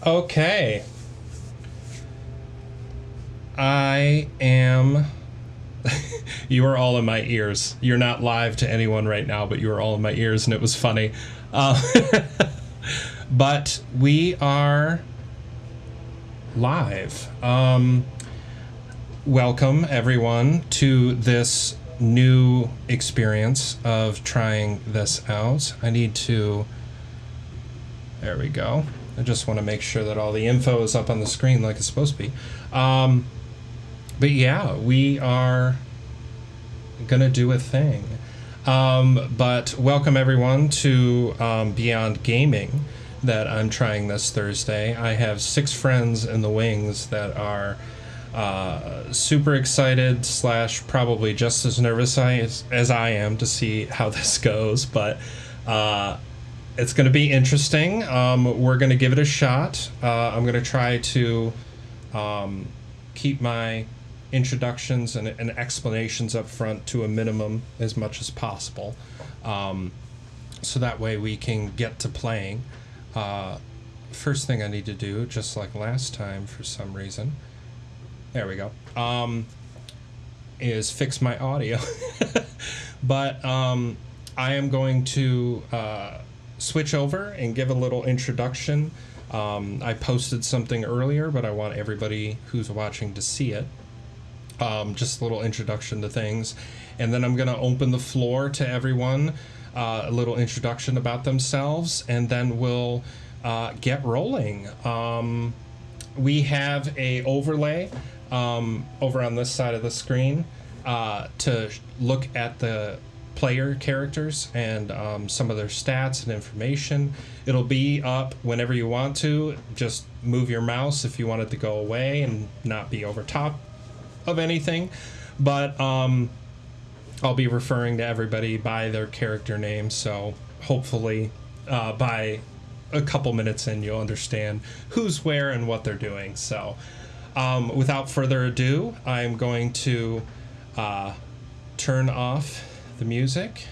Okay. I am. You are all in my ears. You're not live to anyone right now, but you are all in my ears, and it was funny. Uh, but we are live. Welcome, everyone, to this new experience of trying this out. I need to. There we go. I just want to make sure that all the info is up on the screen like it's supposed to be. But yeah, we are gonna do a thing. But welcome everyone to Beyond Gaming that I'm trying this Thursday. I have 6 friends in the wings that are super excited / probably just as nervous as I am to see how this goes. But it's going to be interesting. We're going to give it a shot. I'm going to try to keep my introductions and explanations up front to a minimum as much as possible, so that way we can get to playing. First thing I need to do, just like last time for some reason, there we go, is fix my audio. But I am going to switch over and give a little introduction. I posted something earlier, but I want everybody who's watching to see it. Just a little introduction to things, and then I'm going to open the floor to everyone, a little introduction about themselves, and then we'll get rolling. We have a overlay over on this side of the screen to look at the player characters and some of their stats and information. It'll be up whenever you want to. Just move your mouse if you want it to go away and not be over top of anything. But I'll be referring to everybody by their character name, so hopefully by a couple minutes in you'll understand who's where and what they're doing. So without further ado, I'm going to turn off the music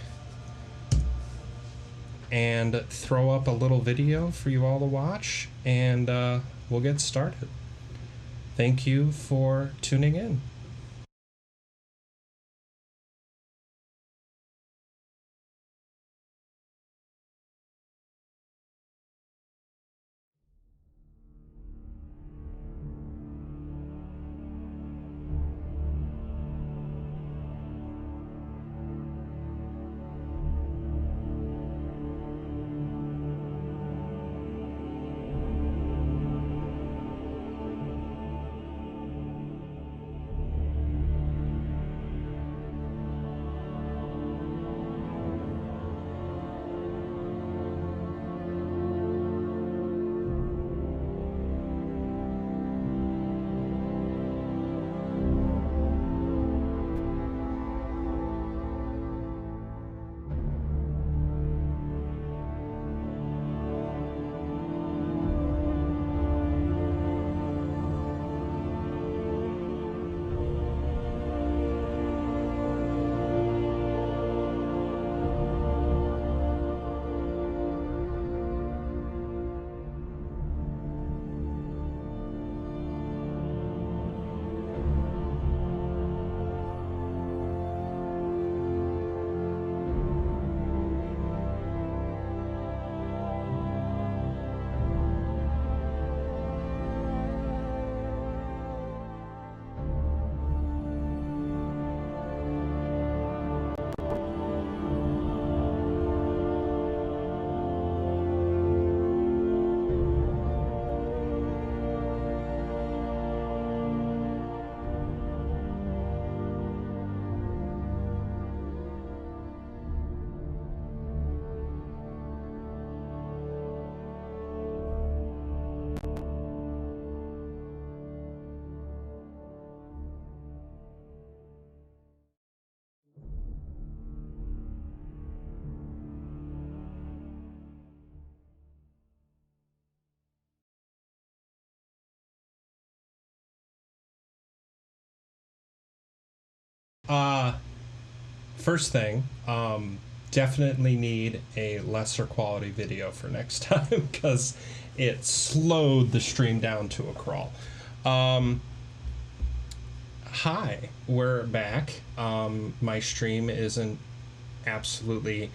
and throw up a little video for you all to watch, and we'll get started. Thank you for tuning in. First thing, definitely need a lesser quality video for next time, because it slowed the stream down to a crawl. Hi, we're back. My stream isn't absolutely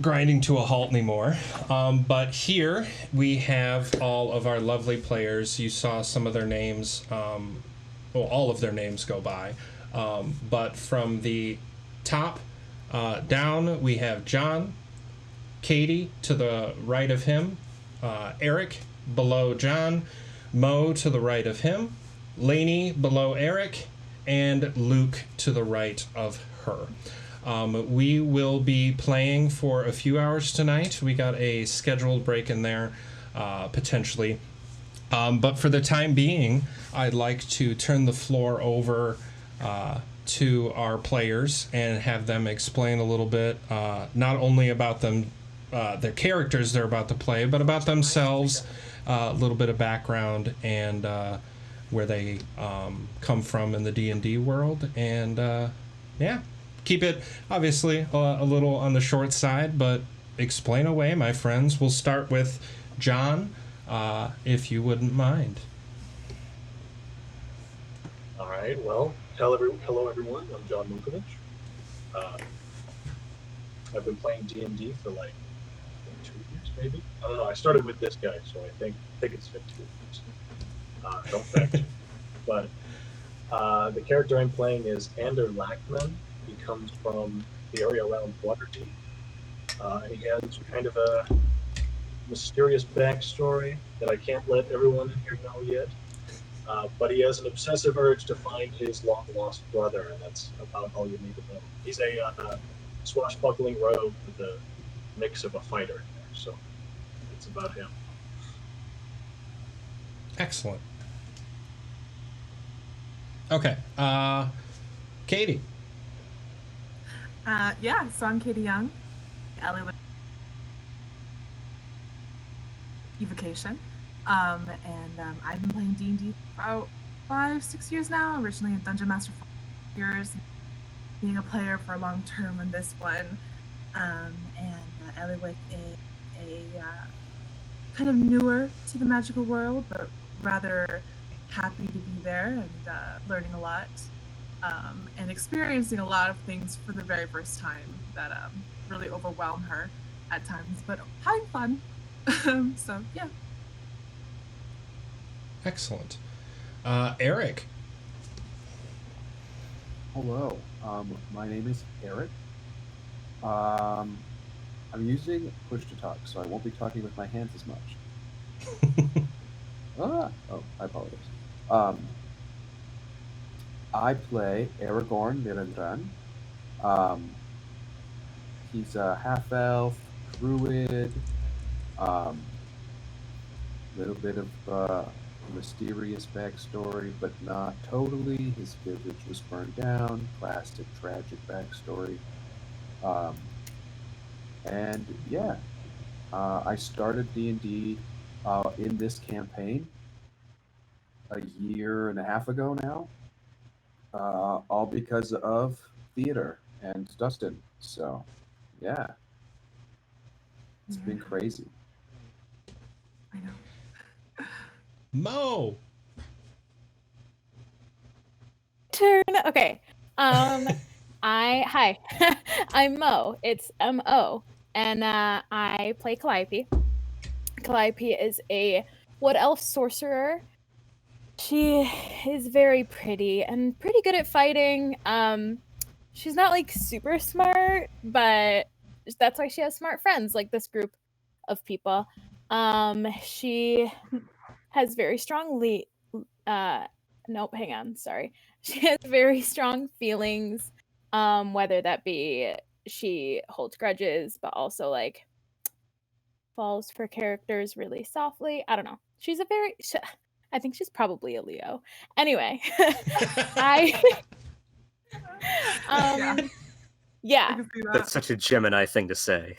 grinding to a halt anymore. But here we have all of our lovely players. You saw some of their names, well, all of their names go by. But from the top down, we have John, Katie to the right of him, Eric below John, Mo to the right of him, Lainey below Eric, and Luke to the right of her. We will be playing for a few hours tonight. We got a scheduled break in there, potentially. But for the time being, I'd like to turn the floor over to our players and have them explain a little bit, not only about them, their characters they're about to play, but about themselves, a little bit of background, and where they come from in the D&D world. And yeah, keep it obviously a little on the short side, but explain away, my friends. We'll start with John, if you wouldn't mind. All right, well, hello everyone, I'm John Mukovic. I've been playing D&D for like 2 years, maybe. I don't know. I started with this guy, so I think it's 15 years. Don't fact check. But the character I'm playing is Ander Lackman. He comes from the area around Waterdeep. And he has kind of a mysterious backstory that I can't let everyone in here know yet. But he has an obsessive urge to find his long-lost brother, and that's about all you need to know. He's a swashbuckling rogue with a mix of a fighter in there, so it's about him. Excellent. Okay, Katie. Yeah, so I'm Katie Young. Ellie with Evocation. I've been playing D&D for about 5-6 years now. Originally a Dungeon Master for years, being a player for a long term in this one. Ellie is a kind of newer to the magical world, but rather happy to be there and learning a lot and experiencing a lot of things for the very first time that really overwhelm her at times, but having fun. So yeah. Excellent. Eric. Hello, my name is Eric. I'm using push to talk, so I won't be talking with my hands as much. Oh, I apologize. I play Aragorn Mirandran. He's a half-elf, druid, little bit of mysterious backstory, but not totally. His village was burned down, classic tragic backstory. And yeah, I started D&D in this campaign a year and a half ago now, all because of theater and Dustin. So yeah, it's been crazy. I know. Mo. Turn. Okay. Hi. I'm Mo. It's M-O. And I play Calliope. Calliope is a wood elf sorcerer. She is very pretty and pretty good at fighting. She's not like super smart, but that's why she has smart friends like this group of people. She has very strong She has very strong feelings, whether that be she holds grudges, but also like falls for characters really softly. I don't know. I think she's probably a Leo. Anyway, yeah. That's such a Gemini thing to say.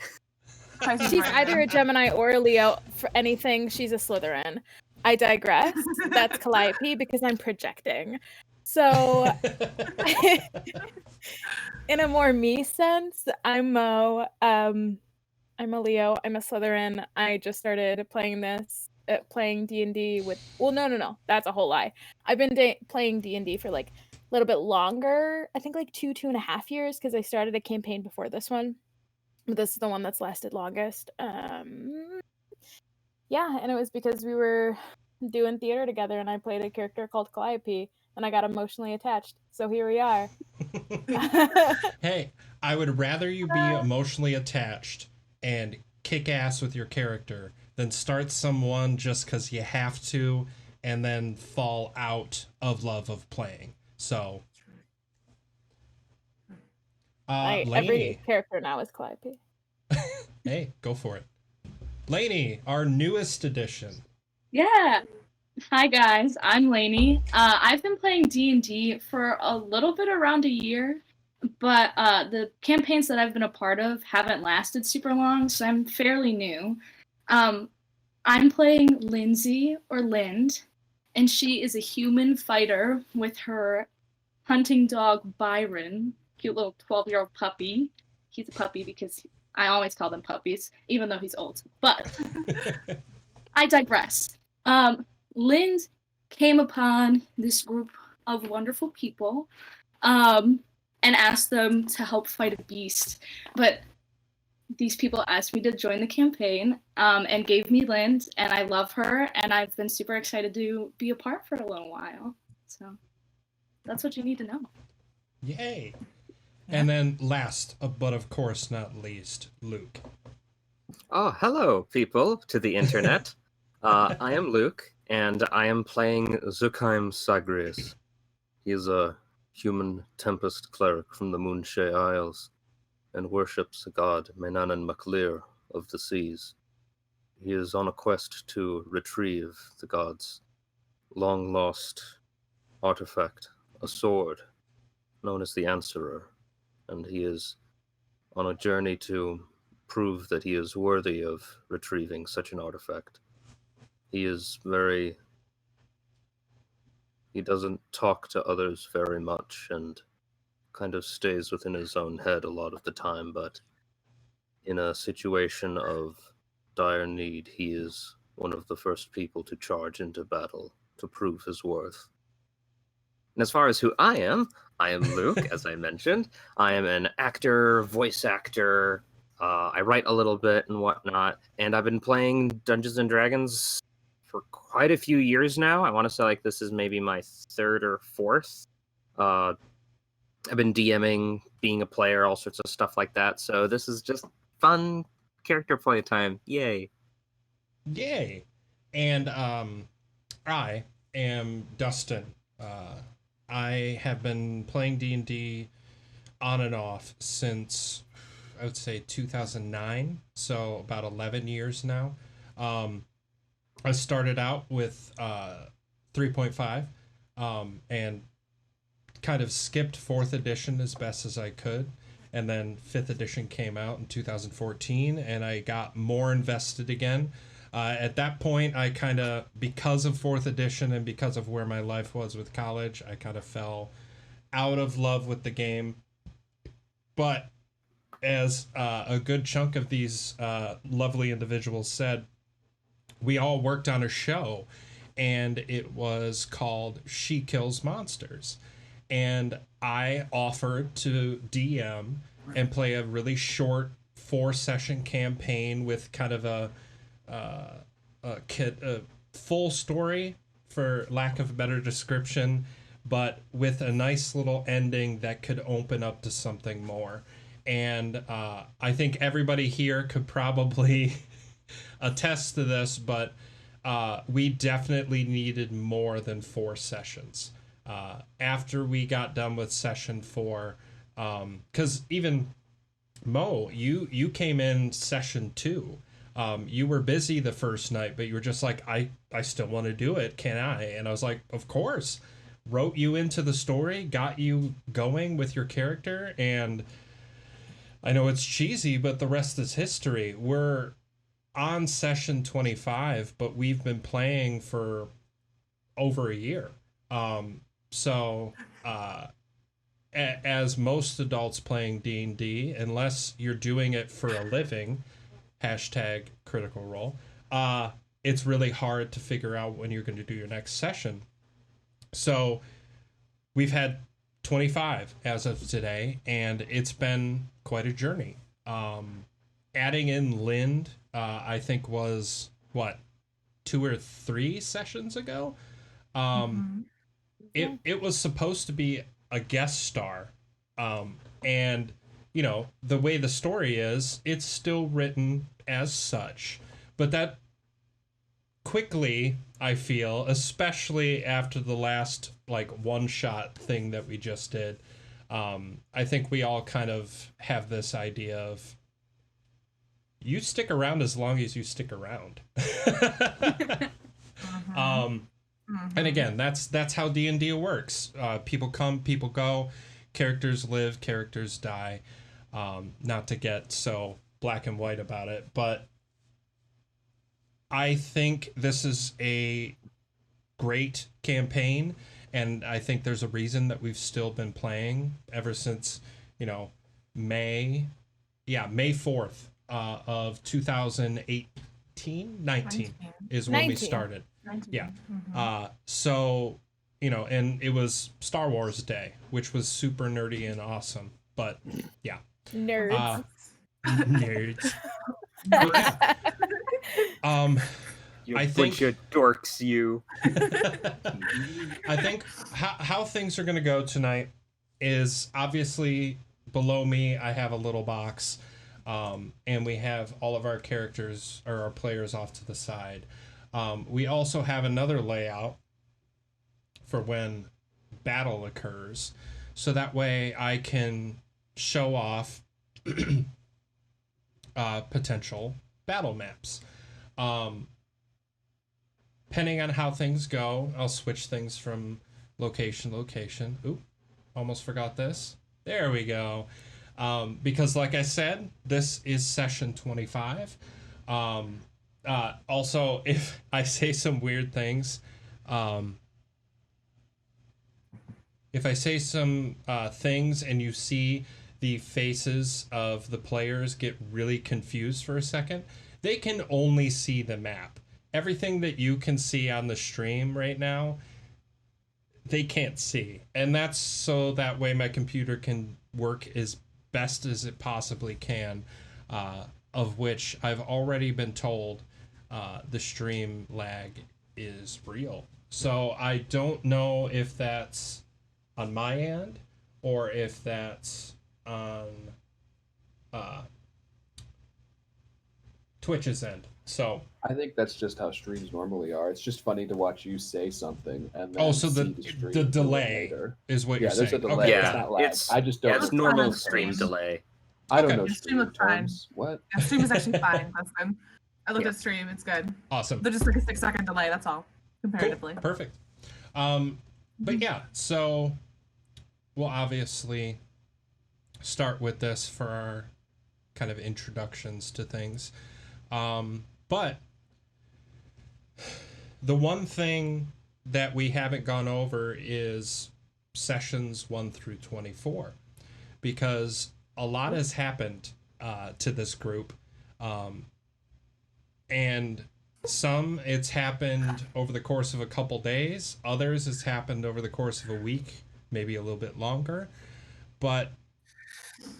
She's either a Gemini or a Leo. For anything, she's a Slytherin. I digress. That's Calliope because I'm projecting. So, in a more me sense, I'm Mo. I'm a Leo. I'm a Slytherin. I just started playing playing D&D with. Well, no. That's a whole lie. I've been playing D&D for like a little bit longer. I think like 2.5 years, because I started a campaign before this one. But this is the one that's lasted longest. Yeah, and it was because we were doing theater together, and I played a character called Calliope, and I got emotionally attached. So here we are. Hey, I would rather you be emotionally attached and kick ass with your character than start someone just because you have to and then fall out of love of playing. So, Every Lainey, character now is Calliope. hey, go for it. Lainey, our newest addition. Yeah. Hi guys, I'm Lainey. I've been playing D&D for a little bit around a year, but the campaigns that I've been a part of haven't lasted super long, so I'm fairly new. I'm playing Lindsay, or Lind, and she is a human fighter with her hunting dog Byron, cute little 12-year-old puppy. He's a puppy because I always call them puppies, even though he's old. But I digress. Lind came upon this group of wonderful people and asked them to help fight a beast. But these people asked me to join the campaign and gave me Lind, and I love her, and I've been super excited to be a part for a little while. So that's what you need to know. Yay. And then last, but of course not least, Luke. Oh, hello, people to the internet. I am Luke, and I am playing Zukheim Sagrius. He is a human tempest cleric from the Moonshay Isles, and worships the god Menanan MacLear of the seas. He is on a quest to retrieve the god's long-lost artifact, a sword, known as the Answerer, and he is on a journey to prove that he is worthy of retrieving such an artifact. He doesn't talk to others very much and kind of stays within his own head a lot of the time, but in a situation of dire need, he is one of the first people to charge into battle to prove his worth. And as far as who I am Luke, as I mentioned. I am an actor, voice actor. I write a little bit and whatnot, and I've been playing Dungeons and Dragons for quite a few years now. I want to say like this is maybe my third or fourth. I've been DMing, being a player, all sorts of stuff like that. So this is just fun character play time. Yay. Yay. And I am Dustin. I have been playing D&D on and off since, I would say, 2009, so about 11 years now. I started out with 3.5 and kind of skipped 4th edition as best as I could, and then 5th edition came out in 2014, and I got more invested again. At that point, I kind of, because of 4th edition and because of where my life was with college, I kind of fell out of love with the game. But as a good chunk of these lovely individuals said, we all worked on a show, and it was called She Kills Monsters. And I offered to DM and play a really short 4-session campaign with kind of a full story, for lack of a better description, but with a nice little ending that could open up to something more. And I think everybody here could probably attest to this, but we definitely needed more than 4 sessions. After we got done with session 4, because even Mo, you came in session 2. You were busy the first night, but you were just like, I still want to do it. Can I? And I was like, of course. Wrote you into the story, got you going with your character, and I know it's cheesy, but the rest is history. We're on session 25, but we've been playing for over a year. As most adults playing D&D, unless you're doing it for a living, hashtag Critical Role. It's really hard to figure out when you're going to do your next session. So we've had 25 as of today, and it's been quite a journey. Adding in Lind, I think was, what, 2 or 3 sessions ago? It was supposed to be a guest star. And, you know, the way the story is, it's still written as such. But that quickly, I feel, especially after the last, like, one-shot thing that we just did, I think we all kind of have this idea of, you stick around as long as you stick around. And again, that's how D&D works. People come, people go, characters live, characters die. Not to get so black and white about it, but I think this is a great campaign, and I think there's a reason that we've still been playing ever since, you know, May 4th of 2018, 19 is when we started. 19. Yeah. So, you know, and it was Star Wars Day, which was super nerdy and awesome. But yeah. Nerds. Nerds. You I bunch think- of dorks, you. I think how things are going to go tonight is obviously below me. I have a little box, and we have all of our characters or our players off to the side. We also have another layout for when battle occurs, so that way I can show off potential battle maps. Depending on how things go, I'll switch things from location to location. Oop, almost forgot this. There we go. Because like I said, this is session 25. Also, if I say some weird things, if I say some things and you see the faces of the players get really confused for a second, they can only see the map. Everything that you can see on the stream right now, they can't see. And that's so that way my computer can work as best as it possibly can, of which I've already been told the stream lag is real. So I don't know if that's on my end or if that's on Twitch's end. So I think that's just how streams normally are. It's just funny to watch you say something and then so see the stream the delay later. is what Yeah, you're there's saying. a delay. Okay. It's Yeah, not lag. it's- I just don't. Yeah, it's know normal terms. stream delay. I don't Okay. know The stream stream looks fine. terms. What? The stream is actually fine. That's good. I looked Yeah. at stream. It's good. Awesome. There's just like a 6-second delay. That's all, comparatively. Cool. Perfect. But yeah, so we'll obviously start with this for our kind of introductions to things. But the one thing that we haven't gone over is sessions 1 through 24, because a lot has happened to this group. And some it's happened over the course of a couple days, others it's happened over the course of a week, maybe a little bit longer, but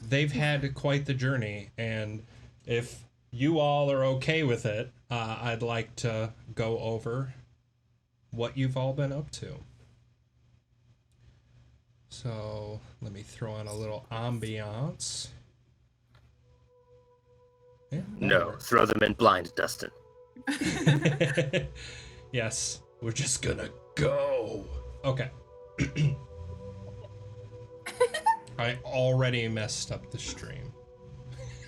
they've had quite the journey. And if you all are okay with it, I'd like to go over what you've all been up to. So let me throw on a little ambiance. Yeah, No, throw them in blind, Dustin. Yes, we're just gonna go. Okay. I already messed up the stream.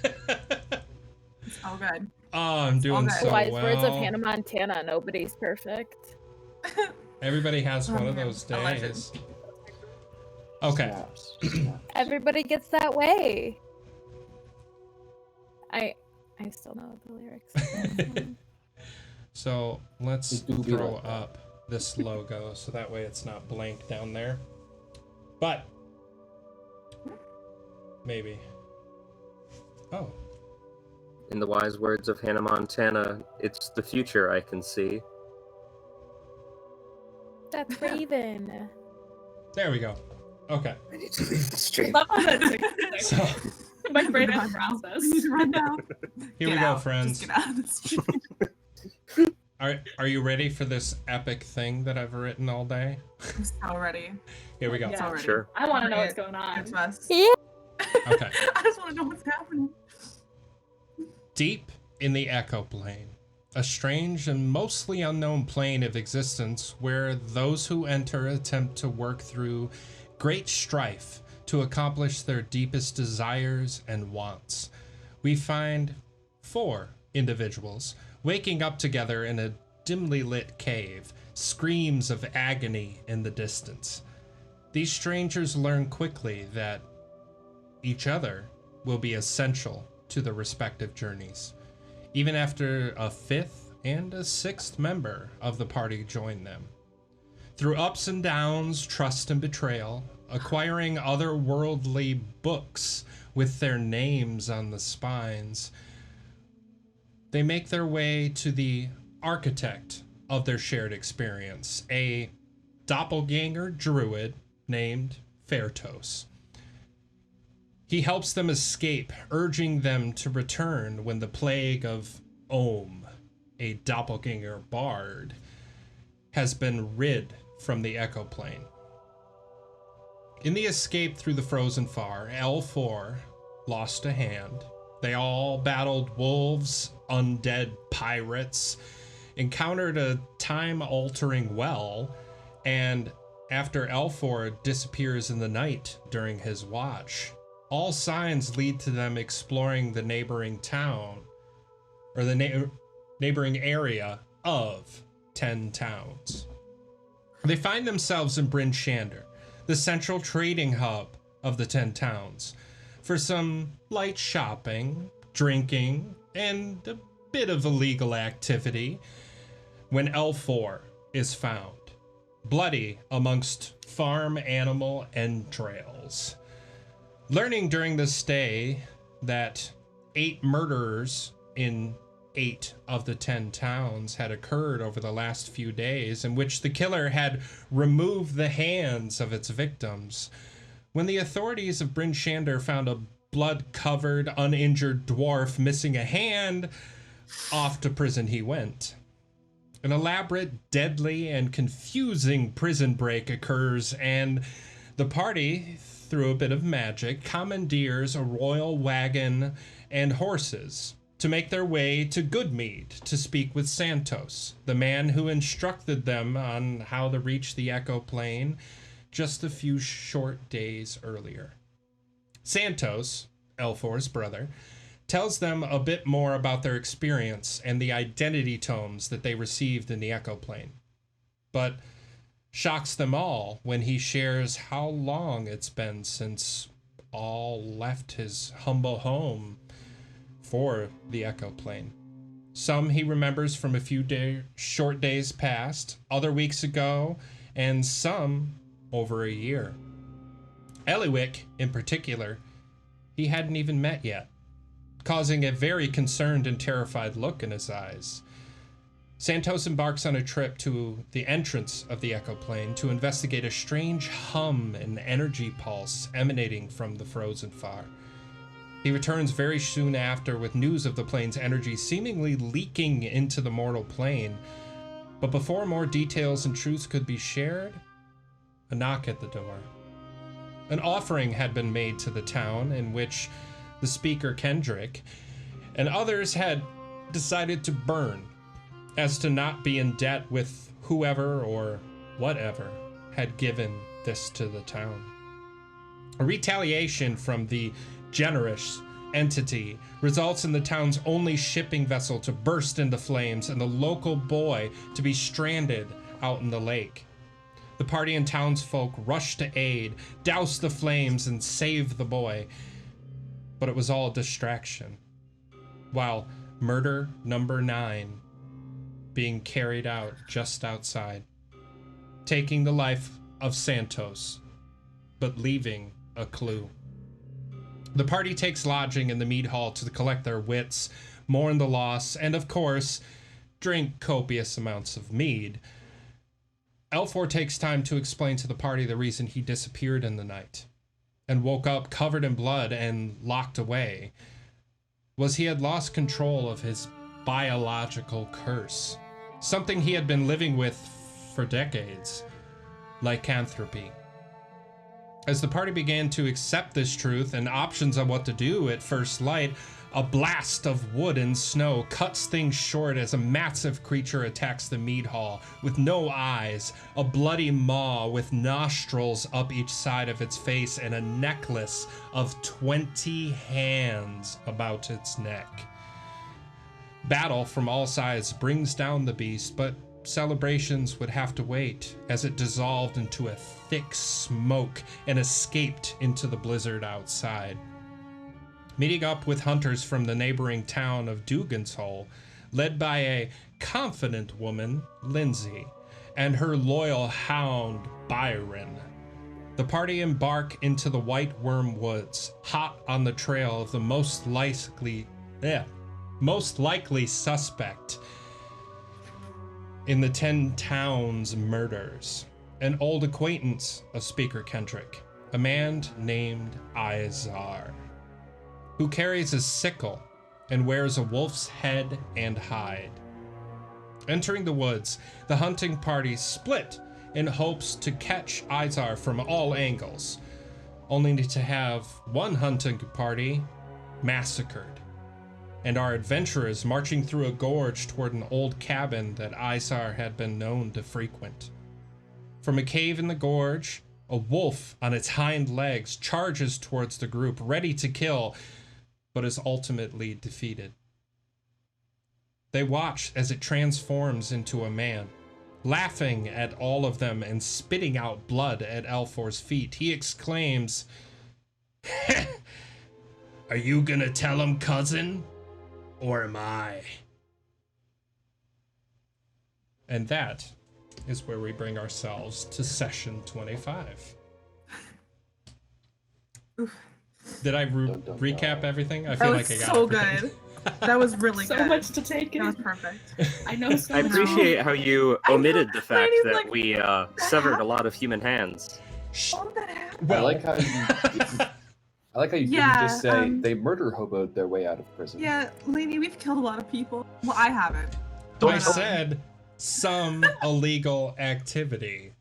It's all good. Oh, I'm doing Okay. so Wise well. words of Hannah Montana. Nobody's perfect. Everybody has one of yeah, those a legend. days. Okay. Snaps. Snaps. Everybody gets that way. I still know the lyrics. So let's It do be throw like that. up this logo so that way it's not blank down there. But maybe. Oh. In the wise words of Hannah Montana, it's the future I can see. That's Raven. There we go. Okay. I need to leave the stream. Love how that took a So second. My brain had to Run now. process. You need to run now. here we Get go, out. friends. Just get out of the street. Are you ready for this epic thing that I've written all day? I'm so ready. Here we go. Yeah. Already. Sure. I want to know Bring what's it. going on. It's us. Yeah. Okay. I just want to know what's happening. Deep in the Echo Plane, a strange and mostly unknown plane of existence where those who enter attempt to work through great strife to accomplish their deepest desires and wants. We find 4 individuals waking up together in a dimly lit cave, screams of agony in the distance. These strangers learn quickly that each other will be essential to their respective journeys, even after a 5th and a 6th member of the party join them. Through ups and downs, trust and betrayal, acquiring otherworldly books with their names on the spines, they make their way to the architect of their shared experience, a doppelganger druid named Fairtos. He helps them escape, urging them to return when the plague of Ohm, a doppelganger bard, has been rid from the Echo Plane. In the escape through the Frozen Far, L4 lost a hand. They all battled wolves, undead pirates, encountered a time-altering well, and after L4 disappears in the night during his watch, all signs lead to them exploring the neighboring town, or the neighboring area of 10 towns. They find themselves in Bryn Shander, the central trading hub of the 10 towns, for some light shopping, drinking, and a bit of illegal activity, when L4 is found, bloody amongst farm animal entrails. Learning during this stay that 8 murderers in 8 of the 10 towns had occurred over the last few days, in which the killer had removed the hands of its victims. When the authorities of Bryn Shander found a blood-covered, uninjured dwarf missing a hand, off to prison he went. An elaborate, deadly, and confusing prison break occurs, and the party, through a bit of magic, commandeers a royal wagon and horses to make their way to Goodmead to speak with Santos, the man who instructed them on how to reach the Echo Plane just a few short days earlier. Santos, L4's brother, tells them a bit more about their experience and the identity tomes that they received in the Echo Plane, but shocks them all when he shares how long it's been since all left his humble home for the Echo Plane. Some he remembers from a few short days past, other weeks ago, and some over a year. Eliwick, in particular, he hadn't even met yet, causing a very concerned and terrified look in his eyes. Santos embarks on a trip to the entrance of the Echo Plane to investigate a strange hum and energy pulse emanating from the Frozen Far. He returns very soon after with news of the plane's energy seemingly leaking into the mortal plane. But before more details and truths could be shared, a knock at the door. An offering had been made to the town in which the speaker, Kendrick, and others had decided to burn, as to not be in debt with whoever or whatever had given this to the town. A retaliation from the generous entity results in the town's only shipping vessel to burst into flames and the local boy to be stranded out in the lake. The party and townsfolk rush to aid, douse the flames, and save the boy. But it was all a distraction. While murder number 9 being carried out just outside, taking the life of Santos, but leaving a clue. The party takes lodging in the mead hall to collect their wits, mourn the loss, and of course, drink copious amounts of mead. Elfor takes time to explain to the party the reason he disappeared in the night and woke up covered in blood and locked away was he had lost control of his biological curse, something he had been living with for decades, lycanthropy. As the party began to accept this truth and options on what to do at first light, a blast of wood and snow cuts things short as a massive creature attacks the mead hall with no eyes, a bloody maw with nostrils up each side of its face, and a necklace of 20 hands about its neck. Battle from all sides brings down the beast, but celebrations would have to wait as it dissolved into a thick smoke and escaped into the blizzard outside. Meeting up with hunters from the neighboring town of Dugan's Hole, led by a confident woman, Lindsay, and her loyal hound, Byron. The party embark into the White Worm Woods, hot on the trail of the most likely suspect in the 10 Towns murders. An old acquaintance of Speaker Kendrick, a man named Izar, who carries a sickle and wears a wolf's head and hide. Entering the woods, the hunting party split in hopes to catch Izar from all angles, only to have one hunting party massacred, and our adventurers marching through a gorge toward an old cabin that Izar had been known to frequent. From a cave in the gorge, a wolf on its hind legs charges towards the group, ready to kill, but is ultimately defeated. They watch as it transforms into a man, laughing at all of them and spitting out blood at Elfor's feet. He exclaims, "Are you gonna tell him, cousin? Or am I?" And that is where we bring ourselves to session 25. Did I recap everything? I feel like I got so everything. good. That was really So good. much to take That was in. perfect. I know so I much. appreciate how you I know, omitted the fact Lainey's that like, we severed a lot of human hands. Oh, that happened. Well, I like how you Yeah, didn't just say um, they murder hoboed their way out of prison. Yeah, Lainey, we've killed a lot of people. Well, I haven't. I But, said some illegal activity.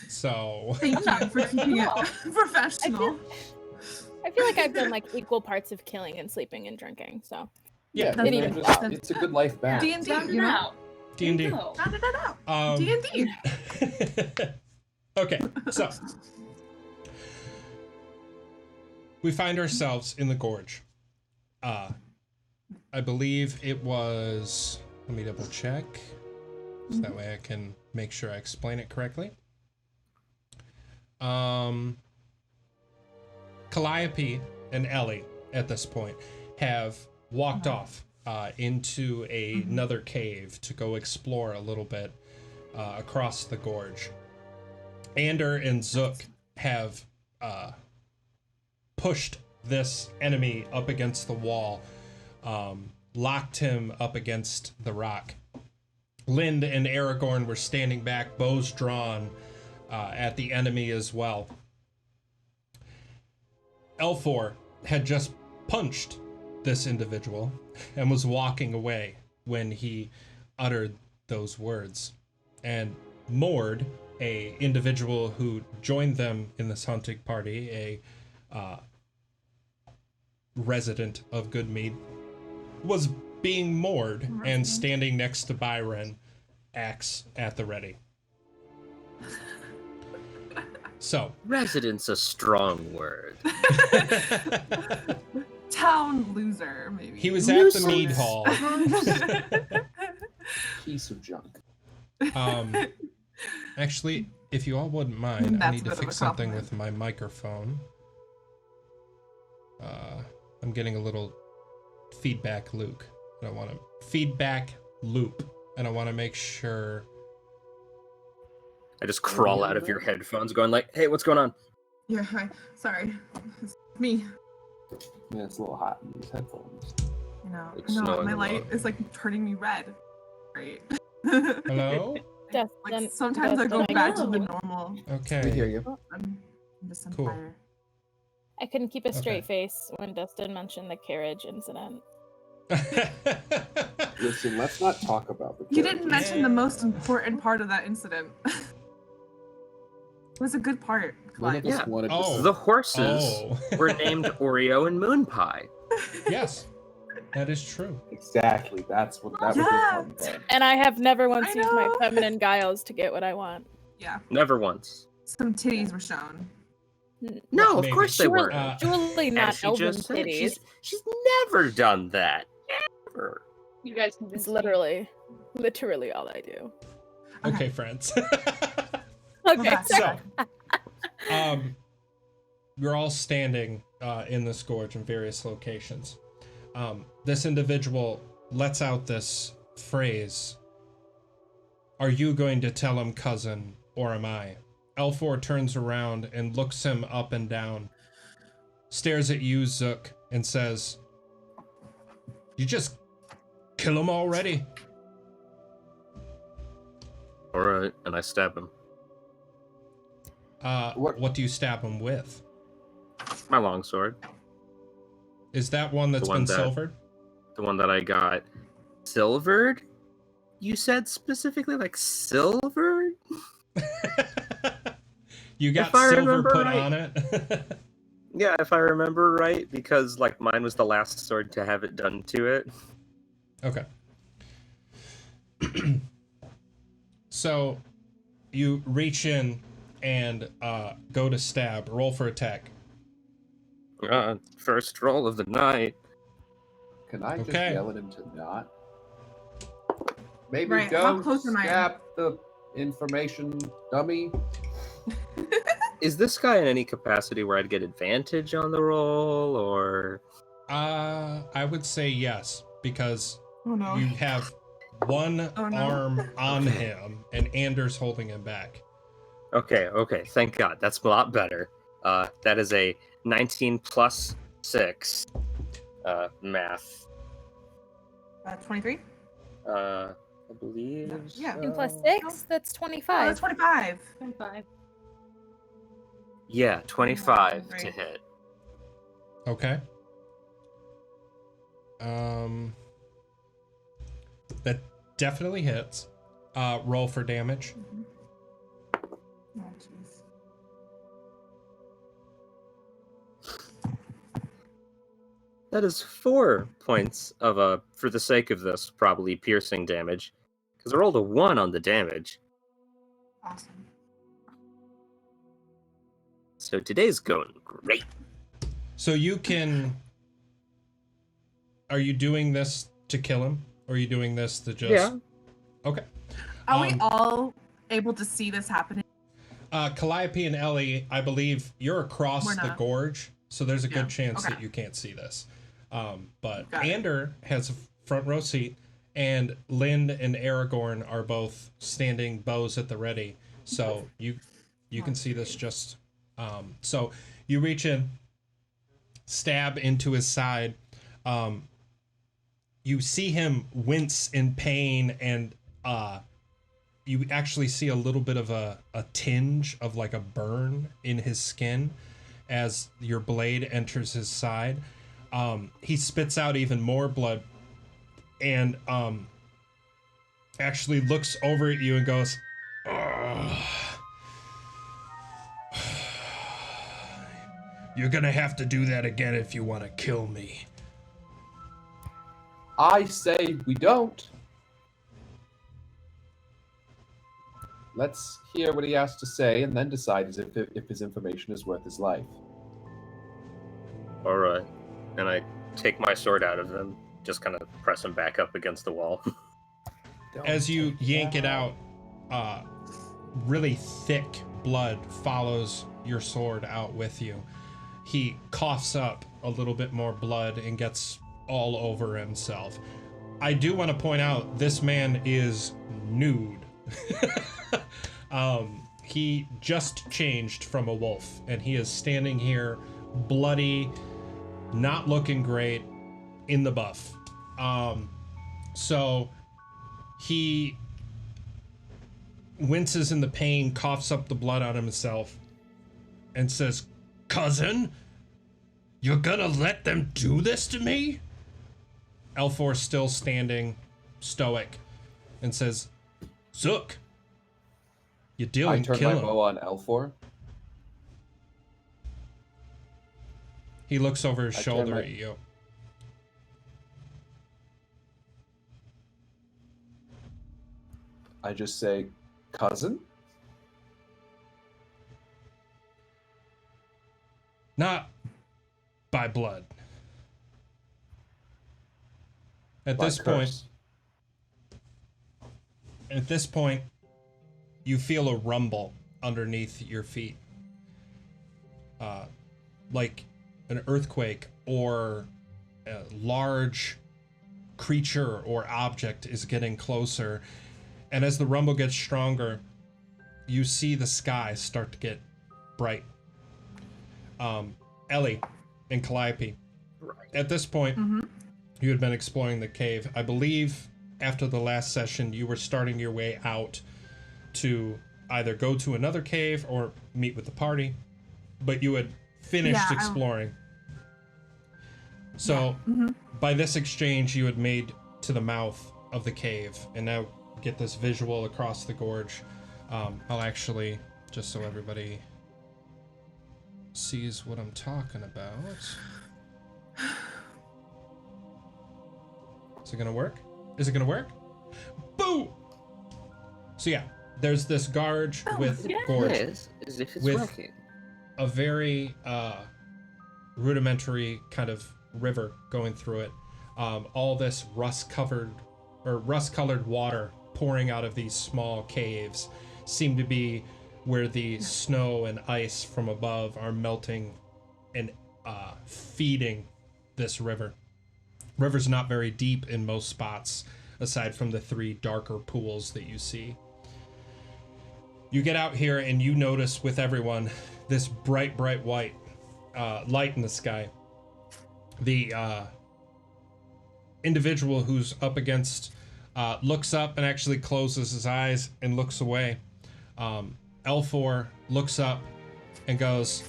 So Thank you for keeping it No. professional. I feel like I've done like equal parts of killing and sleeping and drinking, so Yeah, That's they're good. just- it's a good life balance. D&D, Round you it know? out. D&D. There you go. Round it out. D&D. Okay, so we find ourselves in the gorge. I believe it was, let me double check, so that way I can make sure I explain it correctly. Calliope and Ellie at this point have walked off into another cave to go explore a little bit across the gorge. Ander and Zook have pushed this enemy up against the wall, locked him up against the rock. Lind and Aragorn were standing back, bows drawn at the enemy as well. Elfor had just punched this individual and was walking away when he uttered those words. And Mord, a individual who joined them in this hunting party, a resident of Goodmead, was being moored and standing next to Byron, axe at the ready. So, Resident's a strong word. Town loser, maybe. he was at the mead hall. Piece of junk. Actually, if you all wouldn't mind, I That's need to a bit of fix a something compliment. with my microphone. I'm getting a little feedback loop. I don't want to and I want to make sure. I just crawl out of your headphones going like, hey, what's going on? Yeah, hi. Sorry. It's me. Yeah, it's a little hot in these headphones. You know, It's no, snowing my a light lot. is like turning me red. Great. Hello? Dustin, Like sometimes I go Dustin, back to the know. normal. Okay. We hear you. I'm just on Cool. fire. I couldn't keep a straight Okay. face when Dustin mentioned the carriage incident. Listen, let's not talk about the You didn't characters. mention the most important part of that incident. It was a good part. None of Clyde. us Yeah. wanted to Oh. see The horses Oh. were named Oreo and Moon Pie. Yes, that is true. Exactly. That was the Yeah. fun part. And I have never once I used my know. feminine guiles to get what I want. Yeah, Never once. some titties were shown. No, of Maybe. course they Surely- were. Surely And not she elven just said titties. she's never done that. Never. You guys It's convinced me. literally all I do. Okay, friends. Okay, back. So, you're all standing in this gorge in various locations. This individual lets out this phrase, "Are you going to tell him, cousin, or am I?" L4 turns around and looks him up and down, stares at you, Zook, and says, "You just kill him already." All right, and I stab him. What do you stab him with? My longsword, Is that one that's The one been that- silvered? the one that I got silvered. You said specifically like silvered? You got If I silver remember put right. on it? Yeah, if I remember right, because like mine was the last sword to have it done to it. Okay. So you reach in and go to stab. Roll for attack. First roll of the night. Can I just Okay. yell at him to not? Maybe Right, how don't close am I? stab the information dummy. Is this guy in any capacity where I'd get advantage on the roll, or I would say yes, because Oh no. you have one Oh, no. arm on Okay. him and Anders holding him back. okay, thank God, that's a lot better. That is a 19 plus 6 math. 23? I believe. Yeah. 2 plus so. 6, that's Oh, 25. that's 25. 25. Yeah, 25 to Right. hit. Okay. That definitely hits. Roll for damage. Oh, jeez. That is 4 points of for the sake of this, probably piercing damage. Because I rolled a 1 on the damage. Awesome. So today's going great. So you can. Are you doing this to kill him? Or are you doing this to just. Yeah. Okay. Are we Um, all able to see this happening? Calliope and Ellie, I believe you're across We're the not. gorge, so there's a Yeah, good chance okay. that you can't see this. But Got it. Ander has a front row seat, and Lind and Aragorn are both standing bows at the ready, so you can see this just. So you reach in, stab into his side. You see him wince in pain, and you actually see a little bit of a tinge of like a burn in his skin as your blade enters his side. He spits out even more blood and actually looks over at you and goes, "Ugh. You're gonna have to do that again if you want to kill me." I say we don't. Let's hear what he has to say and then decide if his information is worth his life. Alright. And I take my sword out of him, just kind of press him back up against the wall. As you yank it out, really thick blood follows your sword out with you. He coughs up a little bit more blood and gets all over himself. I do want to point out this man is nude. He just changed from a wolf, and he is standing here bloody, not looking great, in the buff. So he winces in the pain, coughs up the blood on himself, and says, "Cousin, you're gonna let them do this to me?" L4 still standing, stoic, and says, "Zook, you I didn't turn kill my him." bow on L4. He looks over his I turn shoulder my- at you. I just say, cousin? Not by blood. At By this point, curse. you feel a rumble underneath your feet. Like an earthquake or a large creature or object is getting closer. And as the rumble gets stronger, you see the sky start to get bright. Ellie and Calliope, at this point, you had been exploring the cave. I believe after the last session, you were starting your way out to either go to another cave or meet with the party, but you had finished exploring. So by this exchange, you had made to the mouth of the cave, and now get this visual across the gorge. I'll actually, just so everybody sees what I'm talking about. Is it gonna work? Is it gonna work? Boo! So yeah, there's this gorge with Yes, as if it's with working. a very rudimentary kind of river going through it. All this rust-colored water pouring out of these small caves seem to be where the snow and ice from above are melting and feeding this river. River's not very deep in most spots, aside from the 3 darker pools that you see. You get out here and you notice with everyone this bright white light in the sky. The individual who's up against looks up and actually closes his eyes and looks away. L4 looks up and goes,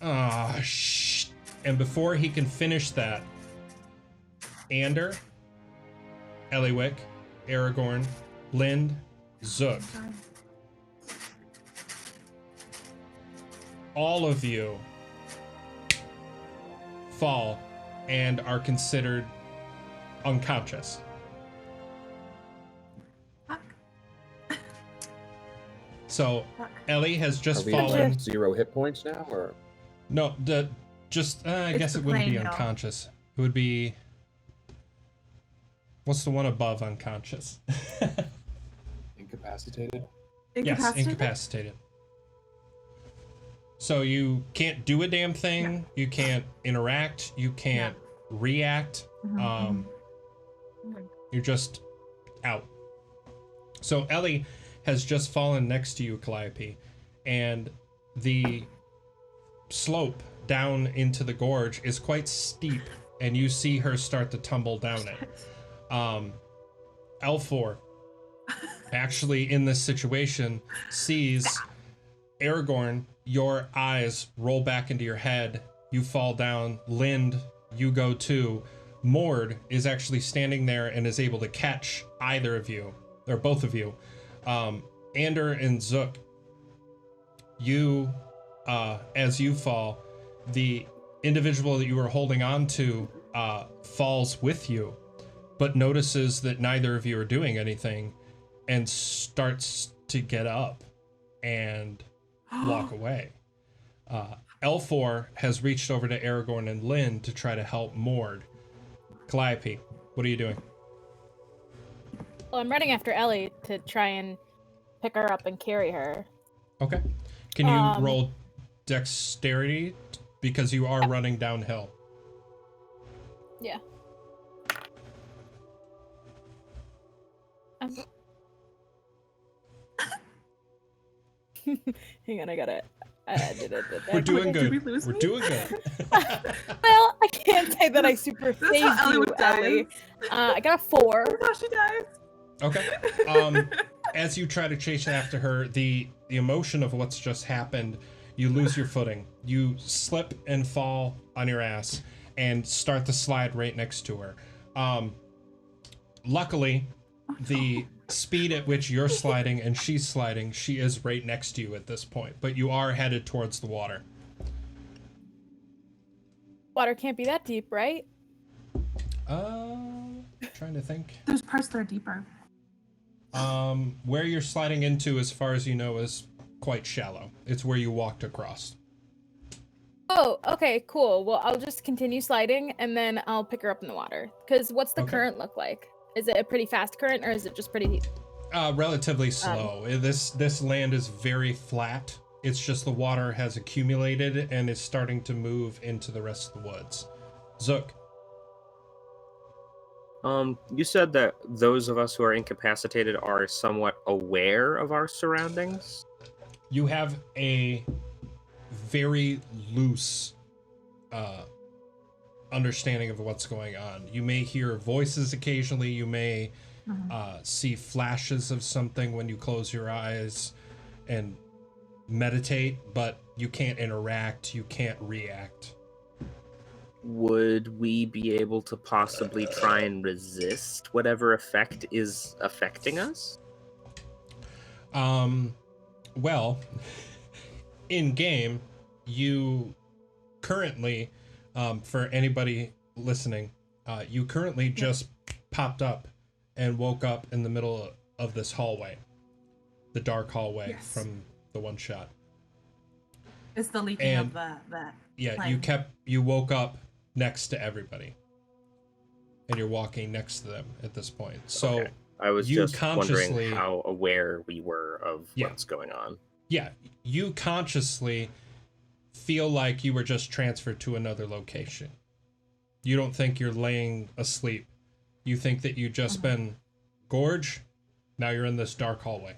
"Ah, shh." And before he can finish that, Ander, Eliwick, Aragorn, Lind, Zook, all of you fall and are considered unconscious. So Ellie has just Are we fallen. at 0 hit points now, or? No, I It's guess the it wouldn't be plane, y'all. unconscious. It would be. What's the one above unconscious? Incapacitated? Yes, incapacitated. So you can't do a damn thing. You can't interact. You can't react. You're just out. So Ellie has just fallen next to you, Calliope, and the slope down into the gorge is quite steep, and you see her start to tumble down it. L4, actually in this situation, sees Aragorn, your eyes roll back into your head, you fall down. Lind, you go too. Mord is actually standing there and is able to catch either of you, or both of you. Ander and Zook, you, as you fall, the individual that you were holding on to falls with you, but notices that neither of you are doing anything and starts to get up and walk away. L4 has reached over to Aragorn and Lind to try to help Mord. Calliope, what are you doing? Well, I'm running after Ellie to try and pick her up and carry her. Okay. Can you roll dexterity? Because you are running downhill. Yeah. Hang on, I gotta. We're doing Did we good. lose We're me? doing good. Well, I can't say that I super That's how phased Ellie you, would die. Ellie. I got a 4. That's how she dies. Okay. As you try to chase after her, the emotion of what's just happened, you lose your footing. You slip and fall on your ass and start to slide right next to her. Luckily, the speed at which you're sliding and she's sliding, she is right next to you at this point, but you are headed towards the water. Water can't be that deep, right? Trying to think. There's parts that are deeper. Where you're sliding into, as far as you know, is quite shallow. It's where you walked across. Oh, okay, cool. Well, I'll just continue sliding and then I'll pick her up in the water. Because what's the current look like? Is it a pretty fast current or is it just pretty... Relatively slow. This land is very flat. It's just the water has accumulated and is starting to move into the rest of the woods. Zook. You said that those of us who are incapacitated are somewhat aware of our surroundings. You have a very loose understanding of what's going on. You may hear voices occasionally. You may see flashes of something when you close your eyes and meditate, but you can't interact. You can't react. Would we be able to possibly try and resist whatever effect is affecting us? Well, in game, you currently, for anybody listening, you currently just popped up and woke up in the middle of this hallway, the dark hallway from the one shot. It's the leaking of that. Yeah, plane. you woke up next to everybody, and you're walking next to them at this point. So okay. I was you just consciously wondering how aware we were of what's going on. Yeah, you consciously feel like you were just transferred to another location. You don't think you're laying asleep. You think that you just been gorged. Now you're in this dark hallway.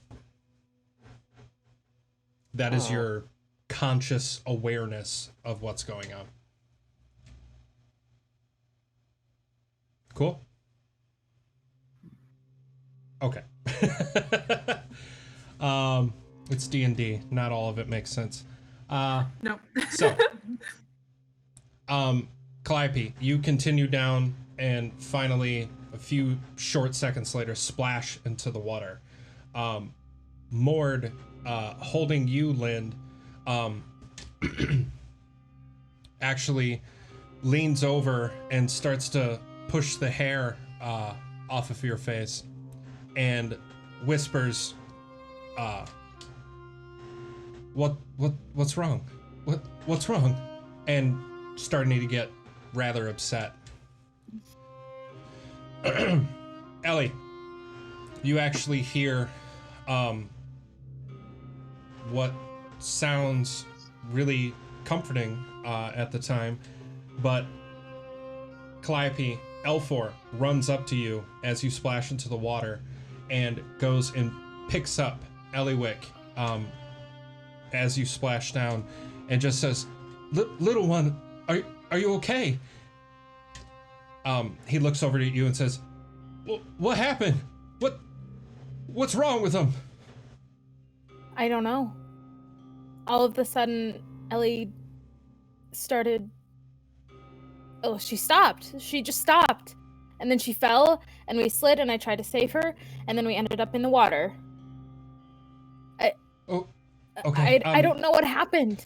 That is your conscious awareness of what's going on. Cool. Okay. It's D&D. Not all of it makes sense. Nope. So, Calliope, you continue down and finally, a few short seconds later, splash into the water. Mord, holding you, Lind, actually leans over and starts to push the hair off of your face and whispers, what's wrong? What's wrong? And starting to get rather upset. Ellie, you actually hear what sounds really comforting at the time, but Calliope, L4 runs up to you as you splash into the water and goes and picks up Eliwick as you splash down and just says, "Little one, are you okay?" He looks over at you and says, "What happened? What's wrong with him?" I don't know. All of a sudden, Ellie started... Oh, she stopped. She just stopped. And then she fell, and we slid, and I tried to save her, and then we ended up in the water. Okay. I don't know what happened.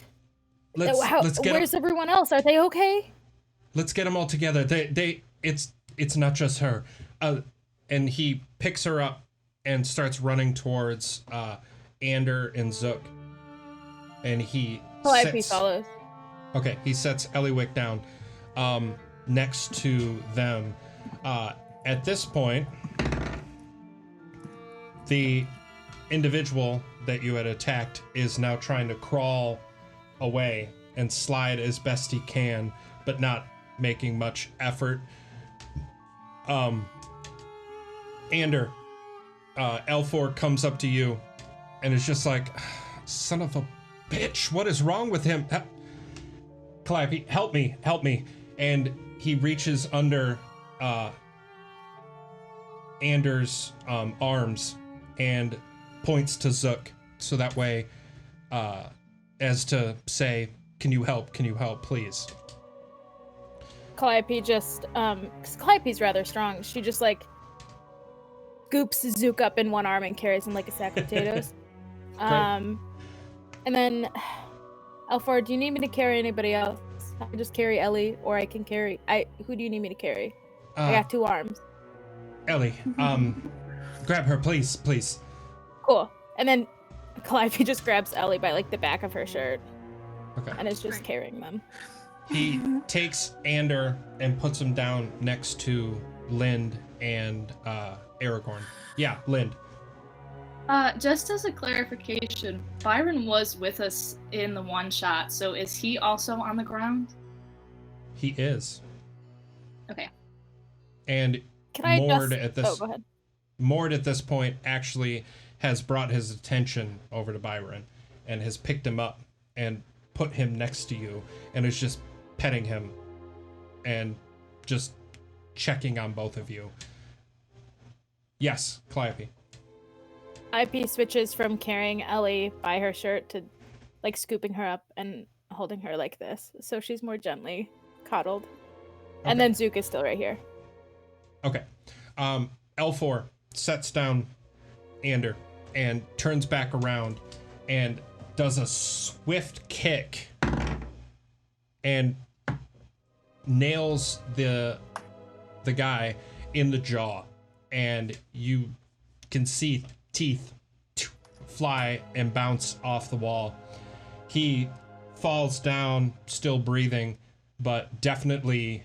Let's get where's everyone else? Are they okay? Let's get them all together. It's not just her. And he picks her up and starts running towards Ander and Zook. And he follows. Okay, he sets Eliwick down next to them. At this point, the individual that you had attacked is now trying to crawl away and slide as best he can, but not making much effort. Ander, L4 comes up to you and is just like, "Son of a bitch, what is wrong with him? Calliope, help me. And he reaches under Anders' arms and points to Zook, so that way, as to say, can you help, please? Calliope just, because Calliope's rather strong, she just, like, scoops Zook up in one arm and carries him like a sack of potatoes. And then, Alfor, do you need me to carry anybody else? I can just carry Ellie, or I can carry, who do you need me to carry? I got 2 arms. Ellie, grab her, please. Cool. And then Calliope just grabs Ellie by, like, the back of her shirt. Okay. And is just carrying them. He takes Ander and puts him down next to Lind and Aragorn. Yeah, Lind. Just as a clarification, Byron was with us in the one shot, so is he also on the ground? He is. Okay. And Can I Mord just... at this go ahead. Mord at this point actually has brought his attention over to Byron and has picked him up and put him next to you and is just petting him and just checking on both of you. Yes, Calliope. IP switches from carrying Ellie by her shirt to, like, scooping her up and holding her like this, so she's more gently coddled. And then Zook is still right here. Okay. L4 sets down Ander and turns back around and does a swift kick and nails the guy in the jaw, and you can see teeth fly and bounce off the wall. He falls down, still breathing, but definitely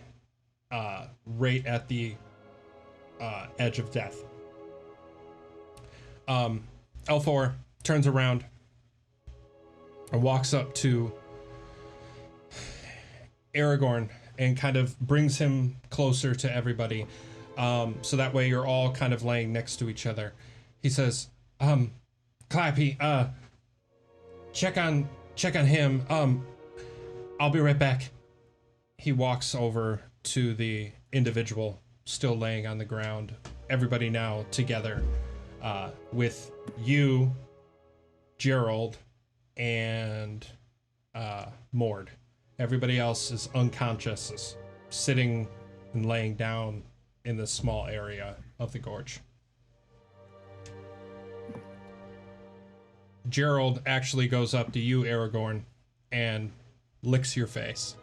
right at the edge of death. L4 turns around and walks up to Aragorn and kind of brings him closer to everybody, so that way you're all kind of laying next to each other. He says, Calliope, check on him. I'll be right back. He walks over to the individual still laying on the ground. Everybody now together, with you, Gerald, and Mord. Everybody else is unconscious, is sitting and laying down in this small area of the gorge. Gerald actually goes up to you, Aragorn, and licks your face.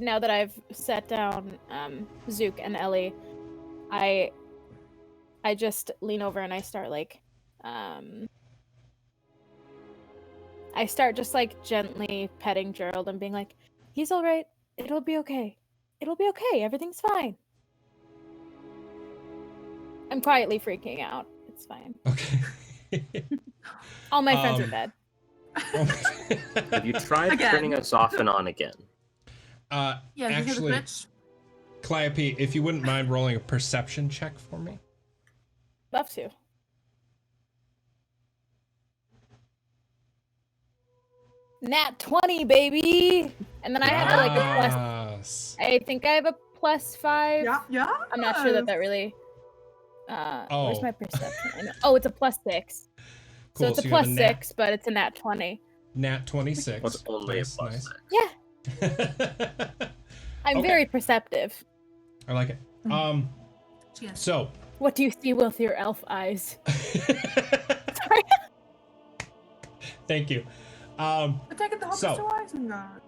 Now that I've set down Zook and Ellie, I just lean over and I start, like, I start just, like, gently petting Gerald and being like, he's all right. It'll be okay. It'll be okay. Everything's fine. I'm quietly freaking out. It's fine. Okay. All my friends are dead. Have you tried Again. turning us off and on again? Yeah, you hear the Actually, glitch? Calliope, if you wouldn't mind rolling a perception check for me. Love to. Nat 20, baby! And then I have like a plus. Yes. I think I have a +5. Yeah. I'm not sure that really. Where's Oh. my perception? I know. Oh, it's a +6. Cool, So it's a you have a +6, but it's a nat 20. Nat 26. What's only Nice, a plus nice. six? Yeah, I'm Okay. very perceptive. I like it. Yes. So. What do you see with your elf eyes? Sorry. Thank you. We're taking the hobbits so- to Isengard.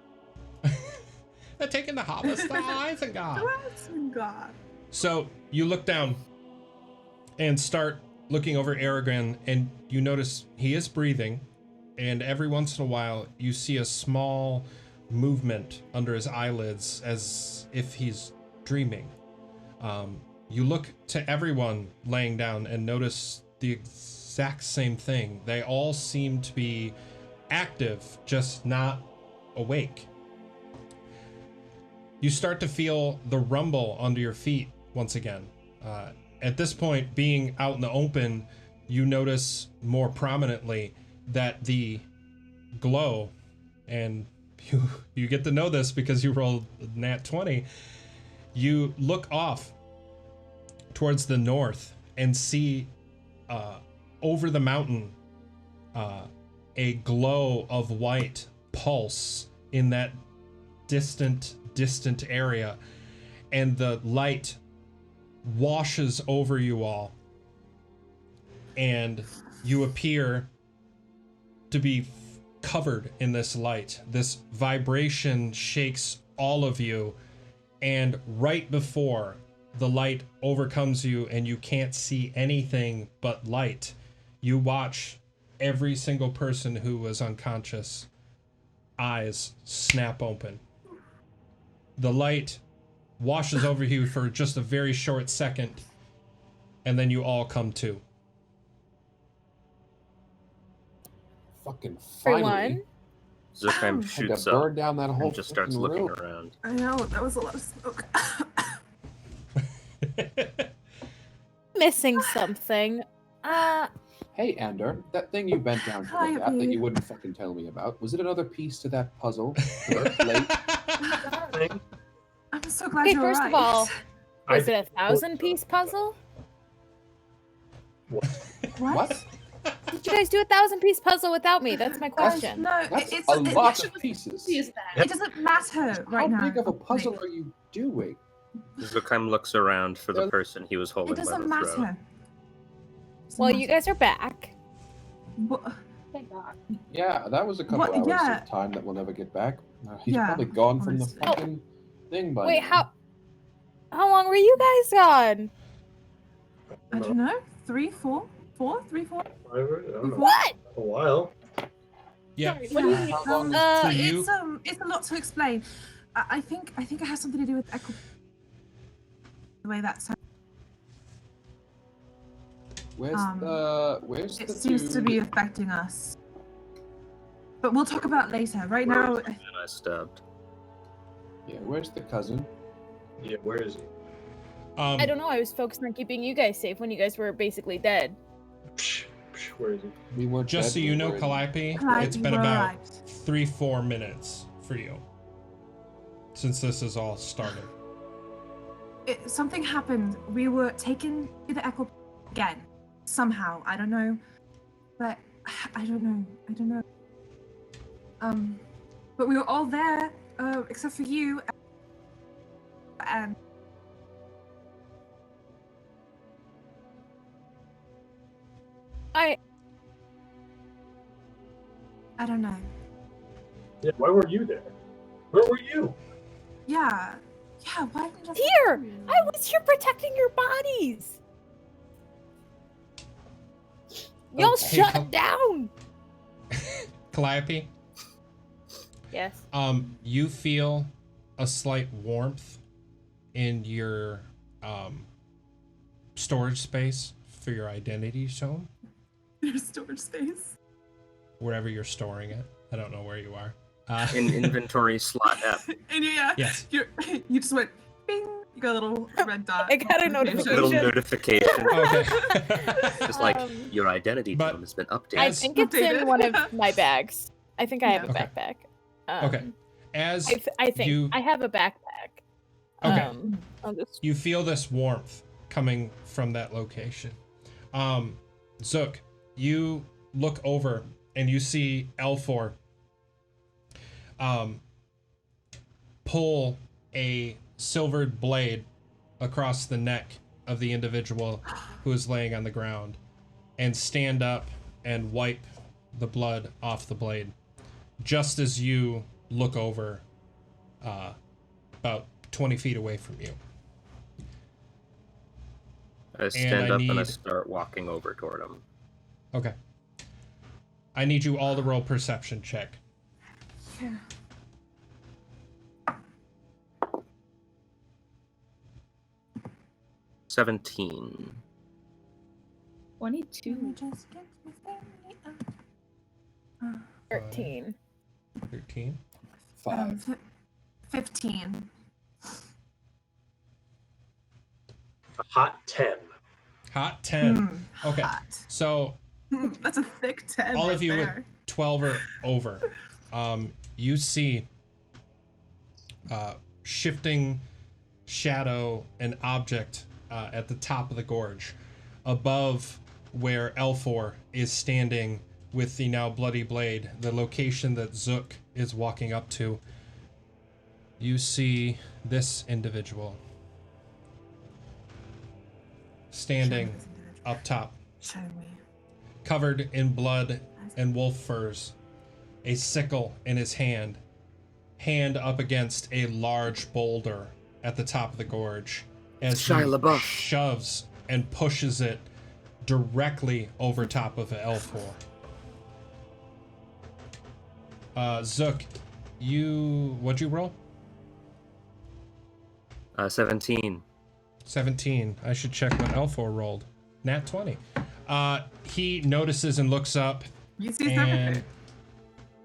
They're taking the hobbits to Isengard. To Isengard. So you look down and start looking over Aragorn, and you notice he is breathing, and every once in a while you see a small movement under his eyelids as if he's dreaming. You look to everyone laying down and notice the exact same thing. They all seem to be active, just not awake. You start to feel the rumble under your feet once again. At this point, being out in the open, you notice more prominently that the glow and you get to know this because you rolled nat 20. You look off towards the north and see over the mountain a glow of white pulse in that distant area, and the light washes over you all, and you appear to be covered in this light. This vibration shakes all of you, and right before the light overcomes you and you can't see anything but light, you watch every single person who was unconscious eyes snap open. The light washes over you for just a very short second, and then you all come to. Fucking finally. Everyone. Zukheim Had shoots to burn up down that whole and just starts fucking looking room. around. I know, that was a lot of smoke. Missing something. Hey, Ander, that thing you bent down to Hi, look at that Abby. you wouldn't fucking tell me about, was it another piece to that puzzle? Late? I'm so glad Okay, you're first right. of all, was I- it a 1,000-piece puzzle? What? Did you guys do a 1,000-piece puzzle without me? That's my question. No, That's it's a lot of pieces. Is that? It doesn't matter right How now. big of a puzzle are you doing? Zukheim looks around for the person he was holding It by doesn't the throat. matter. Well, you guys are back. What? Thank God. Yeah, that was a couple What? hours Yeah. of time that we'll never get back. He's Yeah, probably gone from the honestly. fucking thing by Wait, now. how long were you guys gone? I don't know. 3, 4, 4, 3, 4. I don't know. What? A while. Yeah. Sorry, what do you mean? How long For you? It's a lot to explain. I think it has something to do with the way that sounds. Where's It the seems to dude? be affecting us. But we'll talk about it later. Right Where now, was the man I stabbed? Yeah, where's the cousin? Yeah, where is he? I don't know. I was focused on keeping you guys safe when you guys were basically dead. Where is he? We weren't Just dead, so you we know, were in- Calliope, Calliope, it's been we're about arrived. 3-4 minutes for you since this has all started. Something happened. We were taken to the echo again. Somehow. I don't know. But I don't know. But we were all there, except for you. And I don't know. Yeah, why were you there? Where were you? Yeah. Yeah, why didn't you Here! I was here protecting your bodies! Y'all Hey, shut down! Calliope, Yes. you feel a slight warmth in your storage space for your identity zone, Your storage space. wherever you're storing it. I don't know where you are. In inventory slot F. And yeah, Yes. you just went bing. You got a little red dot. I got a notification. Little notification. Okay. Just like Um, your identity but- tone has been I updated. think it's in Updated. one of my bags. I think I have a Okay. backpack. Okay. As I think you- I have a backpack. Okay. I'll just you feel this warmth coming from that location. Zook, you look over and you see Elfor pull a silvered blade across the neck of the individual who is laying on the ground and stand up and wipe the blood off the blade just as you look over about 20 feet away from you. I stand I up and I need- start walking over toward him. Okay. I need you all to roll perception check. Yeah. Twenty-two. 13. 13. 5. 15. A hot 10. Hot 10. Okay. Hot. So That's a thick 10. all right of you there. with 12 or over. you see shifting shadow and object at the top of the gorge, above where Elfor is standing with the now bloody blade, the location that Zook is walking up to. You see this individual standing up top, Show me. covered in blood and wolf furs, a sickle in his hand up against a large boulder at the top of the gorge, as he Shia LaBeouf. shoves and pushes it directly over top of Elfor. Zook, what'd you roll? 17. 17. I should check what Elfor rolled. Nat 20. He notices and looks up. You see And everything.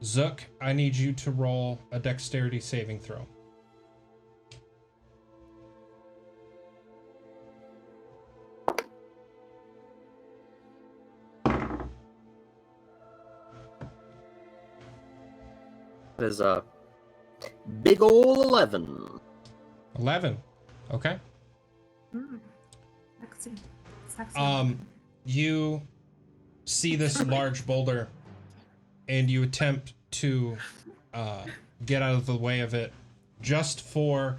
Zook, I need you to roll a dexterity saving throw. That is a big ol' 11. 11. Okay. Sexy. You see this large boulder, and you attempt to get out of the way of it, just for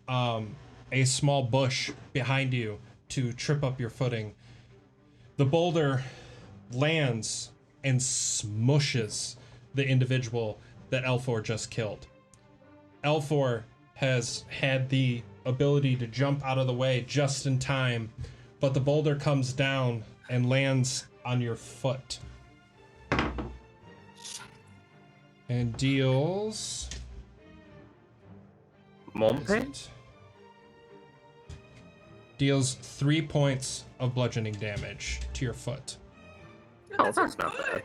a small bush behind you to trip up your footing. The boulder lands and smushes the individual that Elfor just killed. Elfor has had the ability to jump out of the way just in time, but the boulder comes down and lands on your foot and deals Mompe? deals 3 points of bludgeoning damage to your foot. Oh, That's your that's not foot. bad.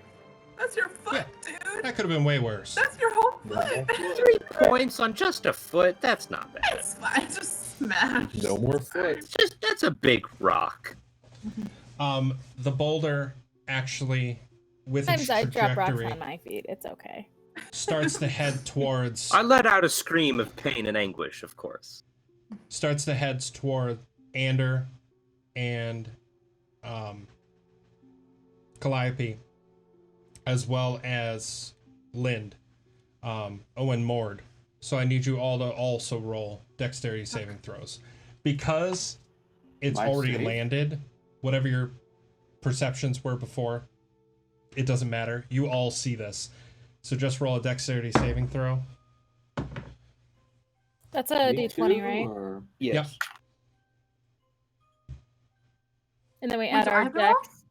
That's your foot, Yeah. dude. That could have been way worse. That's your whole foot. 3 points on just a foot? That's not bad. It's fine. Just smash. No more foot. It's just, that's a big rock. The boulder actually, with its Sometimes I drop rocks trajectory, on my feet. It's okay. starts to head towards I let out a scream of pain and anguish, of course. starts to head toward Ander and Calliope, as well as Lind, and Mord. So I need you all to also roll dexterity saving throws. Because it's My already save? landed, whatever your perceptions were before, it doesn't matter. You all see this. So just roll a dexterity saving throw. That's a Me D20, too, right? or- Yes. And then we Wait, add do our I roll? dex.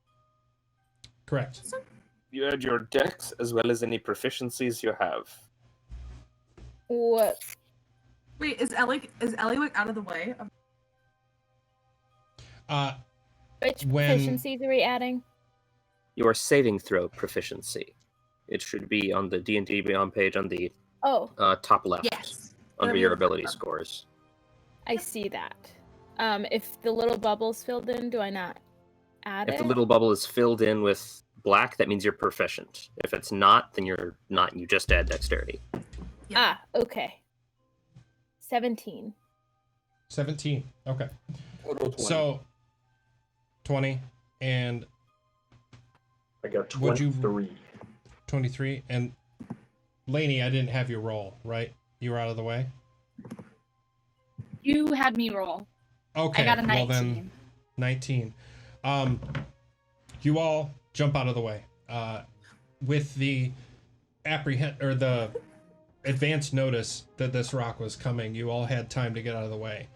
Correct. You add your dex as well as any proficiencies you have. What? Wait, is Eliwick out of the way? Which When- proficiencies are we adding? Your saving throw proficiency. It should be on the D&D Beyond page on the Oh, top left Yes. under That'd be your the ability first one. scores. I see that. If the little bubble's filled in, do I not add If it? the little bubble is filled in with black, that means you're proficient. If it's not, then you're not. You just add dexterity. Ah, okay. 17. 17. Okay. Total 20. So 20 and I got Would you- 23. 23. And Lainey, I didn't have you roll, right? You were out of the way? You had me roll. Okay. I got a 19. Well then, 19. You all jump out of the way. With the the advance notice that this rock was coming, you all had time to get out of the way.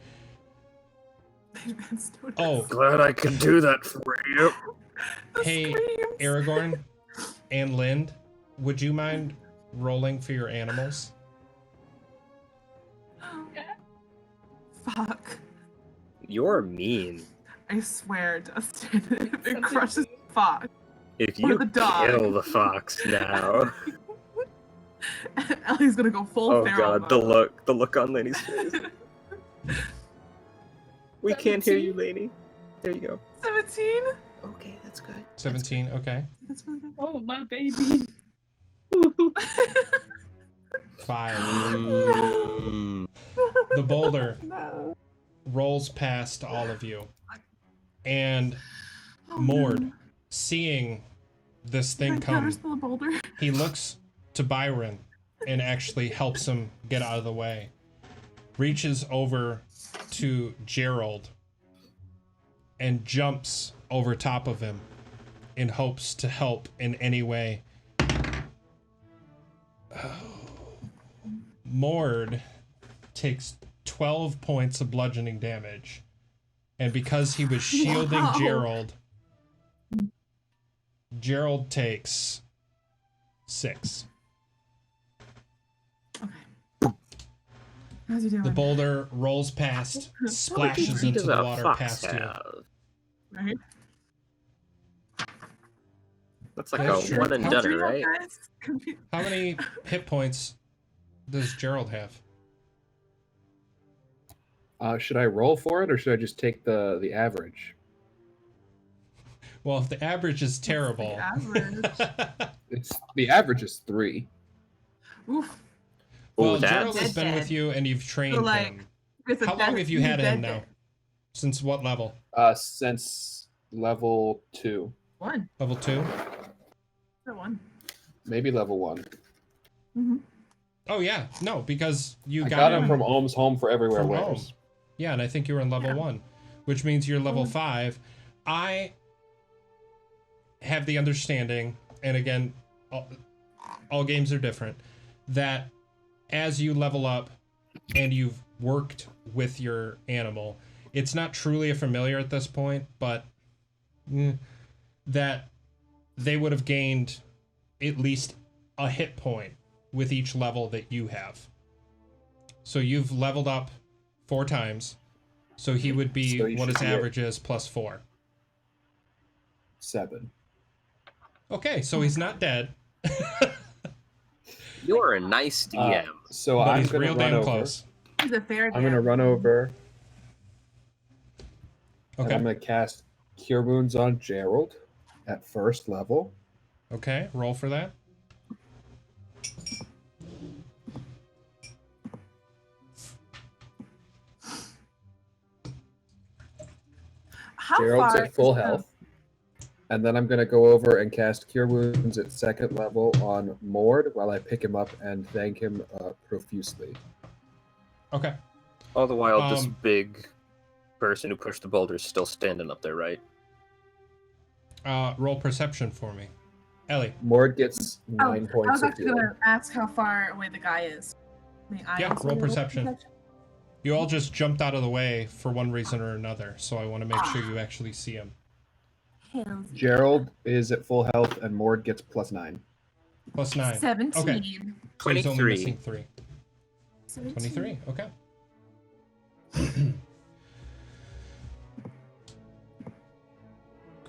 Oh, Glad I could do that for you. hey, Aragorn and Lind, would you mind rolling for your animals? Fuck. You're mean. I swear, Dustin. It crushes fuck. If Or you the dog. kill the fox now. Ellie's gonna go full Oh feral god, the mode. look on Lainey's face. We can't hear you, Lainey. There you go. 17? Okay, that's good. 17, okay. That's really good. Oh, my baby. 5. Mm. The boulder No. rolls past all of you. And Oh, Mord, no. seeing this thing I come, counterspell the boulder. he looks to Byron and actually helps him get out of the way. Reaches over to Gerald and jumps over top of him in hopes to help in any way. Mord takes 12 points of bludgeoning damage. And because he was shielding Wow. Gerald takes 6. How's he doing? The boulder rolls past, splashes Feet into does the a water fox past you. have? Right? That's like That's a true. one and How done, Real, right? guys. How many hit points does Gerald have? Should I roll for it, or should I just take the average? Well, if the average is terrible. average? It's the average is 3. Oof. Well, Ooh, Gerald that's has been with you and you've trained So, like, him. It's a How long dead- have you he's had dead him now? dead. Since what level? Since level 2, One. Level 2? For one. maybe level 1. Mm-hmm. Oh yeah, no, because you I got got him him from Ohm's Home for Everywhere from Wears. home. Yeah, and I think you were in level Yeah. 1, which means you're level Mhm. 5. I have the understanding, and again, all games are different, that as you level up and you've worked with your animal, it's not truly a familiar at this point, but that they would have gained at least a hit point with each level that you have. So you've leveled up 4 times. So he would be So you what should his be at average is plus 4. 7. Okay, so he's not dead. You're a nice DM. So But I'm he's gonna real run damn over. close. He's a fair I'm gonna dam. run over, and Okay. I'm gonna cast Cure Wounds on Gerald at first level. Okay, roll for that. How Gerald's far at full is the- health. And then I'm gonna go over and cast Cure Wounds at second level on Mord while I pick him up and thank him profusely. Okay. All the while, this Um, big person who pushed the boulder is still standing up there, right? Roll perception for me. Ellie. Mord gets Oh, 9 I points was of actually healing. going to ask how far away the guy is. May I Yeah, also roll roll perception. You all just jumped out of the way for one reason or another, so I want to make sure you actually see him. Hells yeah. Gerald is at full health and Mord gets plus 9. Plus 9. 17. Okay. So he's only 23. missing 3. 23, okay.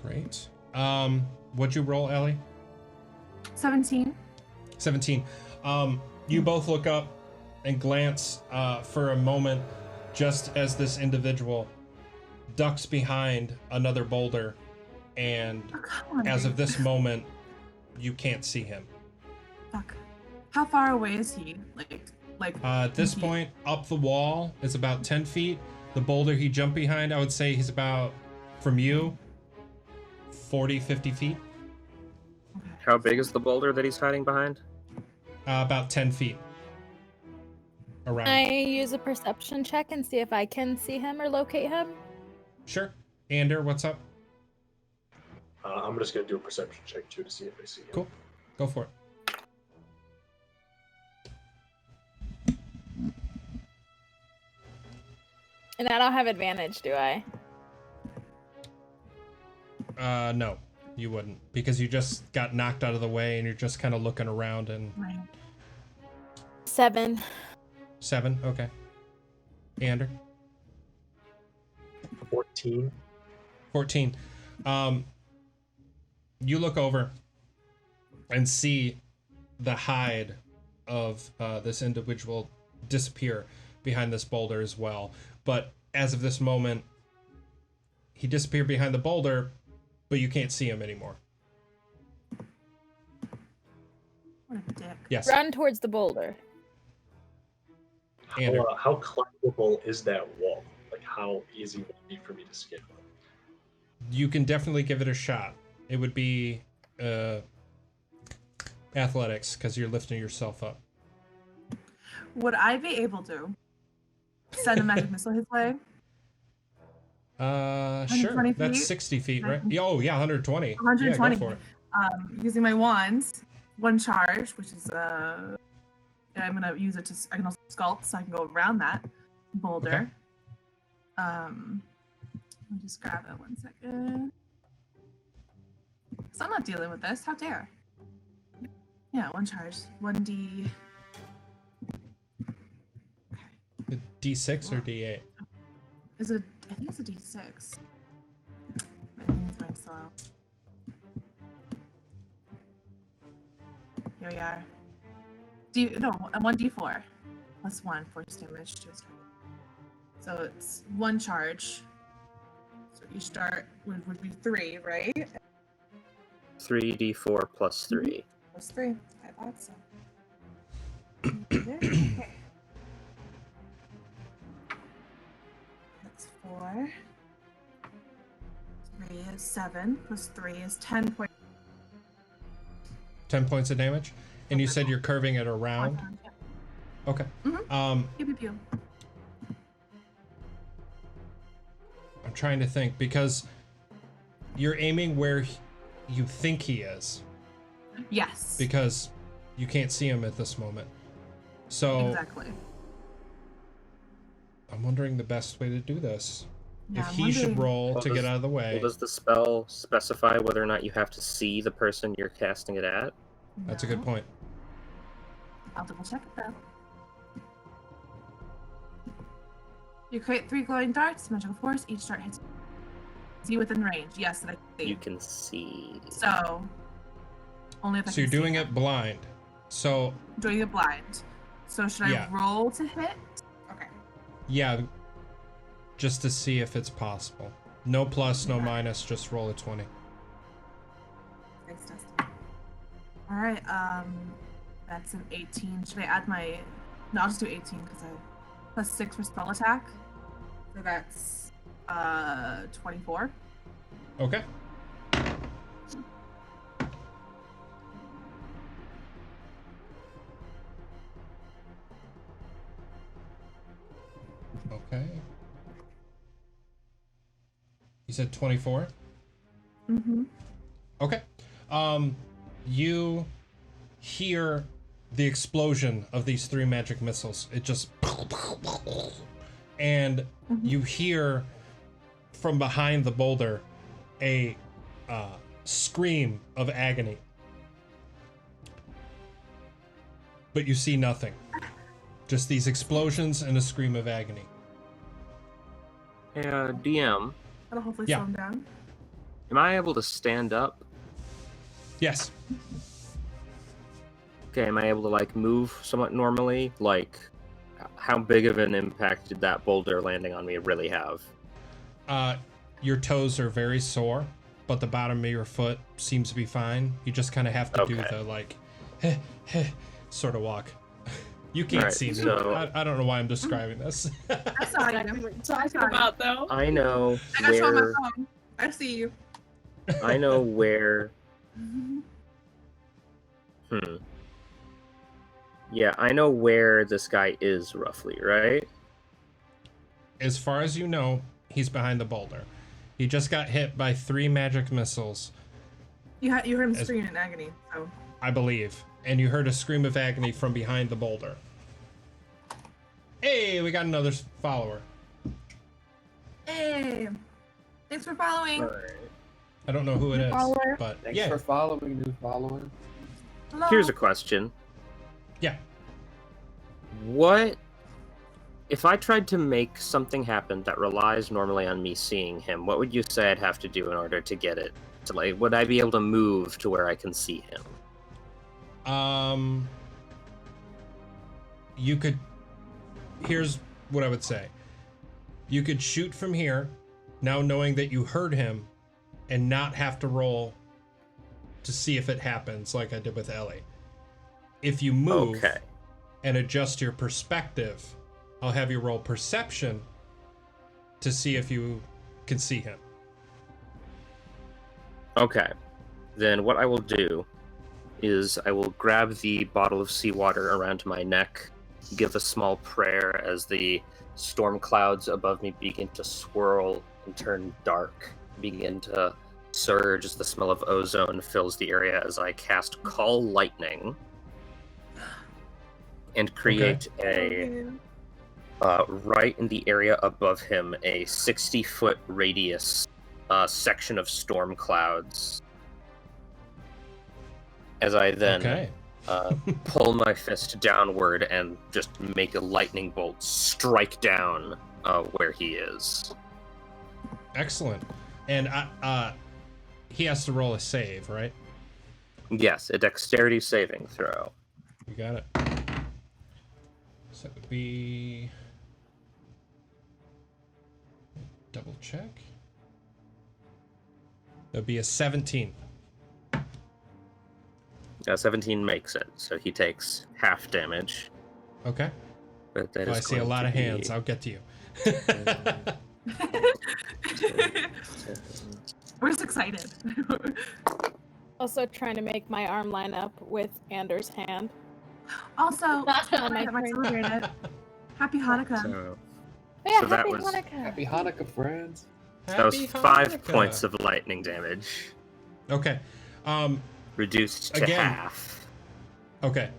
Great. What'd you roll, Ellie? 17. 17. You both look up and glance for a moment just as this individual ducks behind another boulder, and Oh, come on, as dude. of this moment, you can't see him. Fuck. How far away is he? Like. At this feet? point, up the wall is about 10 feet. The boulder he jumped behind, I would say he's about, from you, 40, 50 feet. Okay. How big is the boulder that he's hiding behind? About 10 feet. Around. I use a perception check and see if I can see him or locate him. Sure. Ander, what's up? I'm just gonna do a perception check too to see if I see him. Cool. Go for it. And I don't have advantage, do I? No, you wouldn't, because you just got knocked out of the way and you're just kind of looking around. And Right. 7. 7, okay. Ander? 14. 14. You look over and see the hide of this individual disappear behind this boulder as well. But as of this moment, he disappeared behind the boulder, but you can't see him anymore. What a dick. Yes. Run towards the boulder. And How climbable is that wall? Like, how easy would it be for me to scale it? you can definitely give it a shot. It would be athletics because you're lifting yourself up. Would I be able to send a magic missile his way? Sure. 120 That's feet? 60 feet, right? Oh, yeah, 120. 120. Yeah, go for it. Using my wand, one charge, which is and I'm gonna use it to. I can also sculpt, so I can go around that boulder. Let me just grab it 1 second. So I'm not dealing with this. How dare? Yeah, one charge, 1d. A D6 or D8? Is it? I think it's a d6. I think it's my slow. Here we are. A 1d4 plus 1 force damage to his target. So it's one charge. So each start would be 3, right? 3d4 plus 3. Plus 3. I thought so. Okay. That's 4. 3 is 7. Plus 3 is 10 points. 10 points of damage? And you said you're curving it around? Okay. Pew, pew, pew. I'm trying to think because you're aiming where you think he is Yes. because you can't see him at this moment. So Exactly. I'm wondering the best way to do this. Yeah, if I'm he should wondering- roll Well, to get out of the way. Well, does the spell specify whether or not you have to see the person you're casting it at? That's a good No. point. I'll double check it though. You create 3 glowing darts, magical force. Each dart hits you within range. Yes, that I can see. You can see. So, only if I So you're can see doing them. it blind. So Doing it blind. So should I Yeah. roll to hit? Okay. yeah, just to see if it's possible. No plus, no Okay. minus, just roll a 20. Thanks, Dustin. All right. That's an 18. Should I add my? No, I'll just do 18 because I plus 6 for spell attack. So that's 24. Okay. Okay. You said 24? Mm-hmm. Okay. You hear the explosion of these 3 magic missiles. It just and you hear from behind the boulder a scream of agony. But you see nothing. Just these explosions and a scream of agony. Hey, DM, That'll hopefully Yeah. slow him down. am I able to stand up? Yes. Okay, am I able to, like, move somewhat normally? Like, how big of an impact did that boulder landing on me really have? Your toes are very sore, but the bottom of your foot seems to be fine. You just kind of have to do Okay. the, like, sort of walk. You can't Alright, see me. so- I don't know why I'm describing this. I saw you. Exactly what you're talking about, though. I know I got you on my where... phone. I see you. I know where... Yeah, I know where this guy is, roughly, right? As far as you know, he's behind the boulder. He just got hit by 3 magic missiles, You heard him As- scream in agony. So I believe. And you heard a scream of agony from behind the boulder. Hey, we got another follower. hey, thanks for following. Alright. I don't know who it New is, follower. but Thanks yeah. for following, new follower. Hello. Here's a question. Yeah. What if I tried to make something happen that relies normally on me seeing him? What would you say I'd have to do in order to get it to, like, would I be able to move to where I can see him? You could. Here's what I would say. You could shoot from here, now knowing that you heard him, and not have to roll to see if it happens like I did with Ellie. If you move Okay. and adjust your perspective, I'll have you roll perception to see if you can see him. Okay. Then what I will do is I will grab the bottle of seawater around my neck, give a small prayer as the storm clouds above me begin to swirl and turn dark, begin to surge as the smell of ozone fills the area as I cast Call Lightning and create right in the area above him, a 60-foot radius section of storm clouds. As I then pull my fist downward and just make a lightning bolt strike down where he is. Excellent. And he has to roll a save, right? Yes, a dexterity saving throw. You got it. So it would be... double check. It would be a 17. 17 makes it, so he takes half damage. Okay. But that I see a lot of hands. I'll get to you. We're just excited. Also trying to make my arm line up with Anders' hand. Also, my celebrated. Happy Hanukkah. So, Oh, yeah, so that happy was Hanukkah. Happy Hanukkah, friends. that was Happy 5 Hanukkah. points of lightning damage, Okay. reduced to Again. half. Okay.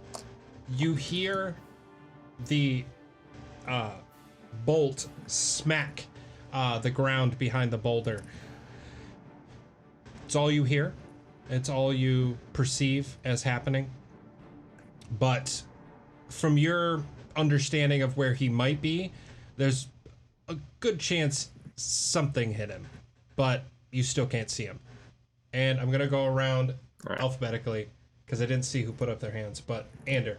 You hear the bolt smack the ground behind the boulder. It's all you hear. It's all you perceive as happening. But from your understanding of where he might be, there's a good chance something hit him. But you still can't see him. And I'm going to go around Right. alphabetically because I didn't see who put up their hands. But Ander.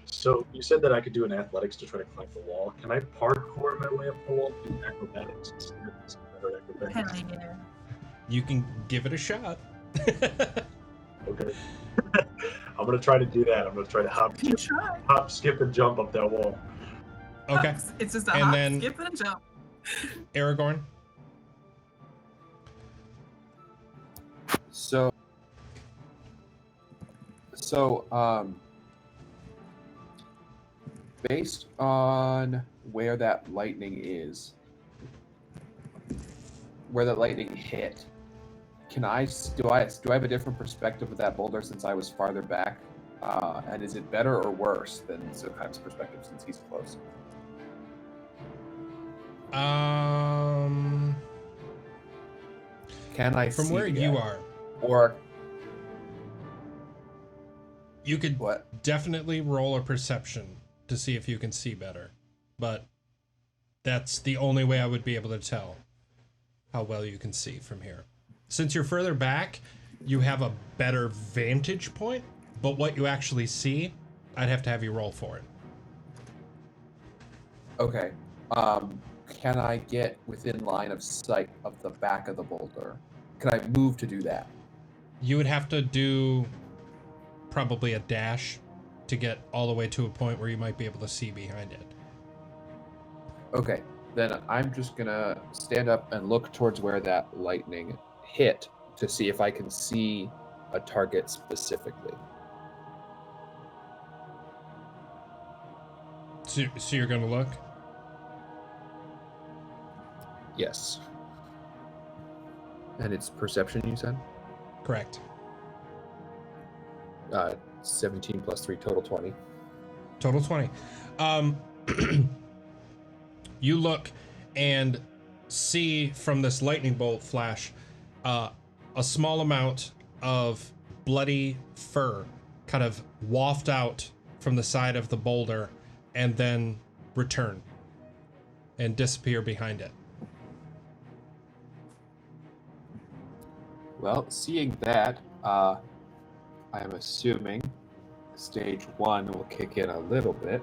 So you said that I could do an athletics to try to climb the wall. Can I parkour my way up the wall? Do acrobatics instead? Is it better acrobatics? Hell yeah. You can give it a shot. Okay. I'm gonna try to do that. I'm gonna try to You try. hop, skip, and jump up that wall. Okay. It's just a And hop, then- skip, and a jump. Aragorn. So, based on where that lightning is, where that lightning hit, do I have a different perspective of that boulder since I was farther back? And is it better or worse than Silkheim's perspective since he's close? Can I From see where the you guy? are, Or you could what? definitely roll a perception to see if you can see better. But that's the only way I would be able to tell how well you can see from here. Since you're further back, you have a better vantage point, but what you actually see, I'd have to have you roll for it. Okay. Can I get within line of sight of the back of the boulder? Can I move to do that? You would have to do probably a dash to get all the way to a point where you might be able to see behind it. Okay. Then I'm just gonna stand up and look towards where that lightning hit to see if I can see a target specifically. So you're going to look? Yes. And it's perception, you said? Correct. 17 plus 3, total 20. Total 20. You look and see from this lightning bolt flash a small amount of bloody fur kind of waft out from the side of the boulder and then return and disappear behind it. Well, seeing that, I am assuming stage 1 will kick in a little bit.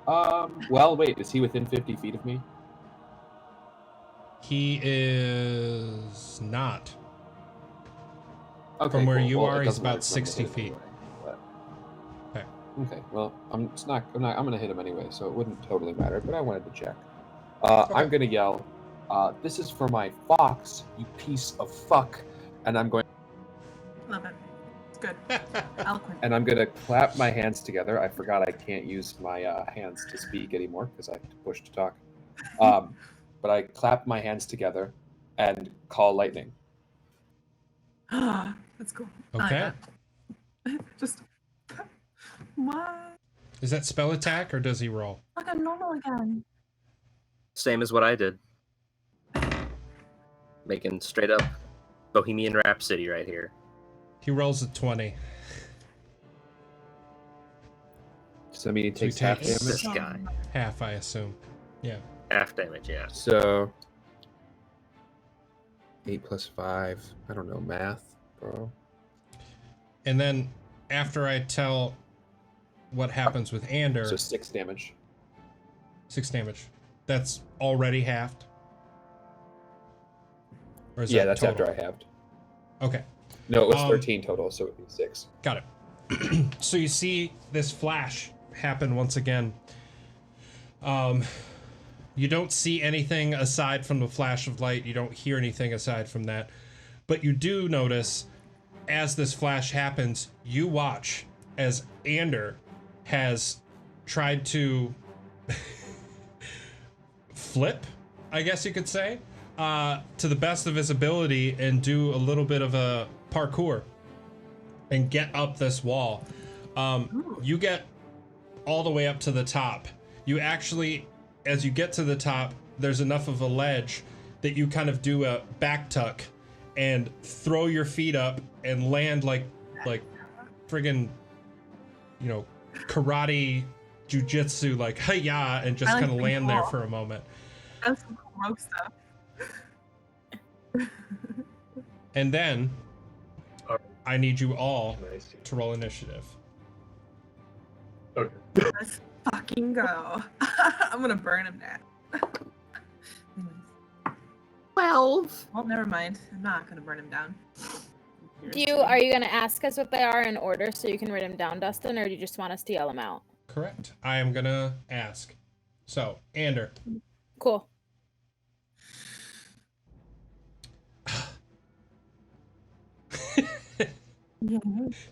Well, wait, is he within 50 feet of me? He is not. Okay, From where cool. you Well, it are, he's doesn't matter about 60 because I'm feet. within it anyway, Okay, well, I'm gonna hit him anyway, so it wouldn't totally matter, but I wanted to check. Okay. I'm gonna yell, this is for my fox, you piece of fuck, and I'm going Love it. It's good. Eloquent. and I'm gonna clap my hands together. I forgot I can't use my hands to speak anymore because I have to push to talk. But I clap my hands together and call lightning. That's cool. Okay. I like that. Just what? Is that spell attack or does he roll? Like I'm normal again. Same as what I did. Making straight up Bohemian Rhapsody right here. He rolls a 20. Does that mean he So he takes half takes- damage? This guy. Half, I assume. Yeah. Half damage, yeah. So 8 plus 5. I don't know math, bro. And then after I tell what happens with Ander, So 6 damage. 6 damage. That's already halved? Or is Yeah, that that's total? after I halved. Okay. No, it was Um, 13 total, so it would be 6. Got it. So you see this flash happen once again. You don't see anything aside from the flash of light. You don't hear anything aside from that. But you do notice, as this flash happens, you watch as Ander has tried to flip, I guess you could say, to the best of his ability and do a little bit of a parkour and get up this wall. You get all the way up to the top. You actually, as you get to the top, there's enough of a ledge that you kind of do a back tuck and throw your feet up and land like friggin', you know, karate jujitsu, like hi-ya, and just I like kind of being land there tall. for a moment. That's some rogue stuff. And then I need you all Nice. to roll initiative. Okay. Let's fucking go. I'm gonna burn him now. Anyways. 12. Well, never mind. I'm not gonna burn him down. Are you gonna ask us what they are in order so you can write them down, Dustin, or do you just want us to yell them out? Correct. I am gonna ask. So, Ander. Cool. Yeah,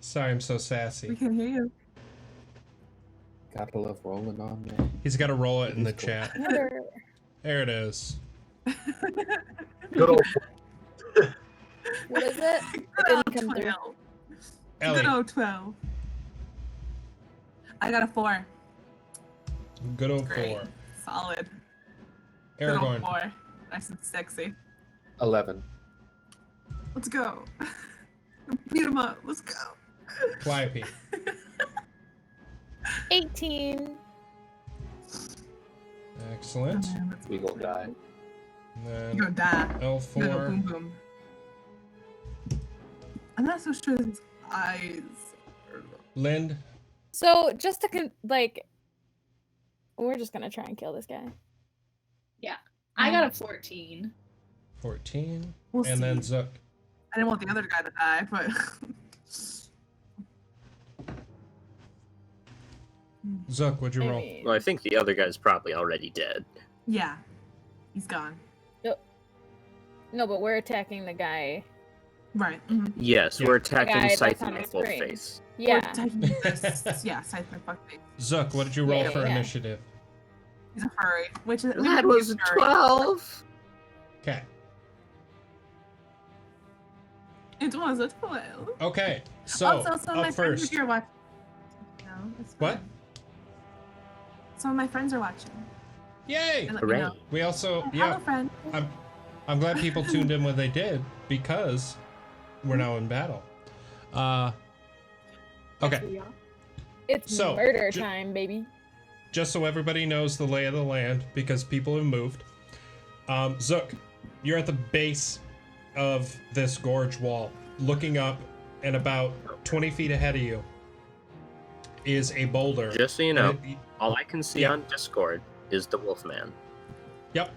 Sorry, I'm so we sassy. can hear you. Gotta love rolling on there. He's got to roll it in the He's cool. chat. Ander. There it is. Good old What is it? Good didn't old come through. 12. Ellie. Good old 12. I got a 4. Good old Great. 4. Solid. Good old Aragorn. 4. Nice and sexy. 11. Let's go. Beat him up. Let's go. Calliope. 18. Excellent. Oh, man, that's We gonna die. And You're gonna die. You're gonna go boom L4. boom. I'm not so sure his eyes. Lind. So just to we're just gonna try and kill this guy. I got a 14. 14. We'll And see. then Zook. I didn't want the other guy to die, but Zook, what'd you I roll? mean, Well, I think the other guy's probably already dead. yeah, he's gone. no, but we're attacking the guy. Right. Mm-hmm. Yes, Yeah. we're The guy attacking that's Scythe on in the the full screen. face. Yeah. Yeah, scythe my fuck face. Zook, what did you roll Yeah, for yeah. initiative? He's a furry, which is That was a 12. Okay. It was a 12. Okay. So, Also, some of my up friends are first. here watching. No, it's What? fine. Some of my friends are watching. Yay! And let me Hooray. know. We also, Hello, yeah, friend. I'm glad people tuned in when they did because we're now in battle. Okay. It's So, murder time, baby. Just so everybody knows the lay of the land, because people have moved. Zook, you're at the base of this gorge wall, looking up, and about 20 feet ahead of you is a boulder. Just so you know, And it- all I can see Yeah. on Discord is the Wolfman. Yep,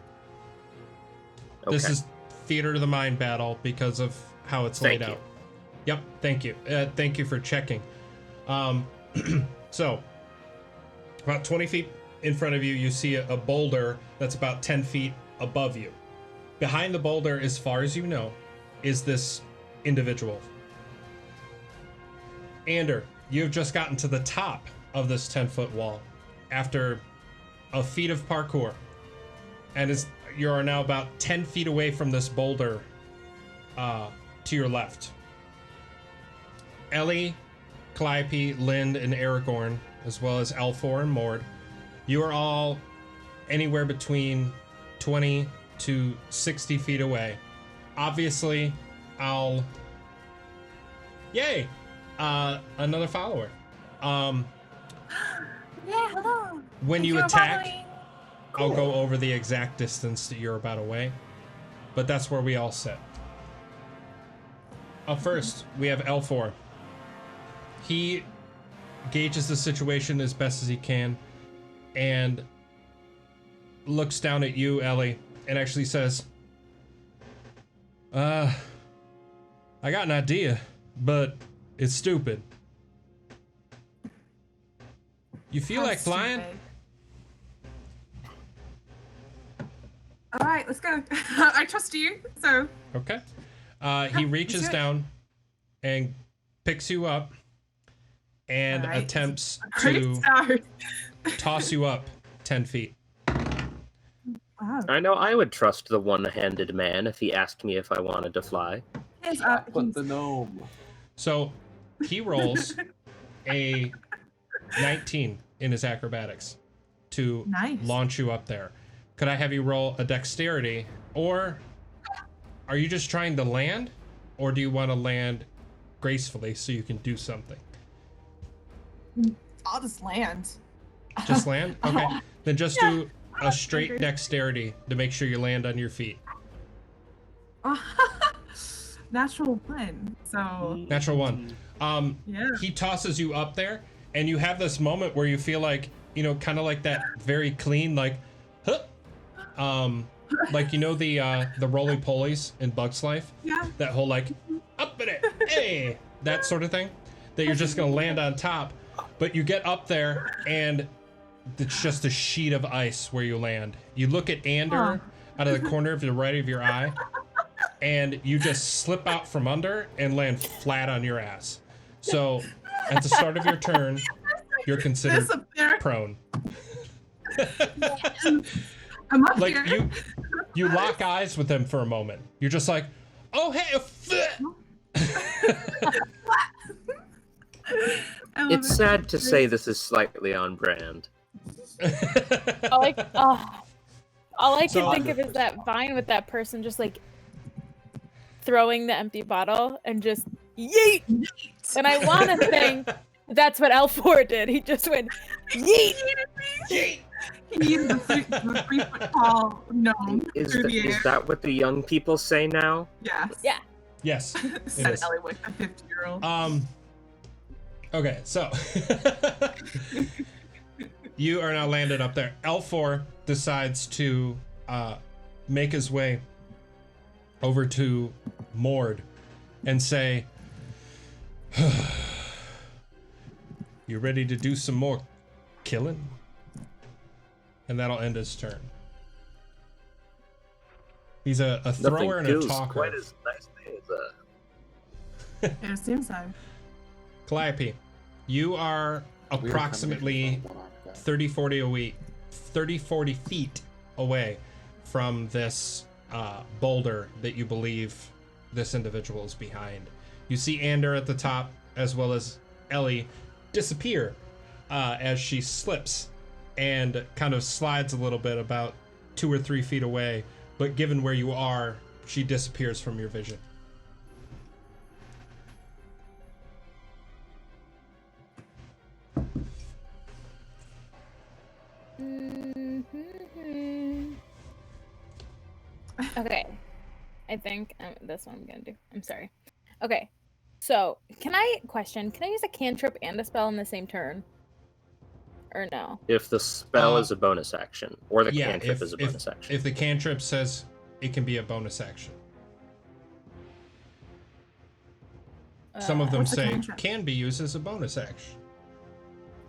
Okay. this is theater of the mind battle because of how it's Thank laid you. out. Yep, thank you. Thank you for checking. So, about 20 feet in front of you, you see a boulder that's about 10 feet above you. Behind the boulder, as far as you know, is this individual. Ander, you have just gotten to the top of this 10-foot wall after a feat of parkour. And you are now about 10 feet away from this boulder to your left. Ellie, Calliope, Lind, and Aragorn, as well as Alfor and Mord, you are all anywhere between 20 to 60 feet away. Obviously, Yay! Another follower. Yeah, hello. When Thank you for attack, following. I'll go over the exact distance that you're about away, but that's where we all sit. Up first, we have L4. He gauges the situation as best as he can and looks down at you, Ellie, and actually says, I got an idea, but it's stupid. You feel How like flying? stupid. All right, let's go. I trust you, so. Okay. He reaches do it. down and picks you up and All right. attempts Great to start. toss you up 10 feet. Wow. I know I would trust the one-handed man if he asked me if I wanted to fly. He's But the gnome. So he rolls a 19 in his acrobatics to Nice. launch you up there. Could I have you roll a dexterity, or are you just trying to land, or do you want to land gracefully so you can do something? I'll just land. Just land? Okay. Then just Yeah. do a straight dexterity to make sure you land on your feet. Natural one. So Natural one. yeah. He tosses you up there, and you have this moment where you feel like, you know, kind of like that very clean, like, huh. Like, you know, the roly-polies in Bug's Life? Yeah. That whole, like, up in it, hey, that sort of thing, that you're just gonna land on top. But you get up there, and it's just a sheet of ice where you land. You look at Ander out of the corner of the right of your eye, and you just slip out from under and land flat on your ass. So, at the start of your turn, you're considered This up there. prone. I'm up Like, here. you lock eyes with him for a moment. You're just like, oh, hey, I love It's it. sad to say this is slightly on brand. All I So- can think of is that Vine with that person just like throwing the empty bottle and just yeet. And I want to think that's what L4 did. He just went yeet. Yeet. He's the 3-foot tall gnome Is, through the air. is that what the young people say now? Yes. Yeah. Yes. Said is. Ellie Wick, a 50-year-old. Okay, so you are now landed up there. L4 decides to make his way over to Mord and say, you ready to do some more killing? And that'll end his turn. He's a thrower and a goes talker. quite as nicely as It seems so. Calliope, you are approximately 30, 40 feet away from this boulder that you believe this individual is behind. You see Ander at the top, as well as Ellie, disappear as she slips and kind of slides a little bit about 2 or 3 feet away. But given where you are, she disappears from your vision. Okay. I think that's what I'm gonna do. I'm sorry. Okay. So, can I use a cantrip and a spell in the same turn? Or no? If the spell is a bonus action, or the cantrip is a bonus action. If the cantrip says it can be a bonus action. Some of them What's the say cantrip? can be used as a bonus action.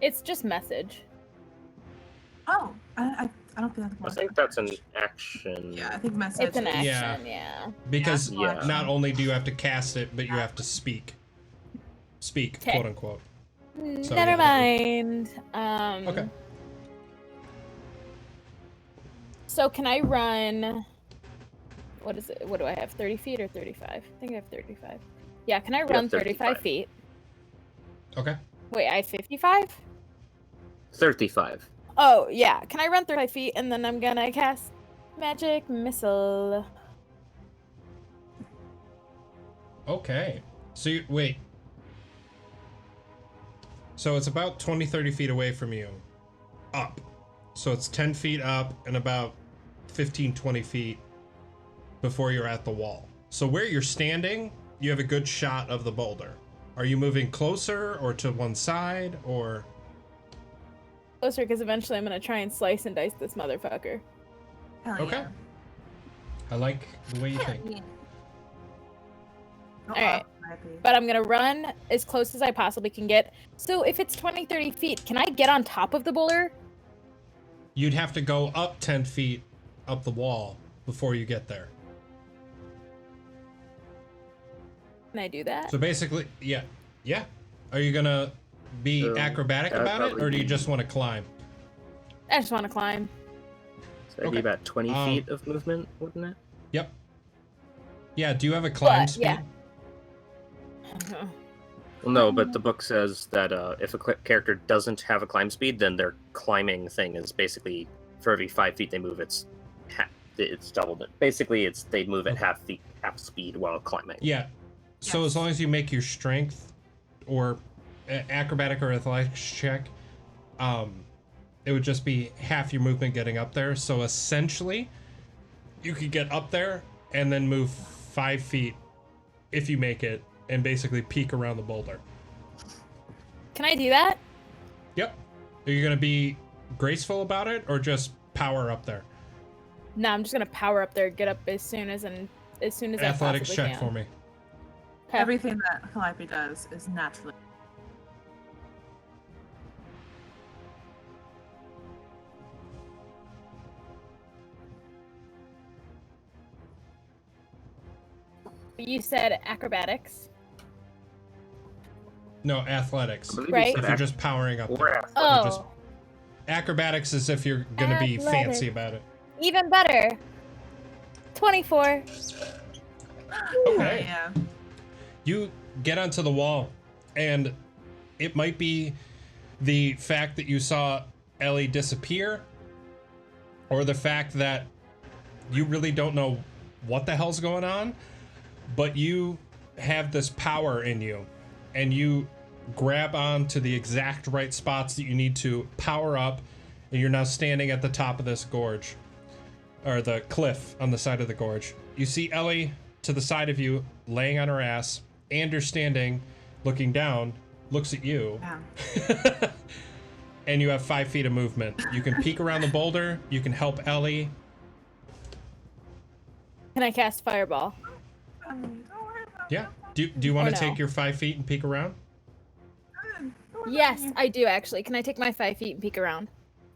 It's just message. Oh, I don't think that's I think that's an action. Yeah, I think message. It's an is- action, yeah. Because Yeah. not only do you have to cast it, but you have to speak. Speak, 'Kay. quote unquote. So, Never yeah, mind. Okay. So can I run? What is it? What do I have? 30 feet or 35? I think I have 35. Yeah, can I run 35 feet? Okay. Wait, I have 55? 35. Oh, yeah. Can I run 35 feet and then I'm gonna cast Magic Missile? Okay. So you wait. So it's about 20, 30 feet away from you. Up. So it's 10 feet up and about 15, 20 feet before you're at the wall. So where you're standing, you have a good shot of the boulder. Are you moving closer or to one side or? Closer, because eventually I'm gonna try and slice and dice this motherfucker. Hell Okay. yeah. I like the way you think. Yeah. Alright. But I'm gonna run as close as I possibly can get. So if it's 20, 30 feet, can I get on top of the boulder? You'd have to go up 10 feet up the wall before you get there. Can I do that? So basically, yeah. Yeah. Are you gonna be So, acrobatic that would about it, probably or do you be- just want to climb? I just want to climb. So that'd be Okay. about 20 feet of movement, wouldn't it? Yep. Yeah, do you have a climb But, speed? yeah. Well, no, but the book says that if a character doesn't have a climb speed, then their climbing thing is basically for every 5 feet they move, it's doubled it. Basically, it's they move at half speed while climbing. Yeah. So Yes. as long as you make your strength or acrobatic or athletics check, it would just be half your movement getting up there. So essentially, you could get up there and then move 5 feet if you make it, and basically peek around the boulder. Can I do that? Yep. Are you gonna be graceful about it or just power up there? No, I'm just gonna power up there, get up as soon as I Athletics possibly check can. for me. Okay. Everything that Calliope does is naturally. You said acrobatics. No, athletics. I believe you Right. said If you're just powering up or there. athletics. Oh, just- Acrobatics is if you're gonna be Athletics. fancy about it. even better. 24. Okay. Yeah. You get onto the wall, and it might be the fact that you saw Ellie disappear, or the fact that you really don't know what the hell's going on, but you have this power in you, and you grab on to the exact right spots that you need to power up, and you're now standing at the top of this gorge, or the cliff on the side of the gorge. You see Ellie to the side of you, laying on her ass, and you're standing, looking down, looks at you, Yeah. and you have 5 feet of movement. You can peek around the boulder, you can help Ellie. Can I cast Fireball? Don't worry about Yeah. Do you want Or to no? take your 5 feet and peek around? it. Don't worry Yes, about I do actually. Can I take my 5 feet and peek around?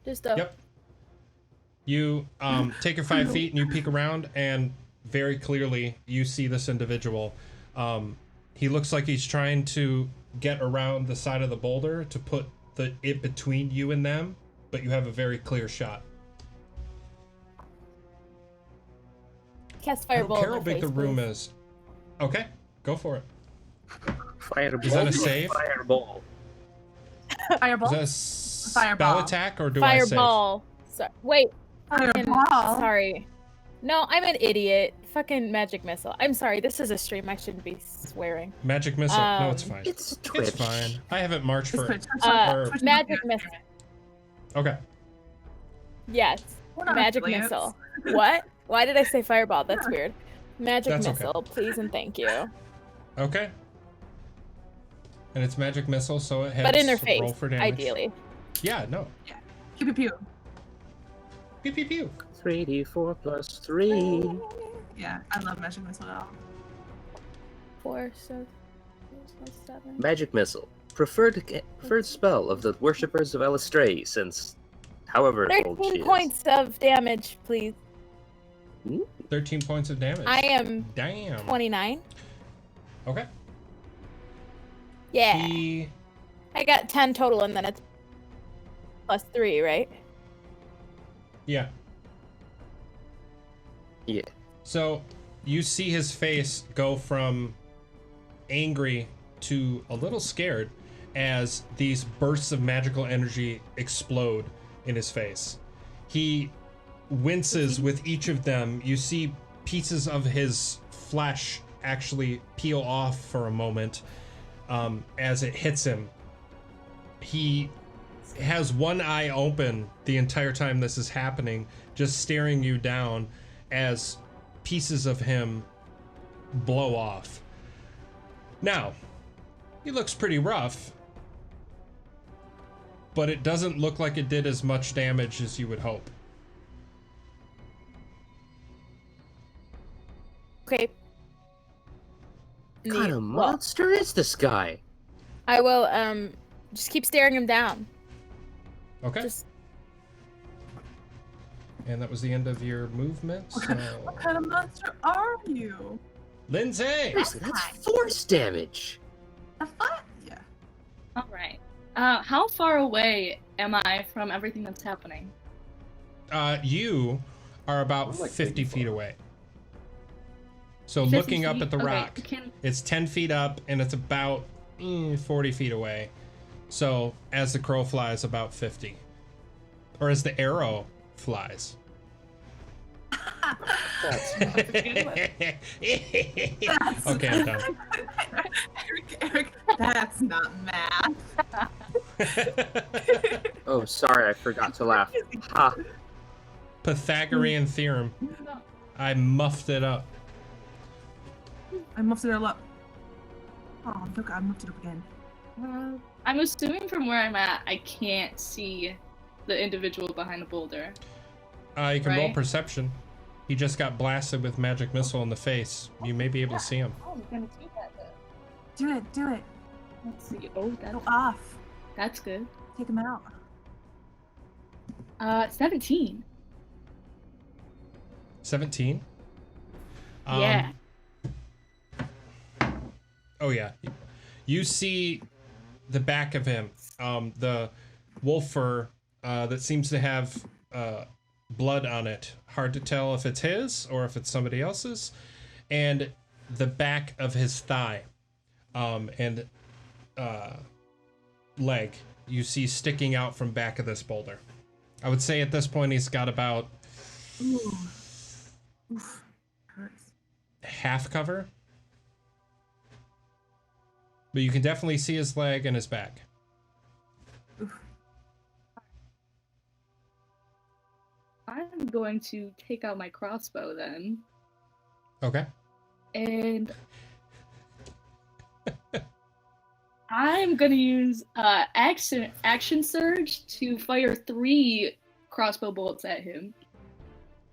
Just Yep. You take your 5 feet and you peek around, and very clearly you see this individual. He looks like he's trying to get around the side of the boulder to put it between you and them, but you have a very clear shot. Cast Fireball. How in their big the face, room please. is. Okay, go for it. Fireball. Is that a save? Fireball. it. Fireball. Is that a spell Fireball. attack, or do I save? Fireball. Wait. fucking- Fireball. Sorry. No, I'm an idiot. Fucking magic missile. I'm sorry. This is a stream. I shouldn't be swearing. Magic missile. No, it's fine. It's Twitch. It's fine. I haven't marched It's for. Twitch. Uh, Twitch magic is missile. Okay. Yes. We're not Magic affiliates. missile. What? Why did I say fireball? That's weird. Magic That's okay. missile, please and thank you. Okay. And it's magic missile, so it hits. But in her Roll face, for damage. ideally. Yeah. No. Pew pew pew. Pew pew pew. 3d4 plus 3. Yeah, I love magic missile now. 4, so 7. Magic missile. preferred spell of the worshippers of Elistray since however old she 13 is. points of damage, please. 13 points of damage. I am Damn. 29. Okay. Yeah. He... I got 10 total, and then it's plus 3, right? Yeah. Yeah. So you see his face go from angry to a little scared as these bursts of magical energy explode in his face. He winces with each of them. You see pieces of his flesh actually peel off for a moment as it hits him. He has one eye open the entire time this is happening, just staring you down as pieces of him blow off. Now, he looks pretty rough, but it doesn't look like it did as much damage as you would hope. Okay. What kind of monster is this guy? I will just keep staring him down. Okay. Just And that was the end of your movement. So... What kind of monster are you? Lindsay! That's force damage. A fuck? Yeah. All right. How far away am I from everything that's happening? You are about Like 50 feet away. So 50 looking up feet? at the Okay, rock, it's 10 feet up and it's about 40 feet away. So as the crow flies, about 50. Or as the arrow flies. Okay, I'm done. Eric, that's not math. Oh, sorry, I forgot to laugh. Ha! Pythagorean theorem. I muffed it up. I muffed it all up. Oh, look, I muffed it up again. I'm assuming from where I'm at, I can't see the individual behind the boulder. You can roll Right. perception. He just got blasted with magic missile in the face. You may be able to see him. Oh, I'm gonna do that then. Do it, do it. Let's see. Oh, Go off. that's good. Take him out. 17. 17? Yeah. Oh yeah. You see the back of him, the wolf fur that seems to have blood on it. Hard to tell if it's his or if it's somebody else's. And the back of his thigh and leg you see sticking out from back of this boulder. I would say at this point he's got about Ooh. Oof. Hurts. half cover. But you can definitely see his leg and his back. Oof. I'm going to take out my crossbow then. Okay. And I'm gonna use action surge to fire 3 crossbow bolts at him,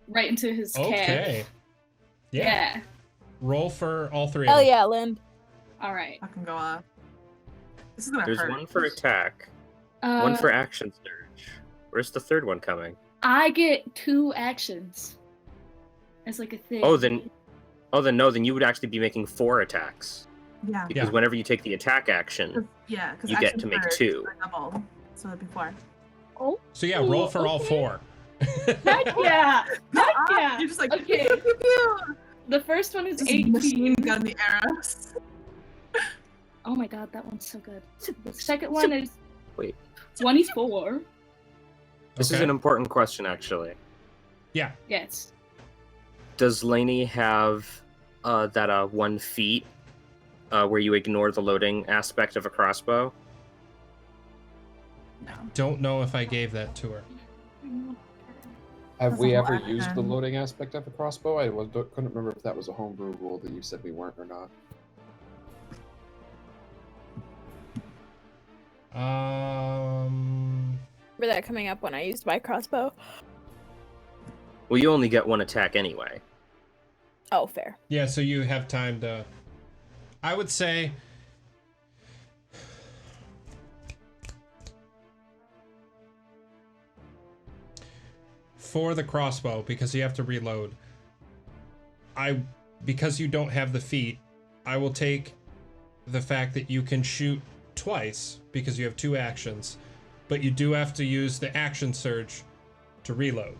right into his Okay. calf. Yeah. Roll for all three hell of them. yeah, Lind. All right. I can go off. This is gonna There's hurt. one for attack, one for action surge. Where's the third one coming? I get 2 actions. As like a thing. Oh, then no, then you would actually be making 4 attacks. Yeah. Because Yeah. whenever you take the attack action, Yeah, because You get to make 2. Double. So it'd be 4. Oh. So yeah, roll for all okay. 4. Heck yeah! Heck yeah! You're just like, Okay. pew, pew, pew. The first one is Just 18. machine gun the arrows. Oh my god, that one's so good. The second one is Wait. 24. this is Okay. an important question actually. Yeah. Yes. Does Lainey have that 1 feat where you ignore the loading aspect of a crossbow? No. Don't know if I gave that to her. Have That's we a ever lot, used the then. loading aspect of a crossbow? Couldn't remember if that was a homebrew rule that you said we weren't or not. Remember that coming up when I used my crossbow? Well, you only get 1 attack anyway. Oh, fair. Yeah, so you have time to... I would say... for the crossbow, because you have to reload, because you don't have the feat, I will take the fact that you can shoot twice because you have 2 actions, but you do have to use the action surge to reload.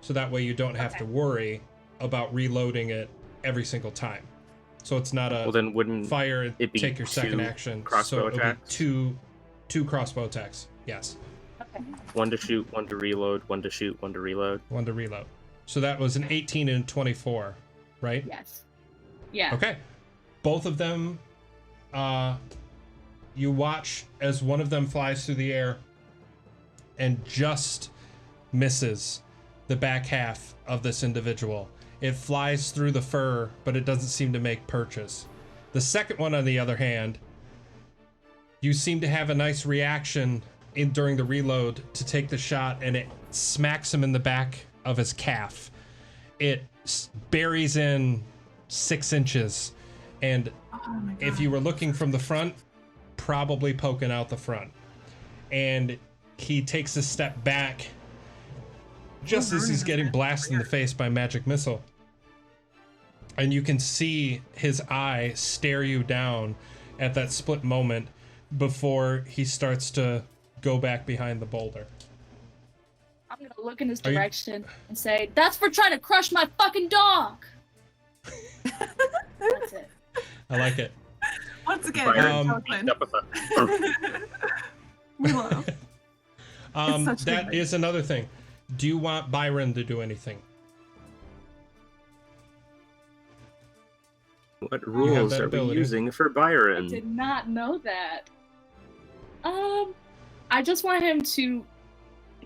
So that way you don't have to worry about reloading it every single time. So it's not a Well, then wouldn't fire, it be take your second 2 action. crossbow So it'll attacks? be two crossbow attacks. Yes. Okay. 1 to shoot, 1 to reload, 1 to shoot, 1 to reload. 1 to reload. So that was an 18 and 24, right? Yes. Yeah. Okay. Both of them, you watch as one of them flies through the air and just misses the back half of this individual. It flies through the fur, but it doesn't seem to make purchase. The second one, on the other hand, you seem to have a nice reaction during the reload to take the shot, and it smacks him in the back of his calf. It buries in 6 inches, and if you were looking from the front, probably poking out the front. And he takes a step back just as he's getting blasted in the face by magic missile. And you can see his eye stare you down at that split moment before he starts to go back behind the boulder. I'm gonna look in his Are you- direction and say, "That's for trying to crush my fucking dog." That's it. I like it. Once again, Byron, Jonathan. up with a- Willow. It's such That good. is another thing. Do you want Byron to do anything? What rules that are we ability. using for I Byron? did not know that. I just want him to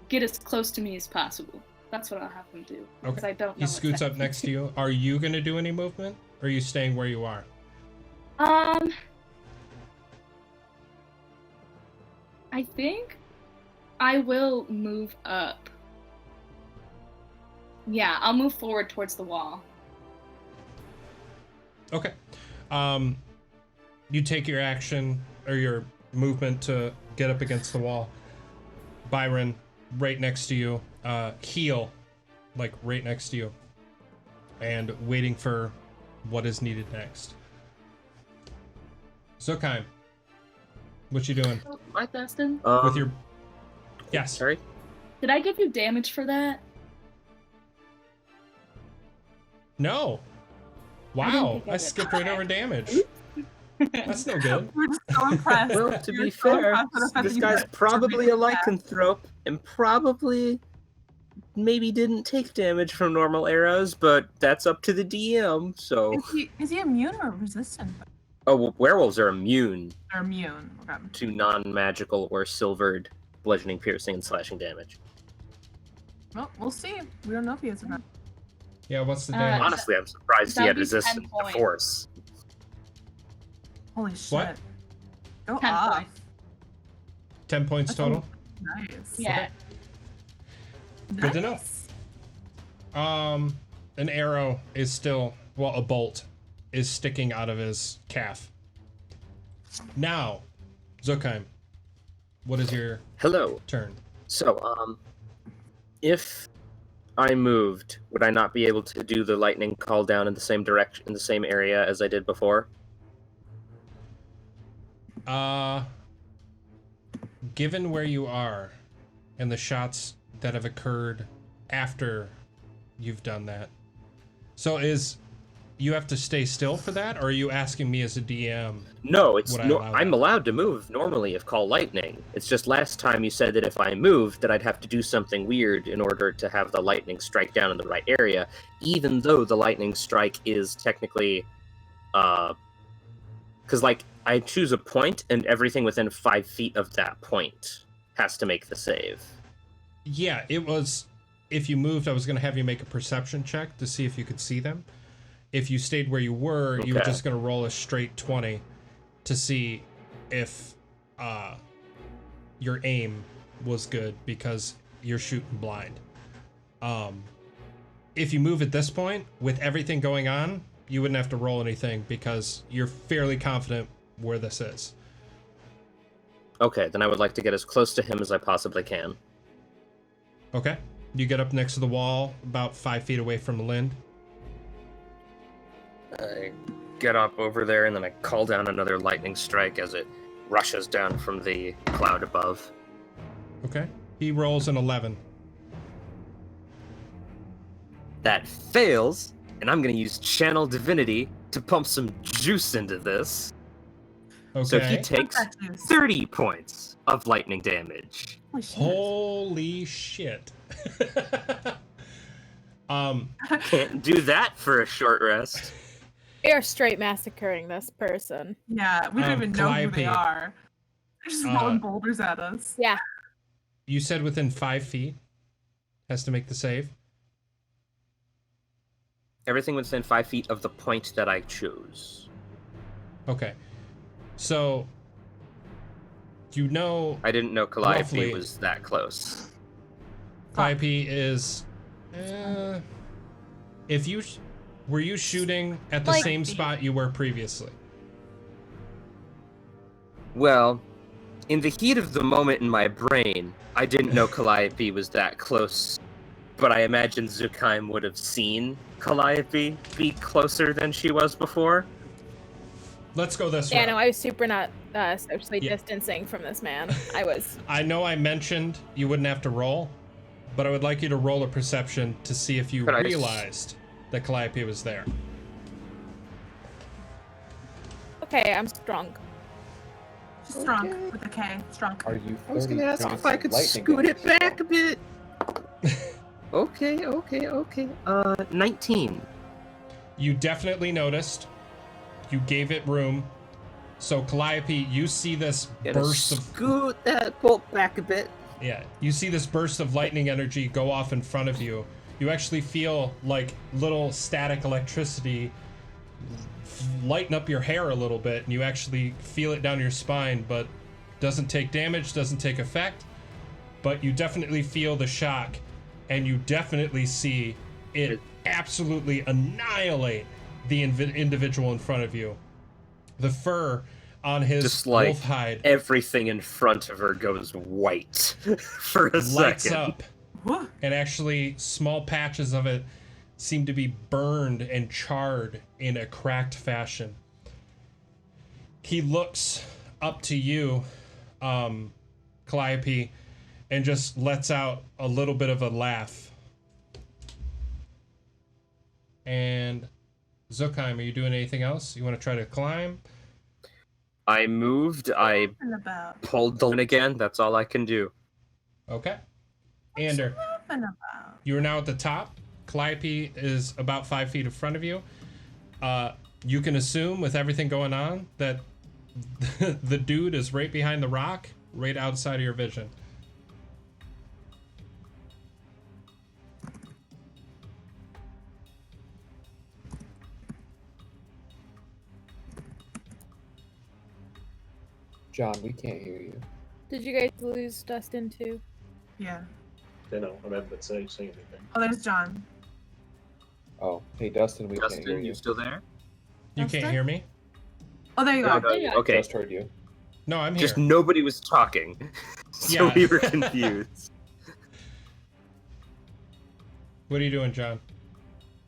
get as close to me as possible. That's what I'll have him do. Because I don't know. He scoots up next to you. Are you going to do any movement? Or are you staying where you are? I think I will move up. Yeah, I'll move forward towards the wall. Okay. You take your action or your movement to get up against the wall. Byron, right next to you. Heel, like right next to you. And waiting for what is needed next. Zokheim, what you doing My Dustin? with your... Yes. Sorry? Did I give you damage for that? No. I didn't Wow, think I I did. skipped right over damage. That's no good. We're just so impressed. Well, to We're be so fair, impressed with the fact this that you guy's put probably a something like that. lycanthrope and probably maybe didn't take damage from normal arrows, but that's up to the DM, so... Is he immune or resistant? Oh, well, werewolves are immune Or immune. Okay. to non-magical or silvered bludgeoning, piercing, and slashing damage. Well, we'll see. We don't know if he is or not. Yeah, what's the Uh, damage? Honestly, I'm surprised That he would had be 10 resistance to points. force. Holy shit. What? Go 10 off. points. 10 points That's total? Nice. Yeah. Good to know. Nice. An arrow is still, well, a bolt is sticking out of his calf. Now, Zokheim, what is your Hello. turn? So, if I moved, would I not be able to do the lightning call down in the same direction, in the same area as I did before? Given where you are and the shots that have occurred after you've done that, so you have to stay still for that, or are you asking me as a DM? No, it's Would I no. allow I'm that? allowed to move normally if call lightning. It's just last time you said that if I moved, that I'd have to do something weird in order to have the lightning strike down in the right area, even though the lightning strike is technically, because like I choose a point and everything within 5 feet of that point has to make the save. Yeah, it was. If you moved, I was going to have you make a perception check to see if you could see them. If you stayed where you were, you were Okay. just going to roll a straight 20 to see if your aim was good because you're shooting blind. If you move at this point, with everything going on, you wouldn't have to roll anything because you're fairly confident where this is. Okay, then I would like to get as close to him as I possibly can. Okay? You get up next to the wall, about 5 feet away from Lind. I get up over there and then I call down another lightning strike as it rushes down from the cloud above. Okay. He rolls an 11. That fails, and I'm going to use Channel Divinity to pump some juice into this. Okay. So he takes That juice. 30 points of lightning damage. Holy shit. Holy shit. Can't do that for a short rest. We are straight massacring this person. Yeah, we don't even know who they Calliope. are. They're just throwing boulders at us. Yeah. You said within 5 feet has to make the save. Everything within 5 feet of the point that I chose. Okay. So, you know, I didn't know Calliope Roughly. was that close. Calliope is. If you were you shooting at the Like- same spot you were previously? Well, in the heat of the moment in my brain, I didn't know Calliope was that close. But I imagine Zukheim would have seen Calliope be closer than she was before. Let's go this Yeah, way. no, I was super not socially Yeah. distancing from this man. I was. I know I mentioned you wouldn't have to roll, but I would like you to roll a perception to see if you Could I s- realized that Calliope was there. Okay, I'm strong. She's drunk with a K. Drunk. Are you? I was gonna 30 ask if points I of could lightning scoot it damage? back a bit. Okay. 19. You definitely noticed. You gave it room. So Calliope, you see this Gonna burst of scoot that bolt back a bit. you see this burst of lightning energy go off in front of you. You actually feel like little static electricity lighten up your hair a little bit, and you actually feel it down your spine, but doesn't take damage, doesn't take effect. But you definitely feel the shock, and you definitely see it absolutely annihilate the individual in front of you. The fur on his Just like wolf hide everything in front of her goes white for a lights second. up, Woo. and actually small patches of it seem to be burned and charred in a cracked fashion. He looks up to you, Calliope, and just lets out a little bit of a laugh. And Zukheim, are you doing anything else? You want to try to climb? I moved, I Talking about. pulled the line again, that's all I can do. Okay. Ander, Talking about. you are now at the top. Calliope is about 5 feet in front of you. You can assume, with everything going on, that the dude is right behind the rock, right outside of your vision. John, we can't hear you. Did you guys lose Dustin too? Yeah. You know, I haven't been saying anything. Oh, there's John. Oh, hey Dustin, we can't hear Dustin, you. you still there? You Dustin? can't hear me? Oh, there you No, go. no, Yeah. Okay, Just heard you. No, I'm here. just nobody was talking, so Yeah. we were confused. What are you doing, John?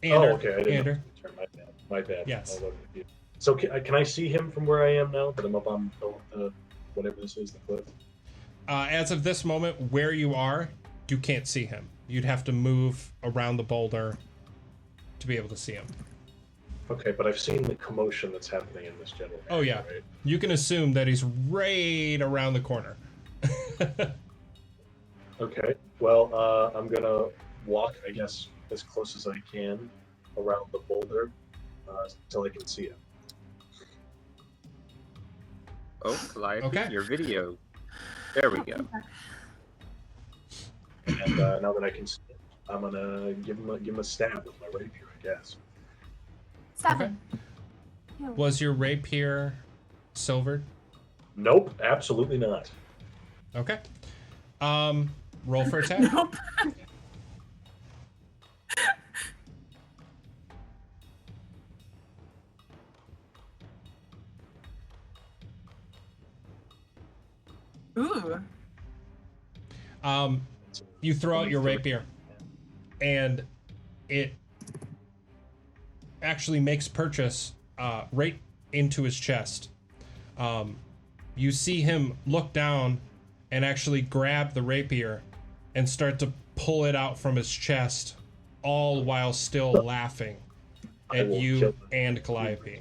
Ander, Oh, okay. I didn't Ander. know the turn. My bad. Yes. I wasn't confused. So can I see him from where I am now that I'm up on the whatever this is, the cliff? As of this moment, where you are, you can't see him. You'd have to move around the boulder to be able to see him. Okay, but I've seen the commotion that's happening in this general area. Oh, yeah. Right? You can assume that he's right around the corner. Okay. Well, I'm gonna walk, I guess, as close as I can around the boulder until I can see him. Oh, Calliope, Okay. your video. There we go. And now that I can see him, I'm gonna give him a stab with my rapier, I guess. Stop Okay. him. Ew. Was your rapier silvered? Nope, absolutely not. Okay. Roll for attack. Nope. Ooh. You throw out your rapier. and it actually makes purchase right into his chest. You see him look down and actually grab the rapier and start to pull it out from his chest, all while still laughing at you and Calliope.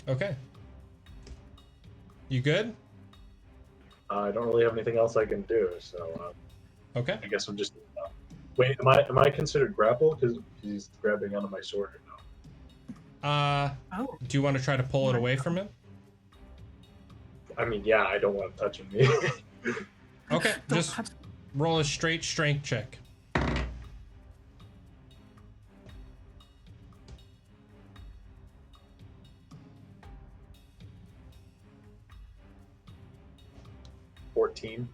Okay. You good? I don't really have anything else I can do, so Okay. I guess I'm just. Wait, am I considered grapple because he's grabbing onto my sword or no? Oh. Do you want to try to pull it away from him? I mean, yeah, I don't want him touching me. Okay, Don't just touch- roll a straight strength check. $14.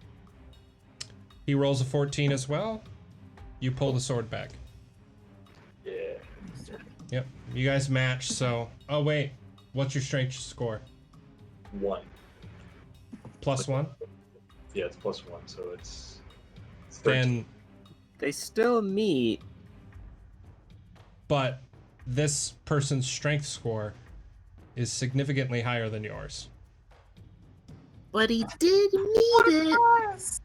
He rolls a 14 as well. You pull the sword back. Yeah. Yep. You guys match, so... Oh, wait. What's your strength score? 1. +1? Yeah, it's +1, so it's 13. Then... They still meet. But this person's strength score is significantly higher than yours. But he did meet it. It's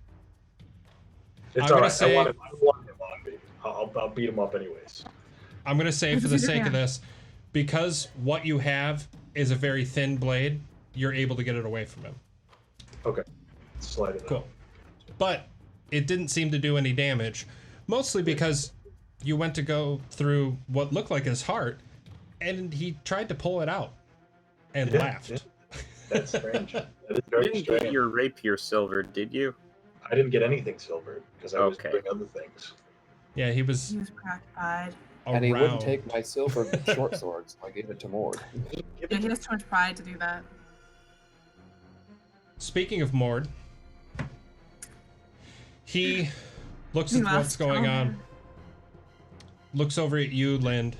I'm all gonna right. say- I want him on me. I'll beat him up anyways. I'm going to say, for the sake of Yeah. this, because what you have is a very thin blade, you're able to get it away from him. Okay. Slide it Cool. out. But it didn't seem to do any damage, mostly because you went to go through what looked like his heart, and he tried to pull it out and Yeah, laughed. yeah. That's strange. That is You very didn't get strange. your rapier silvered, did you? I didn't get anything silvered because I was Okay. doing other things. Yeah, he was He was preoccupied. around. And he wouldn't take my silver short sword, so I gave it to Mord. Yeah, he has too much pride to do that. Speaking of Mord, he looks He at what's laughs going on, down looks over at you, Lind,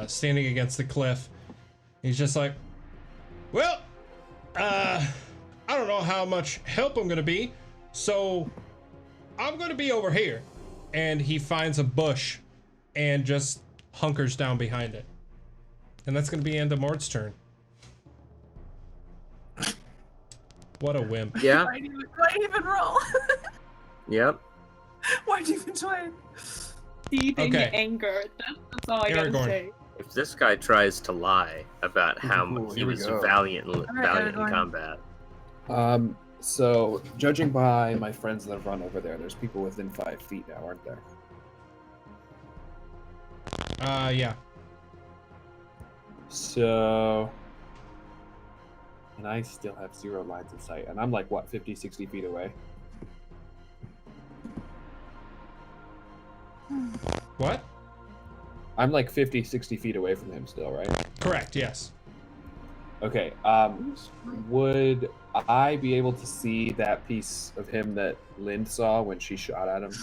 standing against the cliff. He's just like, well, I don't know how much help I'm gonna be, so I'm gonna be over here. And he finds a bush and just hunkers down behind it. And that's gonna be end of Mord's turn. What a wimp. Yeah. Why'd you even roll? Yep. Why'd you even join? Seething Okay. anger. That's all I gotta Aragorn. say. If this guy tries to lie about how Ooh, he here we was go. valiant in Aragorn. combat, So, judging by my friends that have run over there, there's people within 5 feet now, aren't there? Yeah. So... And I still have 0 lines of sight, and I'm like, what, 50, 60 feet away? What? I'm like 50, 60 feet away from him still, right? Correct, yes. Okay, would I be able to see that piece of him that Lind saw when she shot at him?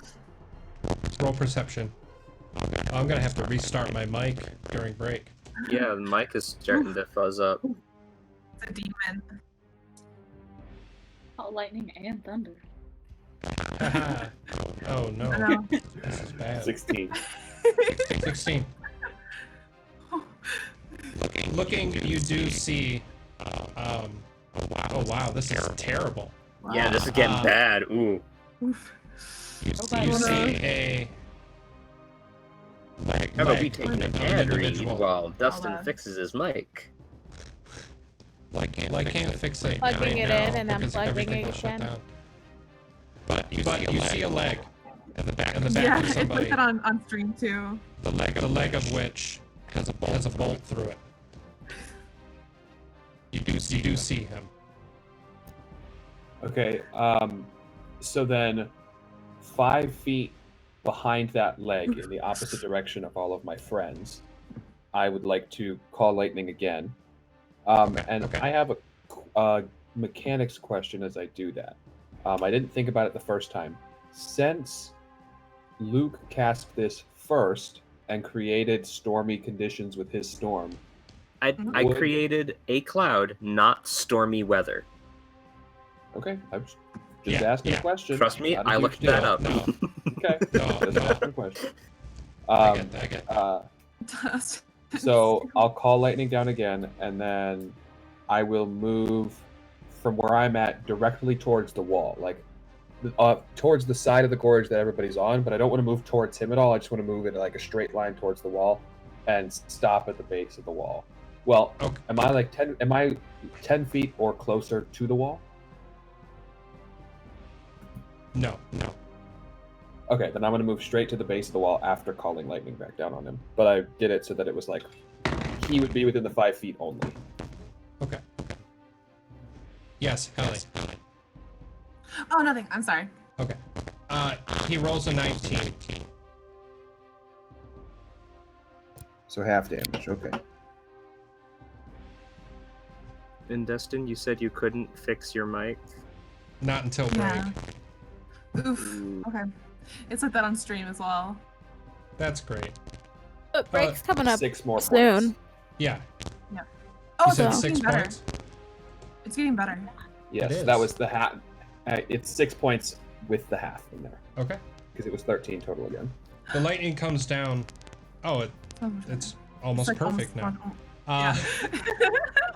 Roll perception. I'm gonna have to restart my mic during break. yeah, the mic is starting to fuzz up. It's a demon. Oh, lightning and thunder. Oh no, I know. this is bad. 16. 16. Looking, you do see. Oh wow, this is terrible. Yeah, this is getting bad. Ooh. Oof. You see a. How about we leg take of an an ad read individual. while Dustin on. fixes his mic? Well, I can't fix it Plugging right it now in and because unplugging everything it will shut again. down. But you see a leg in the back Yeah, of it's somebody. like that on stream too. The leg of which has a bolt through it. You do see him. Okay, so then 5 feet behind that leg in the opposite direction of all of my friends, I would like to call lightning again. And okay. I have a mechanics question as I do that. I didn't think about it the first time. Since Luke cast this first and created stormy conditions with his storm, I Would- created a cloud, not stormy weather. okay, I'm just Just Yeah, asking yeah. a question. Trust me, Not a I huge looked deal. that up. No. Okay. No, Just no. asking a question. I get that. I get that. So I'll call lightning down again, and then I will move from where I'm at directly towards the wall, like towards the side of the gorge that everybody's on. But I don't want to move towards him at all. I just want to move in like a straight line towards the wall, and stop at the base of the wall. Well, Okay. am I like 10? Am I 10 feet or closer to the wall? No. Okay, then I'm gonna move straight to the base of the wall after calling lightning back down on him. But I did it so that it was like he would be within the 5 feet only. Okay. Yes, Ellie. Oh, nothing. I'm sorry. Okay. He rolls a 19. So half damage. Okay. And Destin, you said you couldn't fix your mic. Not until break. Yeah. Oof. Okay. It's like that on stream as well. That's great. But break's coming up 6 more soon. points. Yeah. Oh, You said it's 6 getting better. points? It's getting better. Yes, It is. that was the half. It's 6 points with the half in there Okay. because it was 13 total again. The lightning comes down. Oh, it's almost like perfect now. Yeah.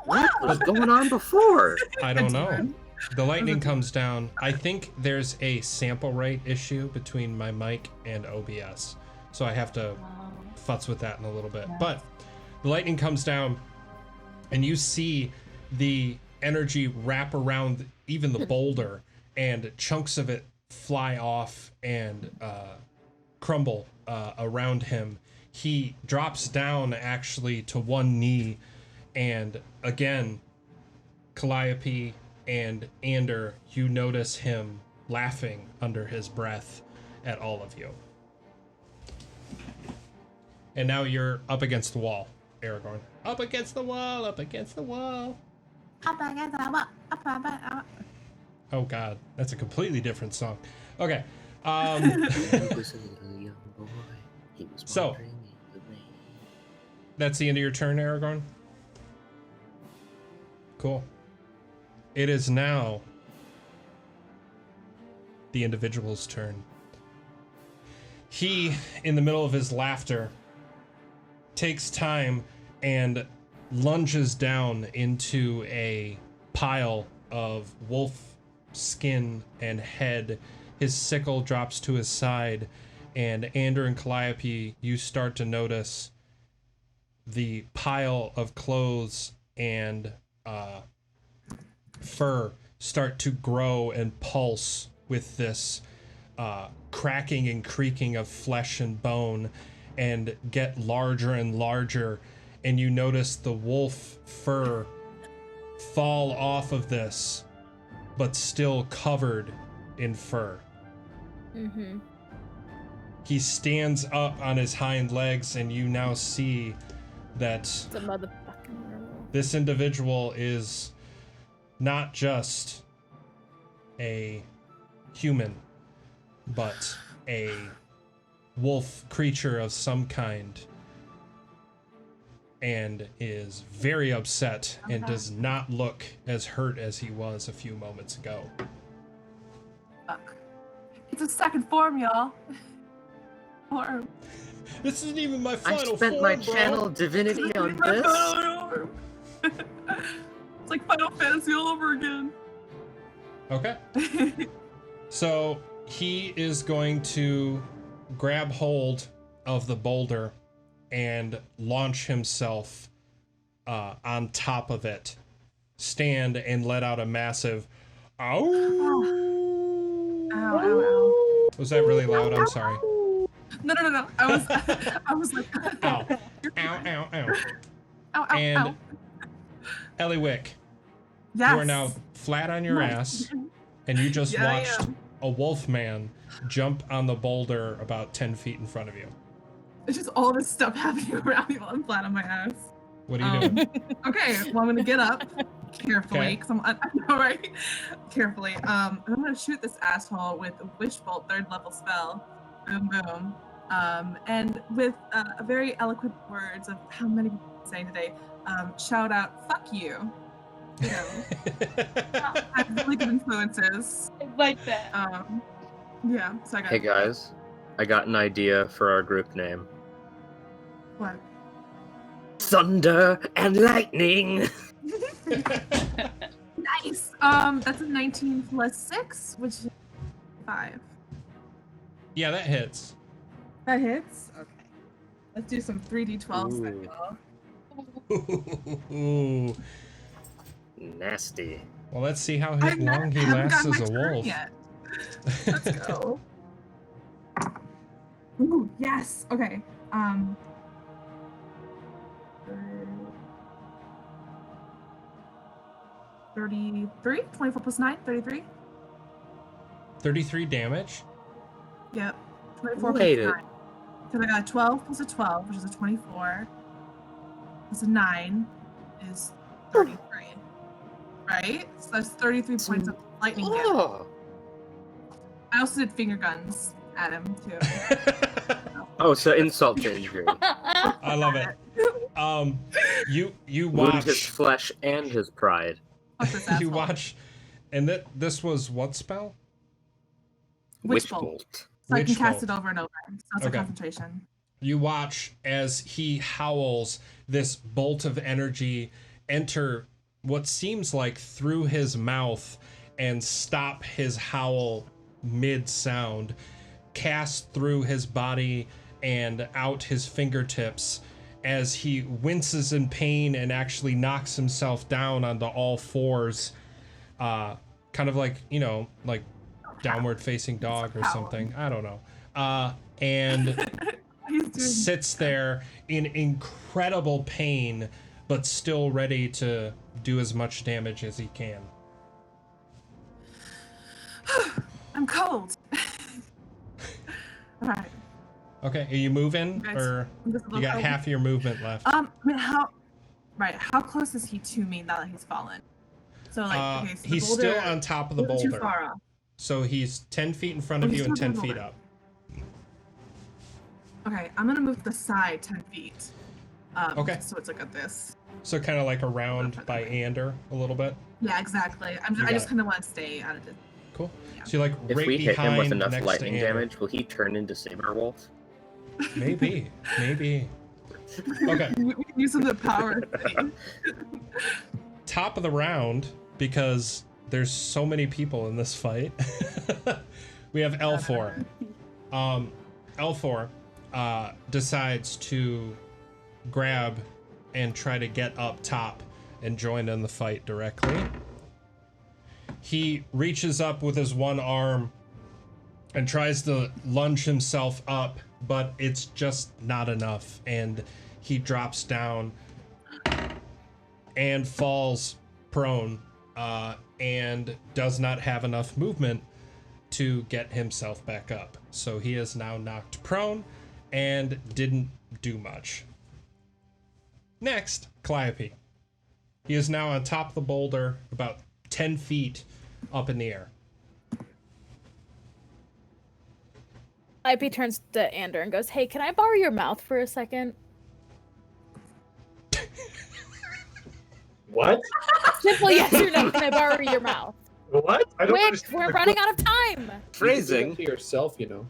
What was going on before? I don't know. Demon. The lightning comes down. I think there's a sample rate issue between my mic and OBS. So I have to futz with that in a little bit. Yeah. But the lightning comes down and you see the energy wrap around even the boulder and chunks of it fly off and crumble around him. He drops down actually to one knee, and again, Calliope and Ander, you notice him laughing under his breath at all of you. And now you're up against the wall, Aragorn. Up against the wall, up against the wall. Oh god, that's a completely different song. Okay. He was a little young boy. He was So- wandering in the rain. That's the end of your turn, Aragorn? Cool. It is now the individual's turn. He, in the middle of his laughter, takes time and lunges down into a pile of wolf skin and head. His sickle drops to his side, and Ander and Calliope, you start to notice the pile of clothes and fur start to grow and pulse with this cracking and creaking of flesh and bone and get larger and larger, and you notice the wolf fur fall off of this but still covered in fur. Mm-hmm. He stands up on his hind legs, and you now see that It's a motherfucking werewolf. this individual is not just a human, but a wolf creature of some kind, and is very upset and does not look as hurt as he was a few moments ago. Fuck. It's a second form, y'all. Form. This isn't even my I final spent form, my bro. channel divinity on My this. final form. It's like Final Fantasy all over again. Okay. So he is going to grab hold of the boulder and launch himself on top of it, stand and let out a massive ow. Ow, ow, ow. Was that really loud? I'm sorry. No. I was like, Ow. Ow, ow, ow. ow, And ow. Eliwick, Yes. you are now flat on your ass, and you just Yeah, I watched am. a wolf man jump on the boulder about 10 feet in front of you. It's just all this stuff happening around me while I'm flat on my ass. What are you doing? Okay, well I'm gonna get up carefully Okay. because I know, right? Carefully. I'm gonna shoot this asshole with a Wish Bolt 3rd level spell. Boom, boom. And with a very eloquent words of how many people are saying today, shout out "fuck you" you know, have really good influences. I like that. Yeah, so I got Hey guys, I got an idea for our group name. what? Thunder and lightning. Nice. That's a 19 plus 6, which is 5. Yeah, that hits. That hits? Okay. Let's do some 3d12s then, Ooh. y'all. Ooh. Nasty. Well, let's see how I long he haven't lasts gotten as a my turn wolf. yet. Let's go. Ooh, yes. Okay. 33? 24 plus 9? 33? 33 damage. Yep. 24 Wait plus a- 9. So I got a 12 plus a 12, which is a 24. Plus a 9 is 33. Right? So that's 33 points of lightning damage. Oh. I also did finger guns at him, too. Oh, so insult to injury. I love it. You Wound his watch. flesh and his pride. Fuck this You asshole. watch, and this was what spell? Witch Witch bolt. bolt. So I can Witch cast bolt. it over and over. So it's Okay. a concentration. You watch as he howls, this bolt of energy enter what seems like through his mouth and stop his howl mid-sound, cast through his body and out his fingertips as he winces in pain and actually knocks himself down onto all fours, kind of like, you know, like downward facing dog or something. I don't know. And He's doing sits there in incredible pain, but still ready to do as much damage as he can. I'm cold. All right. Okay, are you moving, Guys, or I'm just a you little got cold. half of your movement left? I mean, how close is he to me now that he's fallen? So like, okay, so the He's boulder still on top of the isn't too boulder, far off. so he's 10 feet in front Oh, of he's you and still 10 on the feet boulder. up. Okay, I'm gonna move to the side 10 feet. Okay. So it's like at this. So kind of like around by Ander a little bit. Yeah, exactly. I got just it. kind of want to stay out of it. Cool. Yeah. So you're like If right we hit behind him with enough next lightning to Ander. damage, will he turn into Saberwolf? Maybe. Okay. We can use some of the power thing. Top of the round, because there's so many people in this fight. We have L4. L4 decides to grab and try to get up top and join in the fight directly. He reaches up with his one arm and tries to lunge himself up, but it's just not enough, and he drops down and falls prone, and does not have enough movement to get himself back up. So he is now knocked prone and didn't do much. Next, Calliope. He is now on top of the boulder, about 10 feet up in the air. IP turns to Ander and goes, "Hey, can I borrow your mouth for a second?" What? Simple yes or no. Can I borrow your mouth? What? I don't Quick, understand we're the running out of time. Phrasing. To yourself, you know.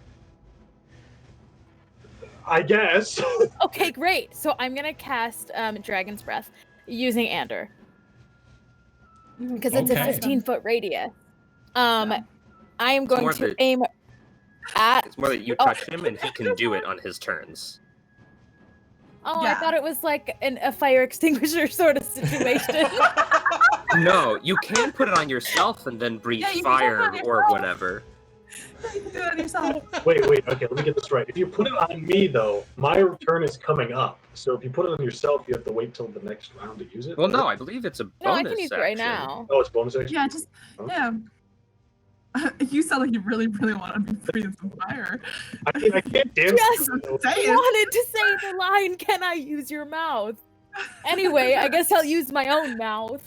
I guess. Okay, great. So I'm gonna cast Dragon's Breath using Ander because it's Okay. a 15-foot radius. I am going more to the- aim at. It's more that you touch him and he can do it on his turns. Oh, Yeah. I thought it was like a fire extinguisher sort of situation. No, you can put it on yourself and then breathe Yeah, you can put it fire on or yourself. whatever. You can do it yourself. Wait. Okay, let me get this right. If you put it on me, though, my turn is coming up. So if you put it on yourself, you have to wait till the next round to use it. Well, no, I believe it's a bonus No, I can use it right action. now. Oh, it's bonus action. Yeah, just yeah. You sound like you really, really want to be breathing some fire. I mean, I can't dance. Just Say it. wanted to say the line, "Can I use your mouth?" Anyway, I guess I'll use my own mouth.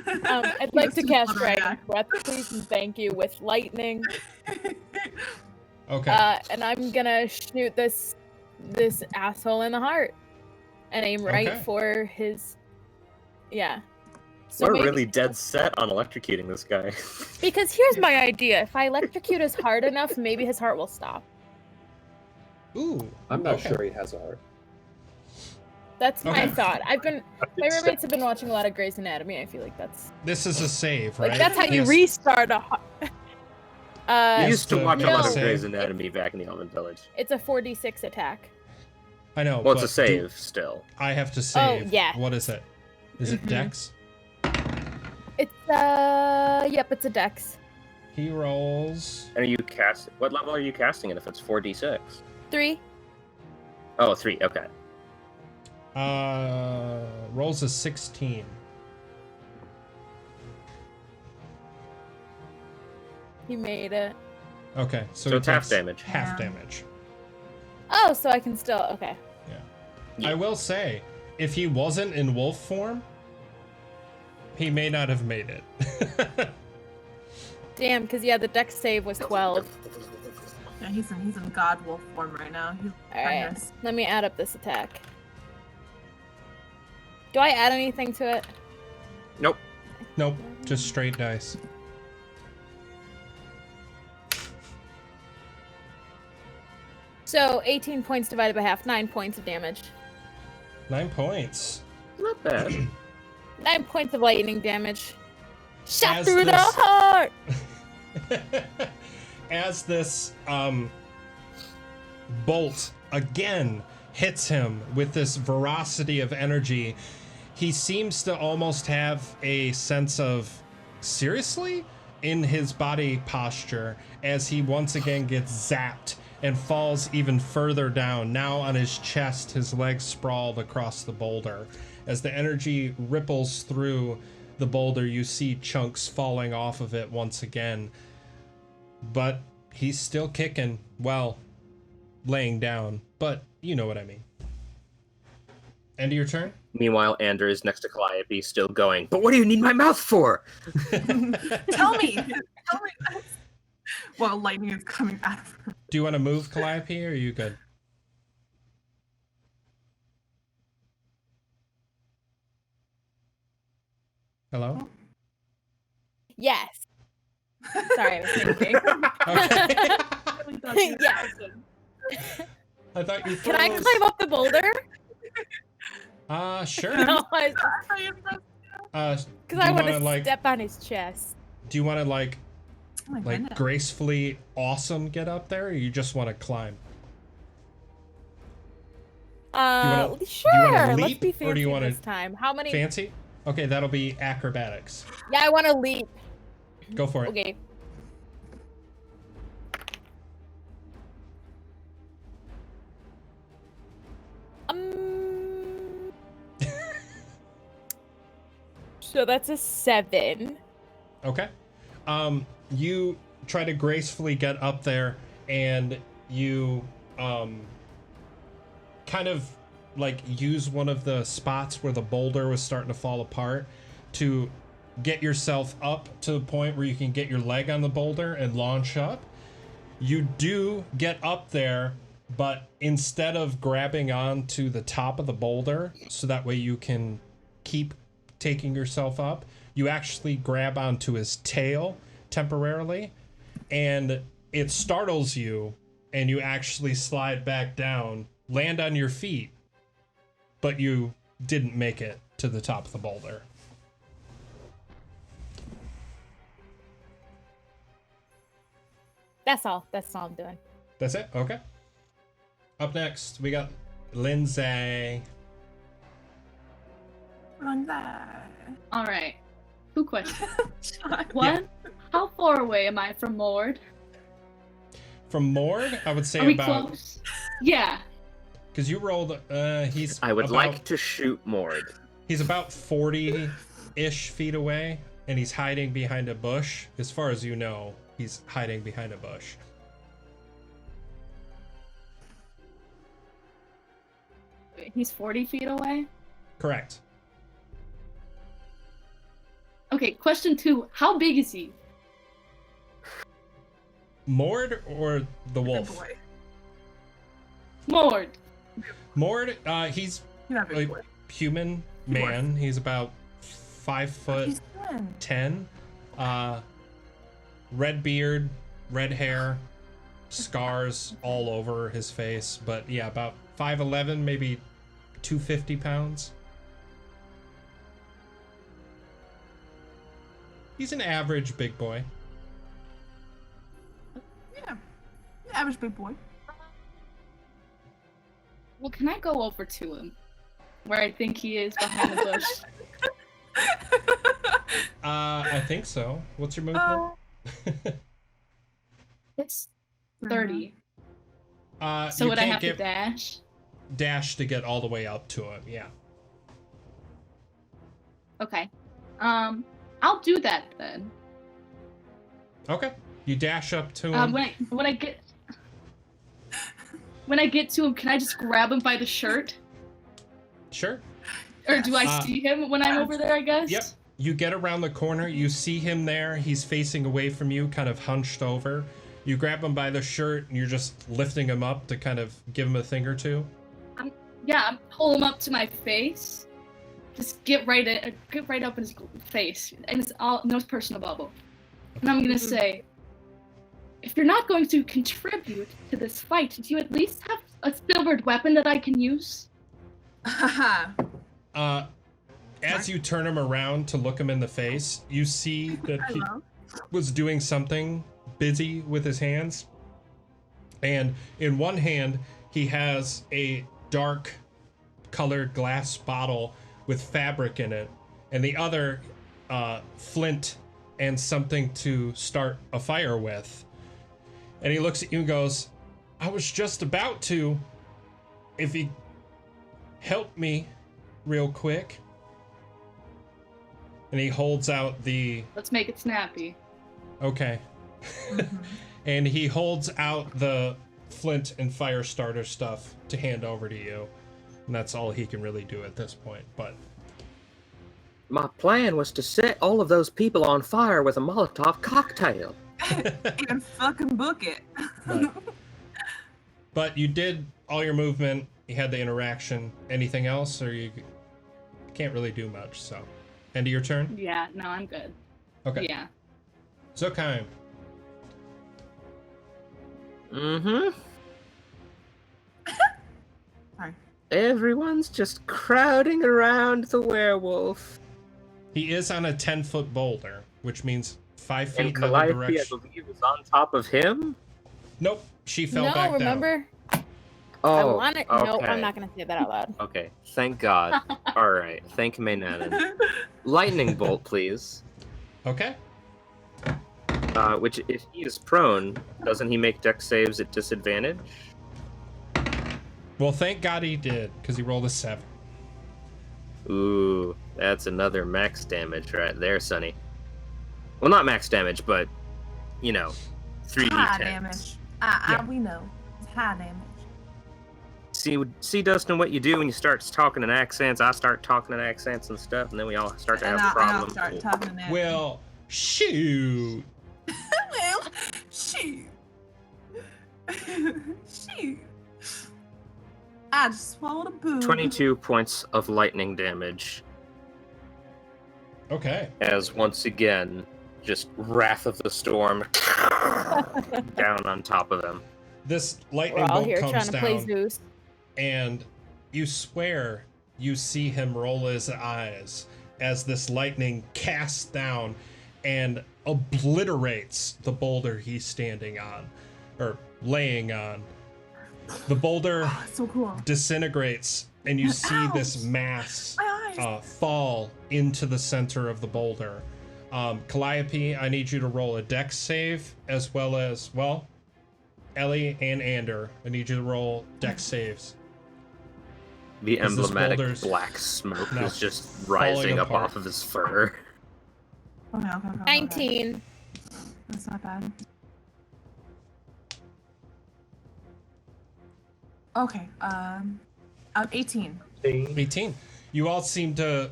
I'd like to cast Dragon's Breath, please, and thank you, with lightning. Okay. And I'm gonna shoot this asshole in the heart, and aim right Okay. for his. Yeah. So We're maybe, really dead set on electrocuting this guy. because here's my idea: if I electrocute his heart enough, maybe his heart will stop. Ooh. I'm not okay. sure he has a heart. That's my Okay. thought. I think My so. roommates have been watching a lot of Grey's Anatomy. I feel like that's This is a save, right? like that's how you Yes. restart a heart. I Yes, used to the watch a lot of no. Grey's Anatomy back in the Almond Village. It's a 4d6 attack. I know. Well, it's a but do- save still. I have to save. yeah. What is it? Is it Mhm. Dex? It's yep, it's a dex. He rolls. And are you cast? What level are you casting it if it's 4d6? 3. Oh, 3. Okay. Rolls a 16. He made it. Okay, so So he it's half takes damage. Half Yeah. damage. Oh, so I can still okay. Yeah. I will say, if he wasn't in wolf form, he may not have made it. Damn, because yeah, the dex save was 12. Yeah, he's in god wolf form right now. He's Alright, nice. let me add up this attack. Do I add anything to it? Nope. Nope, just straight dice. So 18 points divided by half, 9 points of damage. 9 points. Not bad. 9 points of lightning damage. Shot As through the this- heart! As this bolt again hits him with this veracity of energy, he seems to almost have a sense of seriously in his body posture as he once again gets zapped and falls even further down, now on his chest, his legs sprawled across the boulder. As the energy ripples through the boulder, you see chunks falling off of it once again. But he's still kicking, well, laying down, but you know what I mean. End of your turn? Meanwhile, Anders next to Calliope still going, but what do you need my mouth for? Tell me! Tell me this! Well, lightning is coming out of her. Do you want to move, Calliope, or are you good? Hello? Yes. Sorry, I was thinking. Okay. yes. I thought you Can I froze. climb up the boulder? Sure. No, Uh, because do I you want to wanna, like, step on his chest. do you want to like Oh my like goodness. gracefully awesome get up there, or you just want to climb? Sure. leap, Let's be or do fancy you wanna this time. How many? Fancy? Okay, that'll be acrobatics. Yeah, I want to leap. Go for it. Okay. So that's a 7. Okay. You try to gracefully get up there, and you kind of like use one of the spots where the boulder was starting to fall apart to get yourself up to the point where you can get your leg on the boulder and launch up. You do get up there, but instead of grabbing onto the top of the boulder so that way you can keep taking yourself up, you actually grab onto his tail temporarily, and it startles you, and you actually slide back down, land on your feet, but you didn't make it to the top of the boulder. That's all. That's all I'm doing. That's it? Okay. Up next, we got Lindsay. Run there. All right. 2 questions. One, how far away am I from Mord? From Mord, I would say Are we about... close? Yeah. Because you rolled... he's I would about, like to shoot Mord. He's about 40-ish feet away, and he's hiding behind a bush. As far as you know, he's hiding behind a bush. He's 40 feet away? Correct. Okay, question 2. How big is he? Mord or the Good wolf? boy. Mord. Mord, he's You're not big like boy. human man. He's about 5'10", red beard, red hair, scars all over his face, but yeah, about 5'11", maybe 250 pounds. He's an average big boy. Yeah, average big boy. Well, can I go over to him? Where I think he is behind the bush. I think so. What's your movement? It's 30. So you would I can't have to get dash? dash to get all the way up to him, yeah. Okay. I'll do that then. Okay. You dash up to him. When I get to him, can I just grab him by the shirt? Sure. Or do I see him when I'm over there, I guess? Yep. You get around the corner, you see him there, he's facing away from you, kind of hunched over. You grab him by the shirt, and you're just lifting him up to kind of give him a thing or two. I'm pull him up to my face. Just get right up in his face. And it's all, no personal bubble. And I'm gonna say, if you're not going to contribute to this fight, do you at least have a silvered weapon that I can use? As you turn him around to look him in the face, you see that he was doing something busy with his hands. And in one hand, he has a dark colored glass bottle with fabric in it, and the other, flint and something to start a fire with. And he looks at you and goes, I was just about to, if he help me real quick. And he holds out the... Let's make it snappy. Okay. And he holds out the flint and fire starter stuff to hand over to you. And that's all he can really do at this point, but... My plan was to set all of those people on fire with a Molotov cocktail. And fucking book it. But you did all your movement, you had the interaction. Anything else, or you can't really do much, so... End of your turn? Yeah, no, I'm good. Okay. Yeah. Zokheim. Mm-hmm. Sorry. Everyone's just crowding around the werewolf. He is on a 10-foot boulder, which means 5 feet And in the other Calliope, I direction. believe, is on top of him? Nope, she fell back down. No, remember? Oh, I want it. okay. Nope, I'm not gonna say that out loud. Okay, thank God. All right, thank Maynaden. Lightning bolt, please. Okay. Which, if he is prone, doesn't he make dex saves at disadvantage? Well, thank God he did, because he rolled a 7. Ooh, that's another max damage right there, Sonny. Well, not max damage, but, you know, 3d10. High damage. We know. It's high damage. See, Dustin, what you do when you start talking in accents. I start talking in accents and stuff, and then we all start to have I'll problems. start talking to Well, shoot. Well, shoot. Shoot. I just swallowed a boo. 22 points of lightning damage. Okay. As once again, just Wrath of the Storm down on top of him. This lightning We're all bolt here comes trying to play down, Zeus. and you swear you see him roll his eyes as this lightning casts down and obliterates the boulder he's standing on, or laying on. The boulder So cool. disintegrates, and you see this mass My eyes. fall into the center of the boulder. Calliope, I need you to roll a dex save, as well as, well, Ellie and Ander, I need you to roll dex saves. The 'Cause this emblematic boulder's black smoke now is just rising up apart. off of his fur. Okay. 19. That's not bad. Okay, 18. 18. You all seem to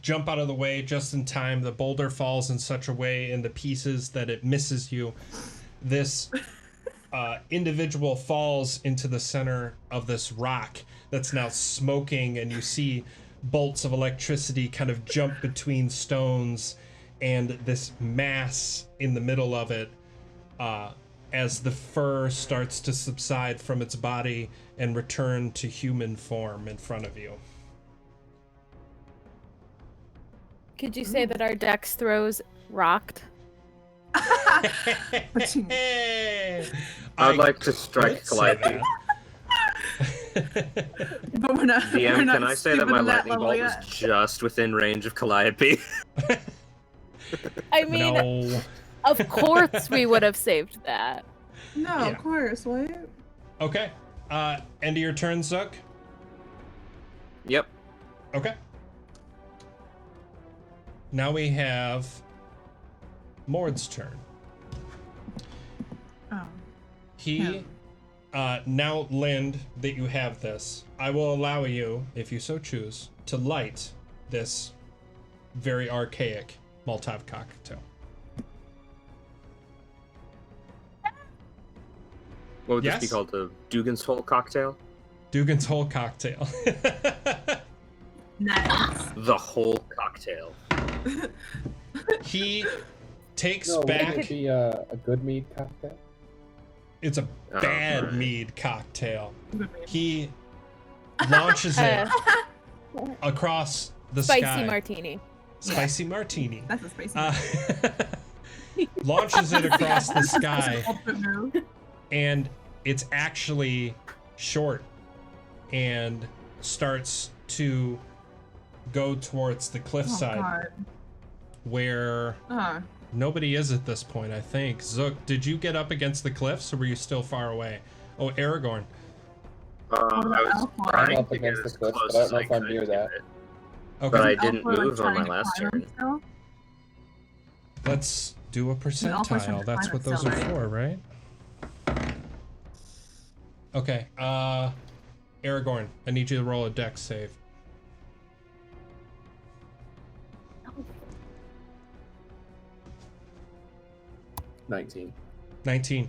jump out of the way just in time. The boulder falls in such a way into pieces that it misses you. This individual falls into the center of this rock that's now smoking, and you see bolts of electricity kind of jump between stones, and this mass in the middle of it, as the fur starts to subside from its body and return to human form in front of you. Could you say that our dex throws rocked? But you- I'd like to strike could say Calliope. but we're not. we're DM, not can I say that stupid my to lightning level bolt yet. was just within range of Calliope? I mean, No. of course we would have saved that. No, Yeah. of course. What? Okay. End of your turn, Zook. Yep. Okay. Now we have Mord's turn. Oh. He, now, Lind, that you have this, I will allow you, if you so choose, to light this very archaic Molotov cocktail. What would this be Yes? called? The Dugan's Hole cocktail? Dugan's Whole Cocktail. Nice. The whole cocktail. He takes No, back. wouldn't it be a good mead cocktail? It's a Oh, bad right. mead cocktail. He launches it across the Spicy sky. martini. Spicy martini. That's a spicy. Launches it across the That's an sky, ultimate move. and it's actually short and starts to go towards the Oh cliffside God. where Oh. nobody is at this point, I think. Zook, did you get up against the cliffs or were you still far away? Oh, Aragorn. I was Elfborn. trying I'm up to get against as the cliff, close but I don't as know if I'm could near to that. it. Okay, But I didn't Elfborn, like, move on trying my to last climb turn. him still? let's do a Elfborn's trying percentile. to That's climb what it those still, are right? for, right? Okay, Aragorn, I need you to roll a dex save. No. 19. 19.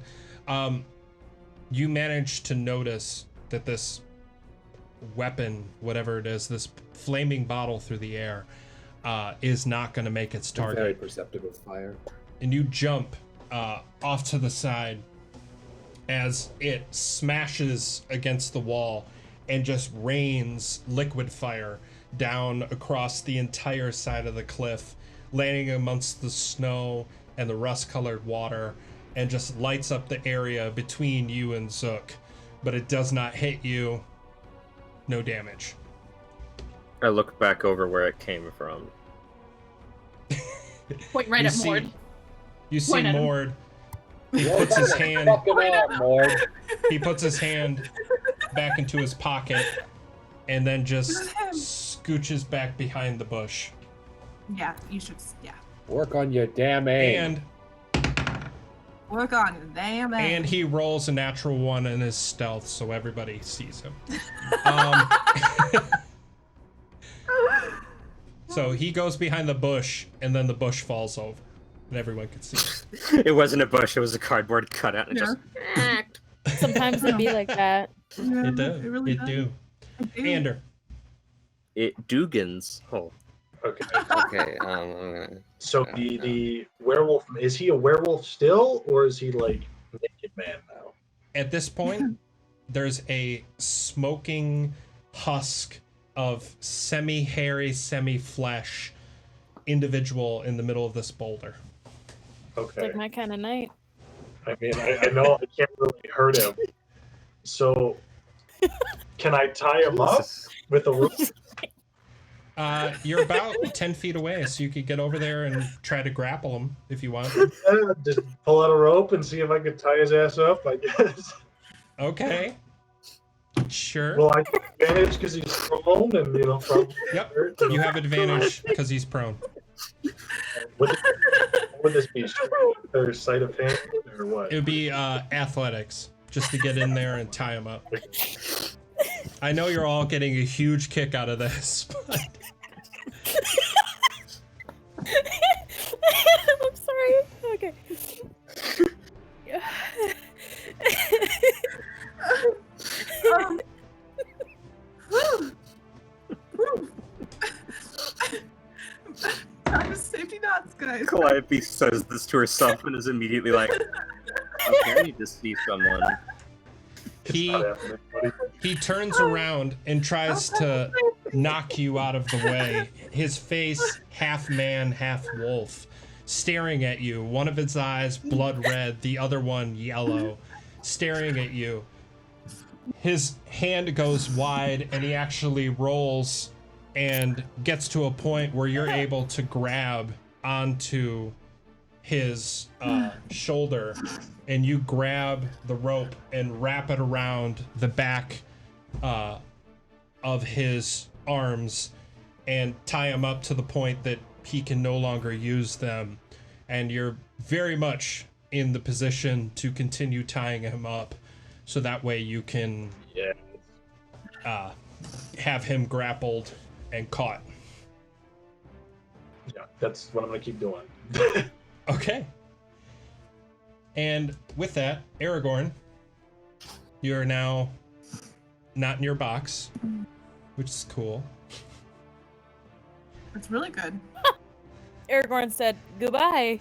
You manage to notice that this weapon, whatever it is, this flaming bottle through the air, is not going to make its I'm very target. perceptive with fire. And you jump off to the side as it smashes against the wall and just rains liquid fire down across the entire side of the cliff, landing amongst the snow and the rust-colored water, and just lights up the area between you and Zook. But it does not hit you. No damage. I look back over where it came from. Point right You at see- Mord. You see Point at him. Mord. He puts his hand. Fucking on, Mord. He puts his hand back into his pocket, and then just Look at him. scooches back behind the bush. Yeah, you should. Yeah. Work on your damn aim. Work on it. Damn it. And he rolls a natural 1 in his stealth, so everybody sees him. So he goes behind the bush, and then the bush falls over, and everyone can see it. It wasn't a bush, it was a cardboard cutout. And it Yeah. just Sometimes it'd be like that. Yeah, It does. really It does. do. It do. Ander. It Dugan's hole. Okay. Okay, I'm gonna... So the werewolf, is he a werewolf still, or is he like naked man now? At this point, there's a smoking husk of semi-hairy, semi-flesh individual in the middle of this boulder. Okay. Like my kind of night. I mean, I know I can't really hurt him. So, can I tie him up with a rope? You're about 10 feet away, so you could get over there and try to grapple him if you want. Yeah, just pull out a rope and see if I can tie his ass up, I guess. Okay. Sure. Well, I can advantage because he's prone and, probably Yep. hurt. You have advantage because he's prone. Would this be strength or sleight of hand or what? It would be athletics, just to get in there and tie him up. I know you're all getting a huge kick out of this, but I'm sorry. Okay. shots, guys. Calliope says this to herself and is immediately like, okay, I need to see someone. It's He not happening, buddy. he turns around and tries to knock you out of the way. His face, half man, half wolf, staring at you. One of his eyes blood red, the other one yellow, staring at you. His hand goes wide and he actually rolls and gets to a point where you're able to grab onto his shoulder, and you grab the rope and wrap it around the back of his arms and tie him up to the point that he can no longer use them. And you're very much in the position to continue tying him up, so that way you can Yeah. have him grappled and caught. Yeah, that's what I'm gonna keep doing. Okay. And with that, Aragorn, you're now not in your box, which is cool. It's really good. Aragorn said goodbye.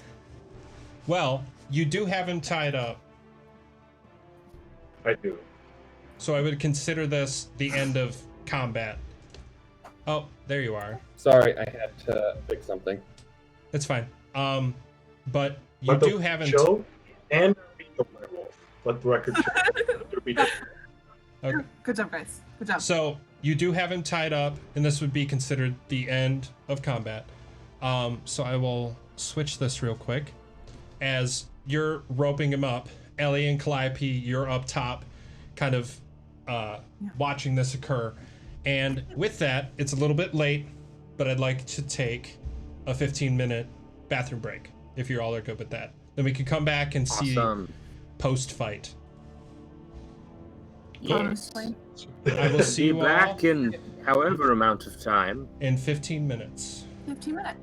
Well, you do have him tied up, I do. so I would consider this the end of combat. Oh, there you are. Sorry, I had to fix something. That's fine. But you Let the do have him. show and beat the werewolf. Let the record show. Okay. Good job, guys. Good job. So you do have him tied up, and this would be considered the end of combat. So I will switch this real quick. As you're roping him up, Ellie and Calliope, you're up top, kind of watching this occur. And with that, it's a little bit late, but I'd like to take a 15-minute bathroom break, if you all are good with that. Then we can come back and see Awesome. post-fight. Yes. Honestly. I will see Be you all back in however amount of time. in 15 minutes. 15 minutes.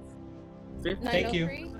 Thank you. 9:03?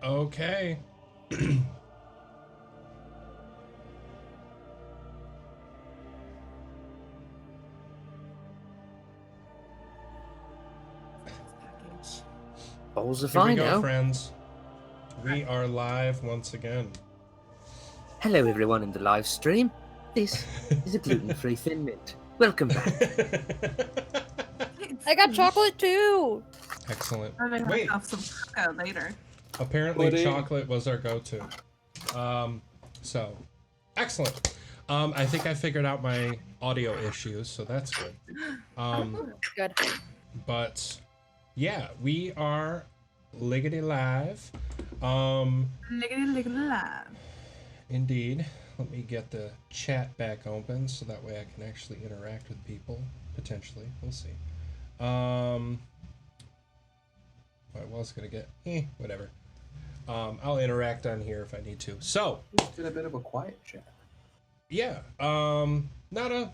Okay. Package. Balls of Here we I go, know. friends. We are live once again. Hello, everyone in the live stream. This is a gluten-free Thin Mint. Welcome back. I got chocolate too. Excellent. I'm gonna Wait, have some cocoa later. apparently Pudding. chocolate was our go-to. So, excellent. I think I figured out my audio issues, so that's good. Good. But yeah, we are liggity live. Lickety lickety live. Indeed. Let me get the chat back open so that way I can actually interact with people. Potentially. We'll see. I was going to get... whatever. I'll interact on here if I need to. So, It's been a bit of a quiet chat. yeah. Not a...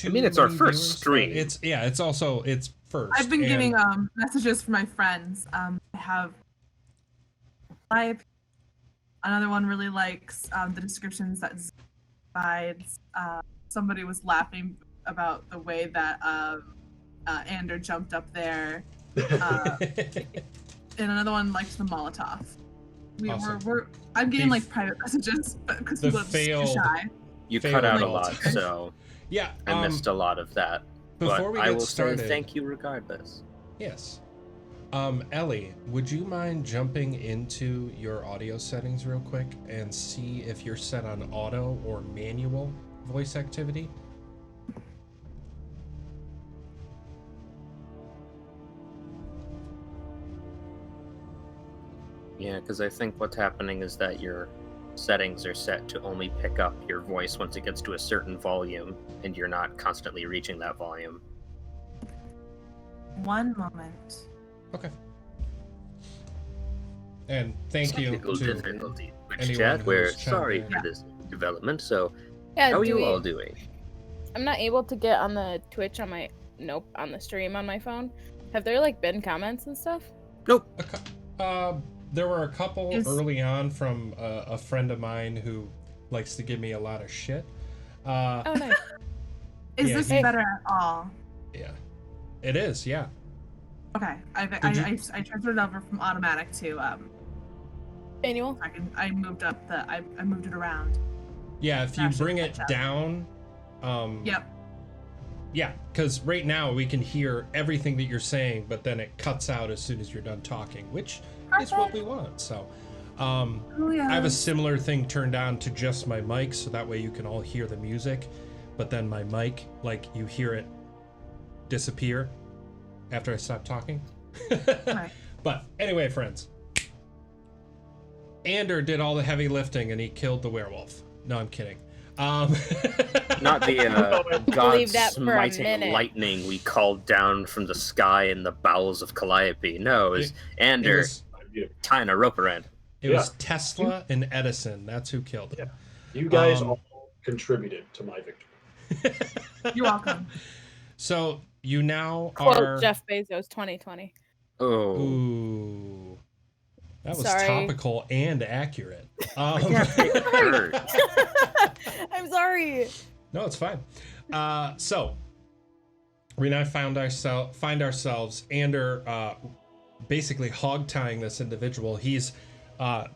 I mean, it's our many first viewers, stream. but it's also... It's first. I've been and- getting messages from my friends. I have live. Another one really likes the descriptions that Z provides. Somebody was laughing about the way that Ander jumped up there. And another one liked the Molotov. Awesome. I'm getting The- like private messages because the people are just too failed- shy. You Failed cut out a Molotov. lot, so Yeah. I missed a lot of that. Before But we I get will started... say thank you regardless. Yes. Ellie, would you mind jumping into your audio settings real quick and see if you're set on auto or manual voice activity? Yeah, because I think what's happening is that your settings are set to only pick up your voice once it gets to a certain volume, and you're not constantly reaching that volume. One moment. Okay. And thank you Technical to difficulty. Which anyone chat, we're who's chimed sorry in. for this development. So, Yeah, how are do you we- all doing? I'm not able to get on the Twitch on my on the stream on my phone. Have there like been comments and stuff? Nope. There were a couple Is- early on from a friend of mine who likes to give me a lot of shit. Oh, nice. Is Yeah, this he- better at all? Yeah. It is, yeah. Okay, I transferred it over from automatic to Manual. I moved up I moved it around. Yeah, if you That should bring it catch up. down, Yep. yeah, because right now we can hear everything that you're saying, but then it cuts out as soon as you're done talking, which is what we want. So, Oh, yeah. I have a similar thing turned on to just my mic, so that way you can all hear the music, but then my mic, like, you hear it disappear after I stop talking. Okay. But anyway, friends, Ander did all the heavy lifting and he killed the werewolf. No, I'm kidding. Not the Believe that God's for a mighty minute. lightning we called down from the sky in the bowels of Calliope. No, it was It Ander was, tying a rope around. it was Tesla and Edison. That's who killed him. You guys Um, all contributed to my victory. You're welcome. So you now Quote are. Jeff Bezos 2020. Oh. Ooh. That was Sorry. topical and accurate. Hurt. I'm sorry. No, it's fine. So we now find ourselves Ander basically hog tying this individual. He's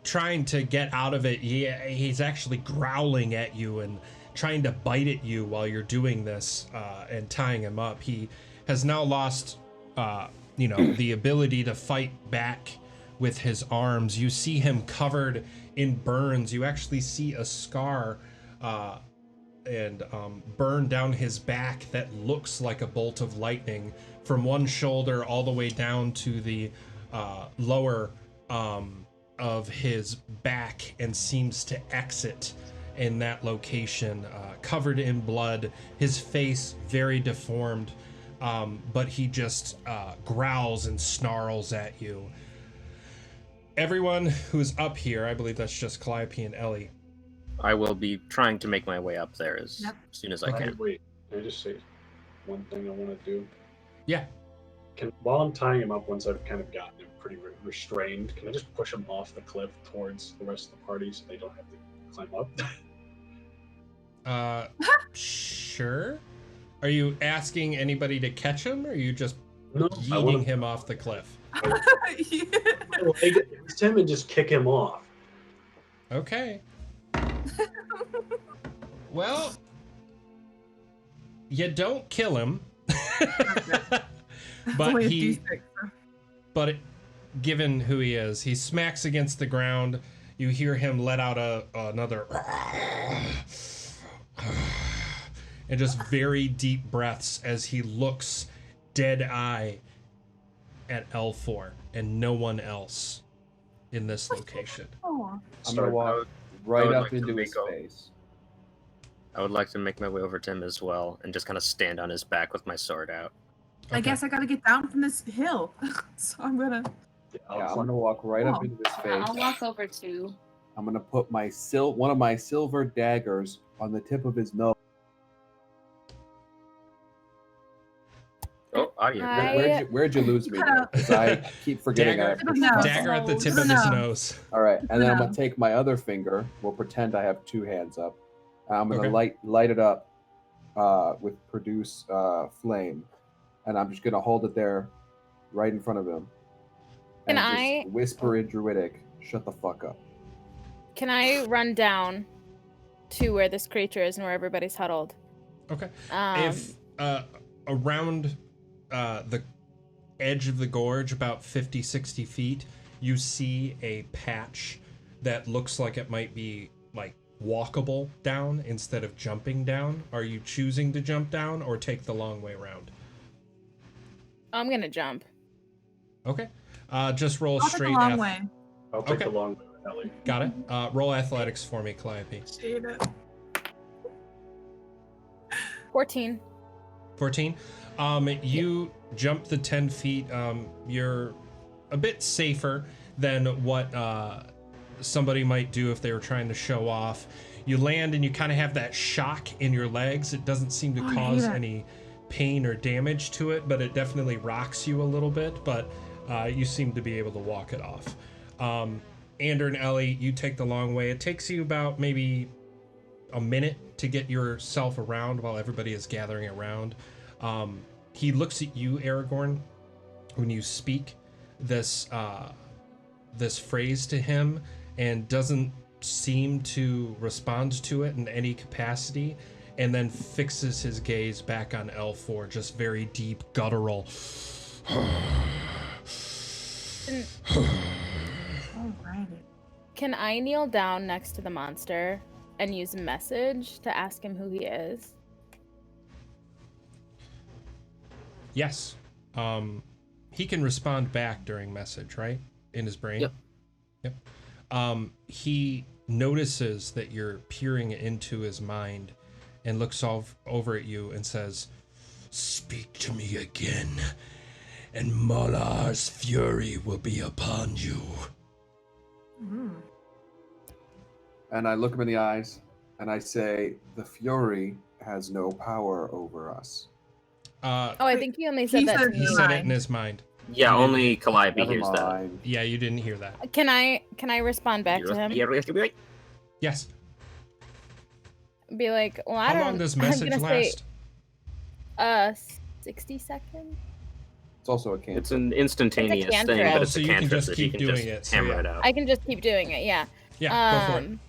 trying to get out of it. He's actually growling at you and trying to bite at you while you're doing this and tying him up. He has now lost the ability to fight back with his arms. You see him covered in burns. You actually see a scar and burn down his back that looks like a bolt of lightning from one shoulder all the way down to the lower of his back, and seems to exit in that location, covered in blood, his face very deformed, but he just growls and snarls at you. Everyone who's up here, I believe that's just Calliope and Ellie. I will be trying to make my way up there as soon as I can. Wait, can I just say one thing I want to do? Yeah. While I'm tying him up, once I've kind of gotten him pretty restrained. Can I just push them off the cliff towards the rest of the party so they don't have to climb up? Sure. Are you asking anybody to catch him, or are you just No, yeeting him off the cliff? It's him and just kick him off. Okay. Well, you don't kill him, but given who he is, he smacks against the ground. You hear him let out another and just very deep breaths as he looks dead eye at L4 and no one else in this location. Oh. I'm gonna walk right up into his face. I would like to make my way over to him as well and just kind of stand on his back with my sword out. Okay. I guess I gotta get down from this hill. So I'm gonna. Yeah, I'm gonna walk right up into his face. I'll walk over too. I'm gonna put my one of my silver daggers on the tip of his nose. Oh, audio. Where'd you lose me? Because I keep forgetting. Dagger at the tip of his nose. All right, and then I'm gonna take my other finger. We'll pretend I have two hands up. And I'm gonna light it up with produce flame, and I'm just gonna hold it there, right in front of him. Can and I just whisper in Druidic? Shut the fuck up. Can I run down to where this creature is and where everybody's huddled? Okay. If around the edge of the gorge, about 50, 60 feet, you see a patch that looks like it might be like walkable down instead of jumping down. Are you choosing to jump down or take the long way around? I'm gonna jump. Okay. Just roll I'll straight. take the long way. I'll take the long way, Ellie. Got it. Roll athletics for me, Calliope. 14. 14. You jump the 10 feet. You're a bit safer than what somebody might do if they were trying to show off. You land and you kind of have that shock in your legs. It doesn't seem to cause any pain or damage to it, but it definitely rocks you a little bit, but you seem to be able to walk it off. Ander and Ellie, you take the long way. It takes you about maybe a minute to get yourself around while everybody is gathering around. He looks at you, Aragorn, when you speak this phrase to him, and doesn't seem to respond to it in any capacity, and then fixes his gaze back on L4, just very deep, guttural. Can I kneel down next to the monster and use a message to ask him who he is? Yes. He can respond back during message, right? In his brain? Yep. He notices that you're peering into his mind and looks over at you and says, "Speak to me again, and Malar's fury will be upon you." And I look him in the eyes and I say, "The fury has no power over us." I think he only said that to me. He said it in his mind. Yeah, only Calliope hears that. Yeah, you didn't hear that. Can I respond back to him? Yes. Be like, well, I don't. How long does message last? Say, 60 seconds. It's also a cantrip. It's an instantaneous thing, but it's so a you cantrip, can just so keep you can doing just it. hammer it out. I can just keep doing it, yeah. Yeah, go for it.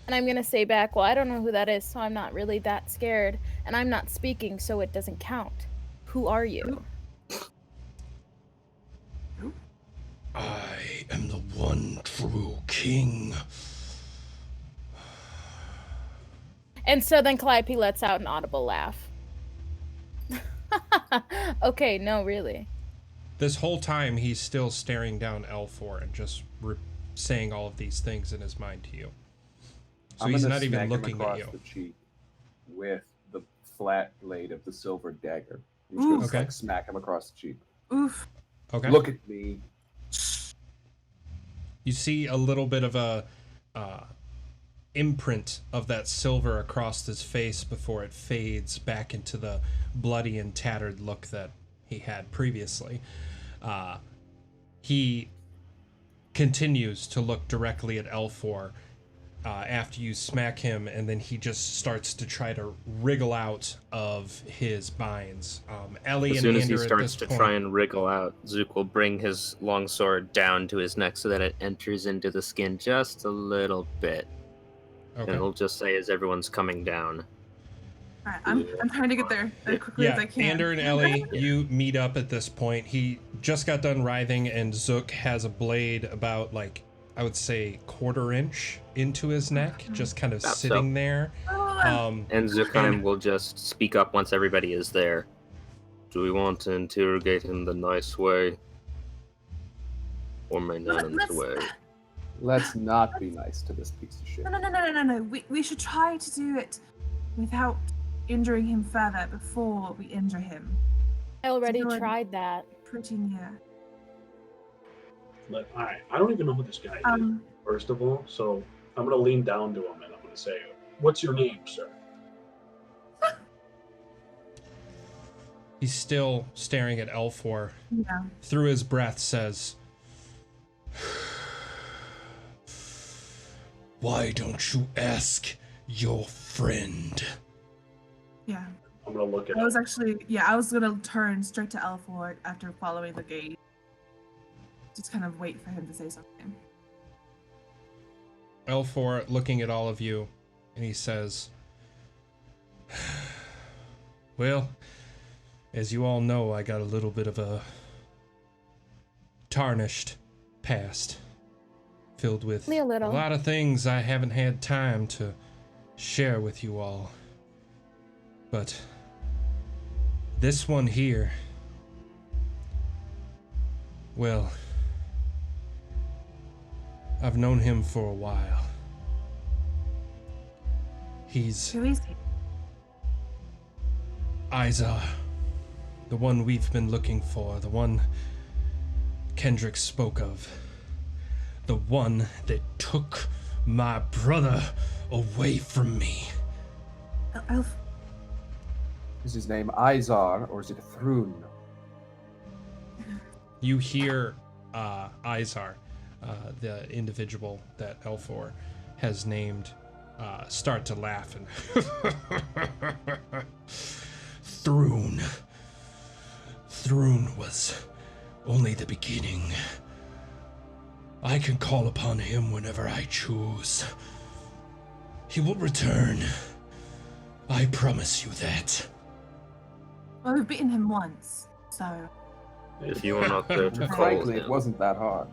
And I'm gonna say back, well, I don't know who that is, so I'm not really that scared, and I'm not speaking, so it doesn't count. Who are you? I am the one true king. And so then Calliope lets out an audible laugh. Okay, no, really. This whole time, he's still staring down L4 and just saying all of these things in his mind to you. So he's not even looking at you. The cheek with the flat blade of the silver dagger. I'm just gonna smack him across the cheek. Oof. Okay. Look at me. You see a little bit of a imprint of that silver across his face before it fades back into the bloody and tattered look that he had previously. he continues to look directly at L4 after you smack him, and then he just starts to try to wriggle out of his binds. Ellie As and soon as he Ander at starts this to point, try and wriggle out, Zook will bring his longsword down to his neck so that it enters into the skin just a little bit. okay. And he'll just say as everyone's coming down. All right, I'm trying to get there as quickly as I can. Ander and Ellie, you meet up at this point. He just got done writhing, and Zook has a blade about, like, I would say quarter inch into his neck, just kind of About sitting so. there. And Zookheim will just speak up once everybody is there. Do we want to interrogate him the nice way? Or Maynan's way? Let's not be nice to this piece of shit. No. We should try to do it without injuring him further before we injure him. I already Good. tried that. Pretty near. All right, I don't even know who this guy is, first of all, so I'm going to lean down to him and I'm going to say, what's your name, sir? He's still staring at L4. Yeah. Through his breath says, "Why don't you ask your friend?" Yeah. I'm going to look at I was him. actually, I was gonna turn straight to L4 after following the gate. Just kind of wait for him to say something. L4 looking at all of you, and he says, "Well, as you all know, I got a little bit of a tarnished past, filled with Me a little. lot of things I haven't had time to share with you all. But this one here, well, I've known him for a while. He's Who is he? Izar, the one we've been looking for, the one Kendrick spoke of, the one that took my brother away from me." Elf. Is his name Izar or is it Thrun? You hear Izar, the individual that L4 has named, start to laugh and Thrun was only the beginning. I can call upon him whenever I choose. He will return. I promise you that. Well, we've beaten him once, so. If you were not there to call Frankly, him. it wasn't that hard.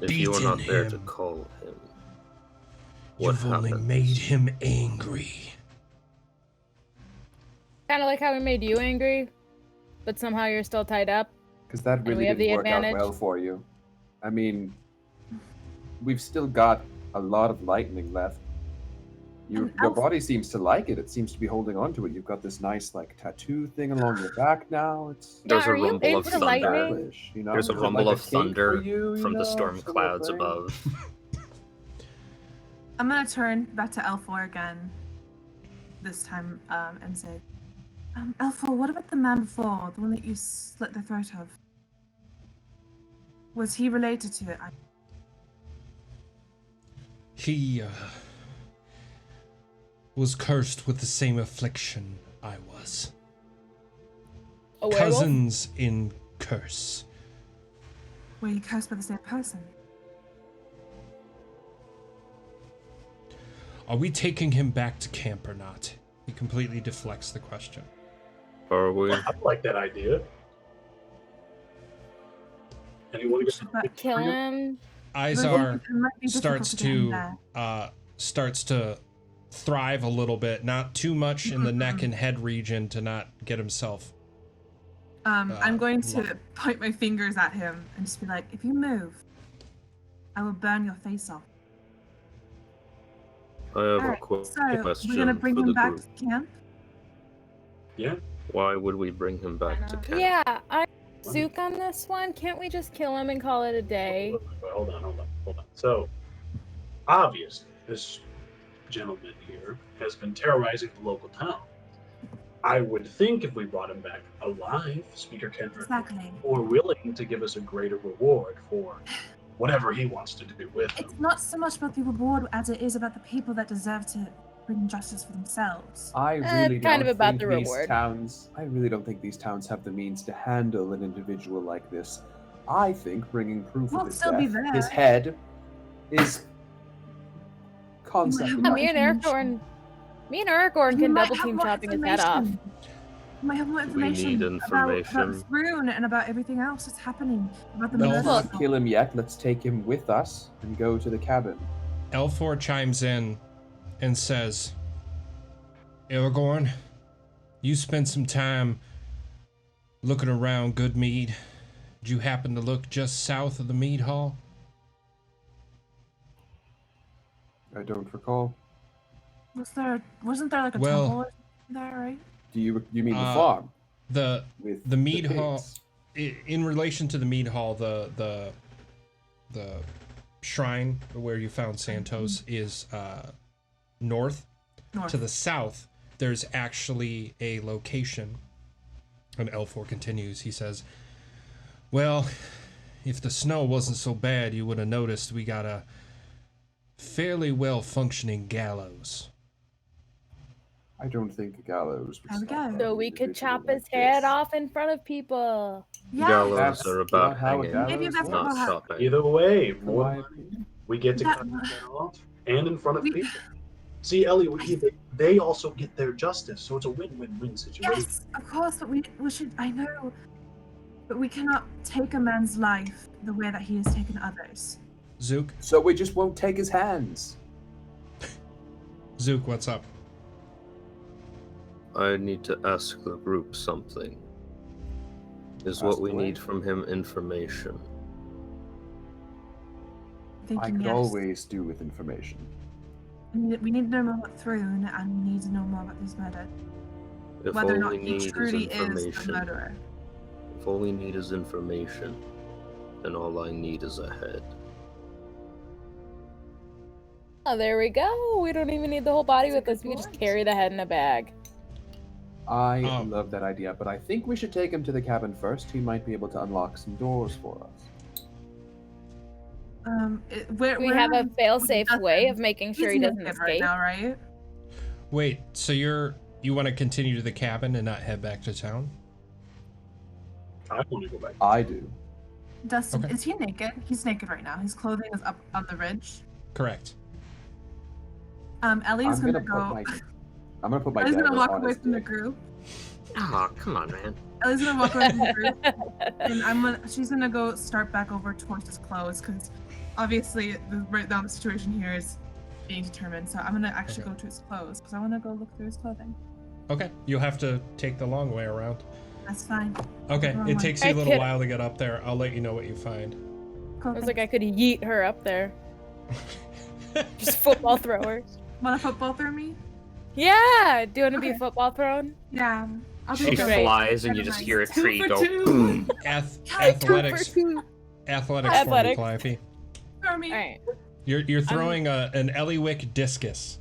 If you were not beaten there to him. call him. What You've only happens? made him angry. Kind of like how we made you angry, but somehow you're still tied up. Because that we really have didn't the work advantage. out well for you. I mean, we've still got a lot of lightning left. Your body seems to like it. It seems to be holding on to it. You've got this nice, like, tattoo thing along your back now. There's a are you rumble of into thunder. lightning? You know? There's a Is it rumble like of a cape thunder for you, from you the know, storm sort of clouds thing? above. I'm gonna turn back to L4 again. This time, and say, L4, what about the man before, the one that you slit the throat of? Was he related to it? He was cursed with the same affliction I was. A werewolf? Cousins in curse. Were you cursed by the same person? Are we taking him back to camp or not? He completely deflects the question. Are we? I like that idea. Anyone get Kill him. Izar It might be difficult starts get him to thrive a little bit, not too much in the neck and head region to not get himself. I'm going to lo- point my fingers at him and just be like, if you move, I will burn your face off. I have a Alright, quick so question we're gonna bring for him the back group. to camp? Yeah. Why would we bring him back to camp? Yeah, I'm Zook on this one. Can't we just kill him and call it a day? Hold on. So, obviously, this gentleman here has been terrorizing the local town. I would think if we brought him back alive, Speaker Kendrick Exactly. would be more willing to give us a greater reward for whatever he wants to do with him. It's not so much about the reward as it is about the people that deserve to bring justice for themselves. I really kind of don't about think the these reward. towns. I really don't think these towns have the means to handle an individual like this. I think bringing proof We'll of his still be death, there. his head, is concept. You Yeah, might me and have Aragorn You can might double have team more chopping his head off. information. You might have more information, need about information. Thrune and about everything else that's happening. About the No. murder. Well, Let's not kill him yet. Let's take him with us and go to the cabin. Elfor chimes in and says, Aragorn, you spent some time looking around Goodmead. Did you happen to look just south of the mead hall? I don't recall. Wasn't there like a Well- temple or something there, right? Do you mean the Uh, farm The with the mead pigs? hall, in relation to the mead hall, the shrine where you found Santos is north. North. To the south, there's actually a location. And Elfor continues. He says, well, if the snow wasn't so bad, you would have noticed we got a fairly well-functioning gallows. I don't think a gallows would There we stop go. an So we could individual chop like his head this. off in front of people. Yeah. Gallows That's are about not how a hanging, Maybe gallows that's works. what not chopping. Either way, In more my money, opinion. we get to That- cut his head off and in front of We- people. See, Ellie, they also get their justice, so it's a win-win-win situation. Yes, of course, but we should. I know, but we cannot take a man's life the way that he has taken others. Zook, So we just won't take his hands. Zook, what's up? I need to ask the group something. Is Ask what we away. need from him information? I Thinking could yes. always do with information. We need to know more about Thrune, and we need to know more about this murder. If Whether or all not we he need is truly is the information, murderer. if all we need is information, then all I need is a head. Oh, there we go. We don't even need the whole body with us. We can just carry the head in a bag. I Um, love that idea, but I think we should take him to the cabin first. He might be able to unlock some doors for us. Where, We where have a is fail-safe Dustin? way of making sure he He's doesn't naked escape. right now, right? Wait, so you want to continue to the cabin and not head back to town? I want to go back. I do. Dustin, Okay. is he naked? He's naked right now. His clothing is up on the ridge. Correct. Ellie's I'm gonna gonna go. I'm gonna put my Ellie's dagger gonna walk on away his from the dick. group. Oh, come on, man. Ellie's gonna walk away from the group, and she's gonna go start back over towards his clothes, because obviously right now the situation here is being determined. So I'm gonna actually Okay. go to his clothes, because I want to go look through his clothing. Okay, you'll have to take the long way around. That's fine. Okay, Wrong it way. takes you a I little could- while to get up there. I'll let you know what you find. Cool, I was like, I thanks. could yeet her up there. Just football thrower. Want a football through me? Yeah! Do you want to be Okay. football thrown? Yeah. I'll She be Great. flies and you just hear a Two tree for go two. boom. Athletics for me, Athletics. Clippy. Throw me. Alright. You're throwing an Eliwick discus.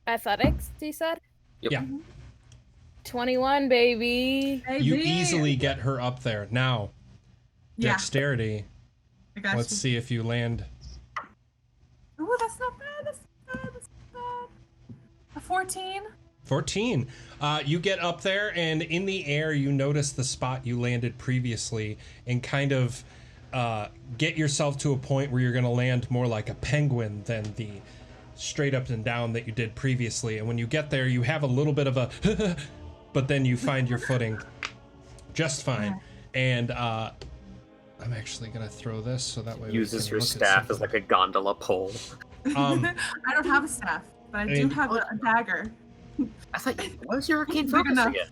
Athletics, you said? Yep. Yeah. 21, baby. You Baby. easily get her up there. Now, Yeah. Dexterity. I got Let's you. see if you land. Ooh, that's not bad. That's not bad. That's not bad. A 14. 14. You get up there, and in the air, you notice the spot you landed previously, and kind of get yourself to a point where you're going to land more like a penguin than the straight up and down that you did previously. And when you get there, you have a little bit of a, but then you find your footing just fine. And I'm actually going to throw this so that way Uses we can your look at staff as something. like a gondola pole. Um, I don't have a staff, but I do mean- have a dagger. I thought, what was your arcane Big focus enough. again?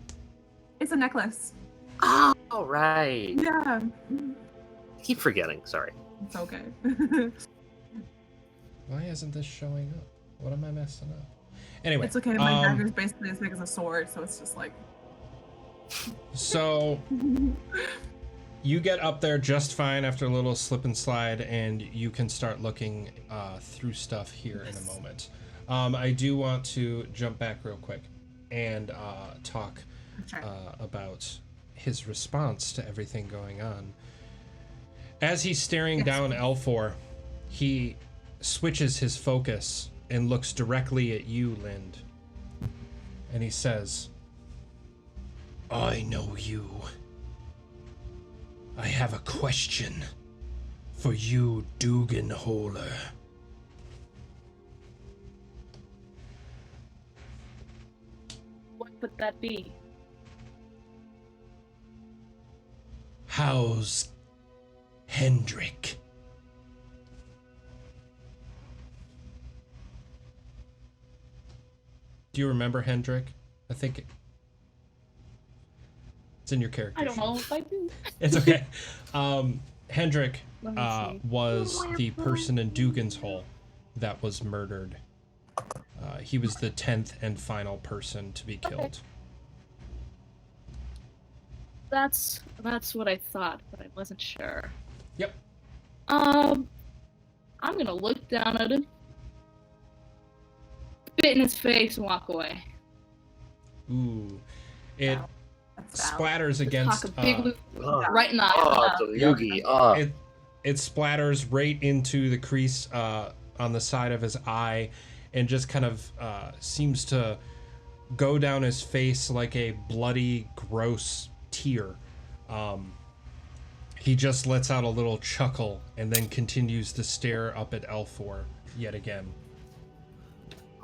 It's a necklace. Oh, right. Yeah. Keep forgetting. Sorry. It's okay. Why isn't this showing up? What am I messing up? Anyway, It's okay. My dagger is basically as big as a sword, so it's just like. so You get up there just fine after a little slip and slide, and you can start looking through stuff here in a moment. I do want to jump back real quick and talk about his response to everything going on. As he's staring down L4, he switches his focus and looks directly at you, Lind. And he says, I know you. I have a question for you, Duganholer. What would that be? How's Hendrik? Do you remember Hendrik? I think it's in your character. I don't know if I do. It's okay. Hendrik Let me see. was the person in Dugan's Hole that was murdered. He was the 10th and final person to be killed. That's what I thought, but I wasn't sure. Yep. I'm gonna look down at him, spit in his face, and walk away. Ooh. It That's valid. splatters against... Talk a big loop Ah. right in the eye. Ah, the Yugi. It splatters right into the crease on the side of his eye and just kind of seems to go down his face like a bloody, gross tear. He just lets out a little chuckle and then continues to stare up at L4 yet again.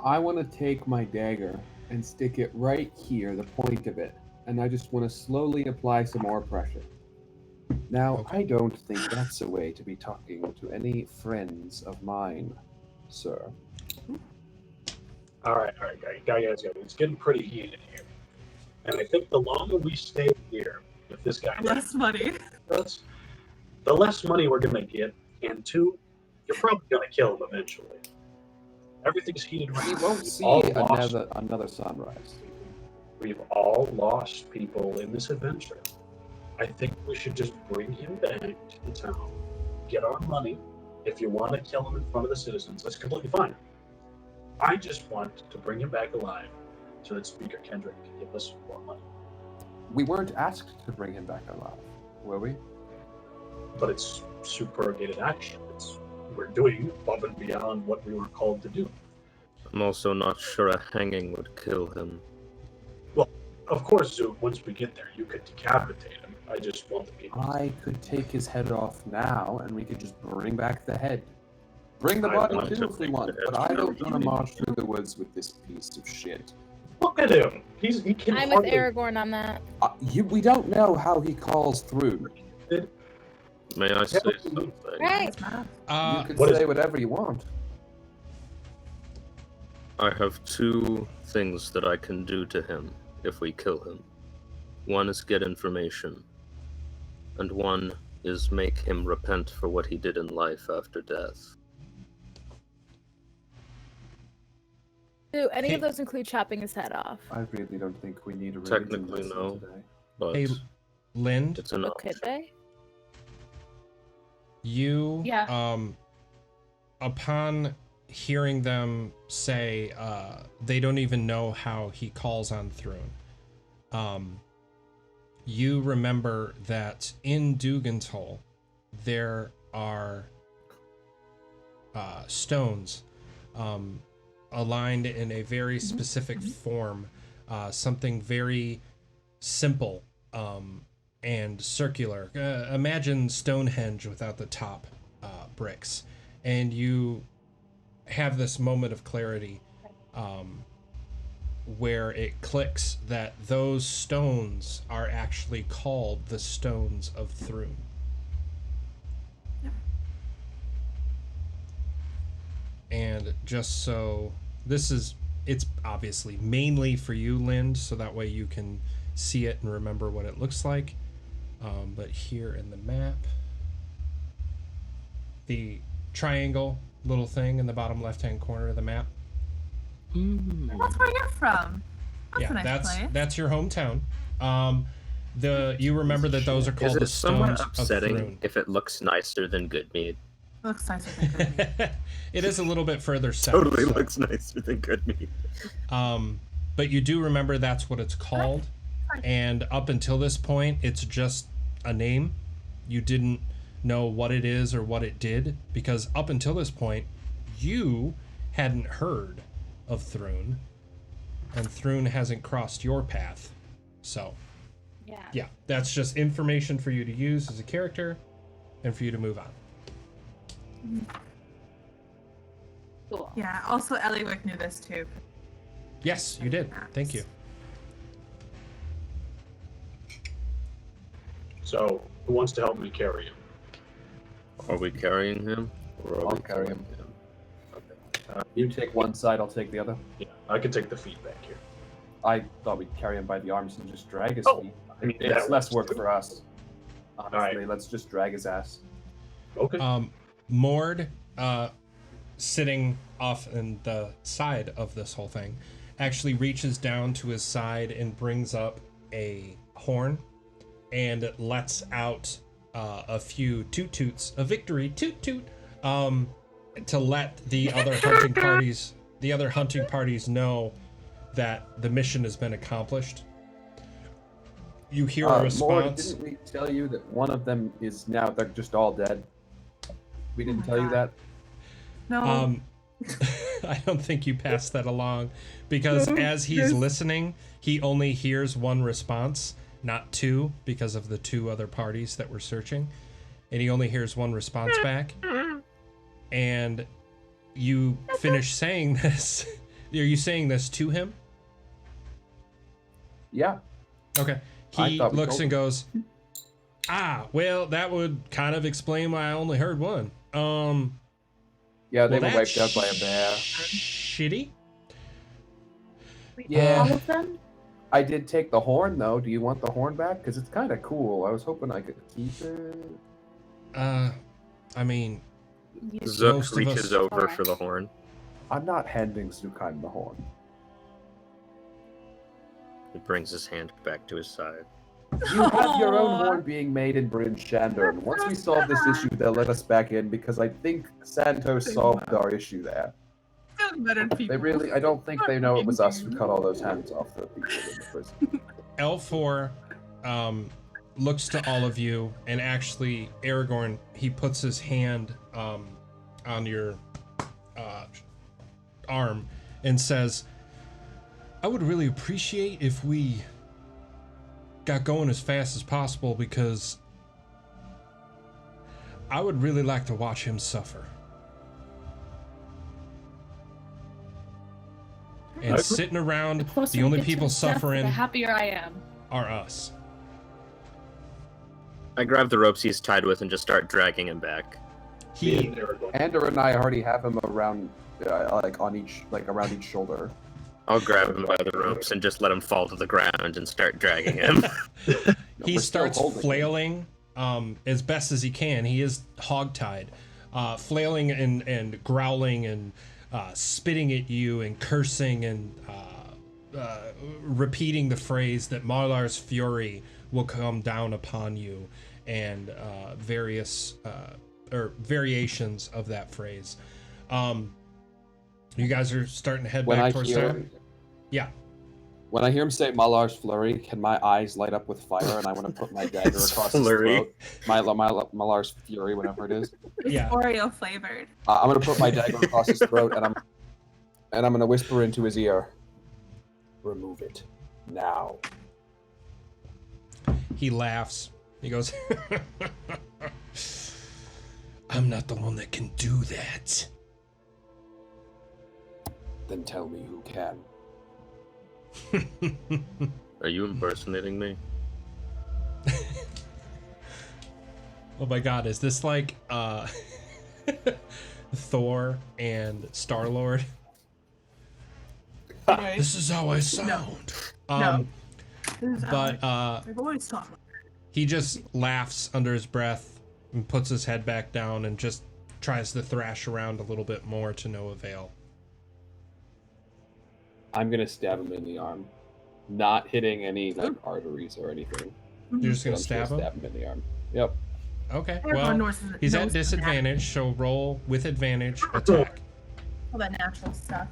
I want to take my dagger and stick it right here, the point of it, and I just want to slowly apply some more pressure. Now, I don't think that's a way to be talking to any friends of mine, sir. All right, guys. It's getting pretty heated here, and I think the longer we stay here with this guy, Less money. the less money we're gonna get, and two, you're probably gonna kill him eventually. Everything's heated right We now. won't We've see all lost- another sunrise. We've all lost people in this adventure. I think we should just bring him back to the town, get our money. If you want to kill him in front of the citizens, that's completely fine. I just want to bring him back alive so that Speaker Kendrick can give us more money. We weren't asked to bring him back alive, were we? But it's superrogated action. We're doing above and beyond what we were called to do. I'm also not sure a hanging would kill him. Of course, Zook, once we get there, you could decapitate him. I just want the people. I could take his head off now, and we could just bring back the head. Bring the I body want too to if we bring want, the head but I too. don't want to march through the woods with this piece of shit. Look at him. He can I'm with hardly- Aragorn on that. We don't know how he calls through. May I say something? Right. You can what is say it? whatever you want. I have two things that I can do to him if we kill him. One is get information, and one is make him repent for what he did in life after death. Do any of Hey. those include chopping his head off? I really don't think we need a Technically, religion no. lesson today. But Hey, Lind, it's an Oh, could they? you Yeah. upon hearing them say they don't even know how he calls on Thrune, you remember that in Dugan's Hole there are stones aligned in a very specific form, something very simple and circular. Imagine Stonehenge without the top bricks. And you have this moment of clarity where it clicks that those stones are actually called the Stones of Thrune. And just so it's obviously mainly for you, Lind, so that way you can see it and remember what it looks like. But here in the map, the triangle little thing in the bottom left-hand corner of the map. That's where you're from. That's a nice place. That's your hometown. You remember that those are Is called the it somewhat stones of upsetting Thrun. if it looks nicer than good mead? Looks nicer than good meat. It is a little bit further south. Totally so. looks nicer than good mead. But you do remember that's what it's called, and up until this point, it's just a name. You didn't know what it is or what it did, because up until this point, you hadn't heard of Thrun, and Thrun hasn't crossed your path. So, yeah, that's just information for you to use as a character, and for you to move on. Cool. Yeah. Also, Eliwick knew this too. Yes, you did. Thank you. So, who wants to help me carry him? Are we carrying him? Or are I'll we carry him. Okay. You take one side, I'll take the other. Yeah, I can take the feet back here. I thought we'd carry him by the arms and just drag his Oh, feet. I mean, It's that less works work too. for us. Honestly, Alright. let's just drag his ass. Okay. Mord, sitting off in the side of this whole thing, actually reaches down to his side and brings up a horn and lets out a few toot toots, a victory toot toot, to let the other hunting parties know that the mission has been accomplished. You hear a Mord, response. didn't we tell you that one of them is now, they're just all dead? We didn't my tell you God. that? No. I don't think you passed that along, because as he's listening, he only hears one response, not two, because of the two other parties that were searching, and he only hears one response back. And you finish saying this. Are you saying this to him? Yeah. Okay. I He thought we looks told and him. goes, well, that would kind of explain why I only heard one. Yeah, they Well, were wiped that's out by a bear. Shitty. Yeah. All of them? I did take the horn, though. Do you want the horn back? Because it's kind of cool. I was hoping I could keep it. I mean, Zook Most of reaches us- over Alright. for the horn. I'm not handing Zukain the horn. He brings his hand back to his side. You have your own Aw. horn being made in Bryn Shander, and once we solve this issue, they'll let us back in, because I think Santos solved our issue there. Feeling better than people. They really, I don't think they know it was us who cut all those hands off the people in the prison. L4 looks to all of you, and actually, Aragorn, he puts his hand on your arm and says, I would really appreciate if we got going as fast as possible, because I would really like to watch him suffer. And sitting around, closer the we only get to people his death, suffering the happier I am. are us. I grab the ropes he's tied with and just start dragging him back. He Ander and I already have him around, around each shoulder. I'll grab him by the ropes and just let him fall to the ground and start dragging him. he We're still starts holding him. flailing as best as he can. He is hogtied, flailing and growling and spitting at you and cursing and repeating the phrase that Marlar's fury will come down upon you, and various or variations of that phrase. You guys are starting to head When back I towards hear, town? Yeah. when I hear him say Malar's flurry, can my eyes light up with fire, and I want to put my dagger It's across his flurry. throat? Malar's fury, whatever it is. It's Yeah. Oreo flavored. I'm gonna put my dagger across his throat, and I'm gonna whisper into his ear, "Remove it now." He laughs. He goes, I'm not the one that can do that. Then tell me who can. Are you impersonating me? Oh my god, is this like Thor and Star-Lord? This is how I sound. No. But I've always thought. he just laughs under his breath and puts his head back down and just tries to thrash around a little bit more to no avail. I'm gonna stab him in the arm, not hitting any arteries or anything. You're just But gonna I'm stab him? stab him in the arm. Yep. Okay. Aragorn Well, knows he's knows at disadvantage, so roll with advantage attack. all that natural stuff.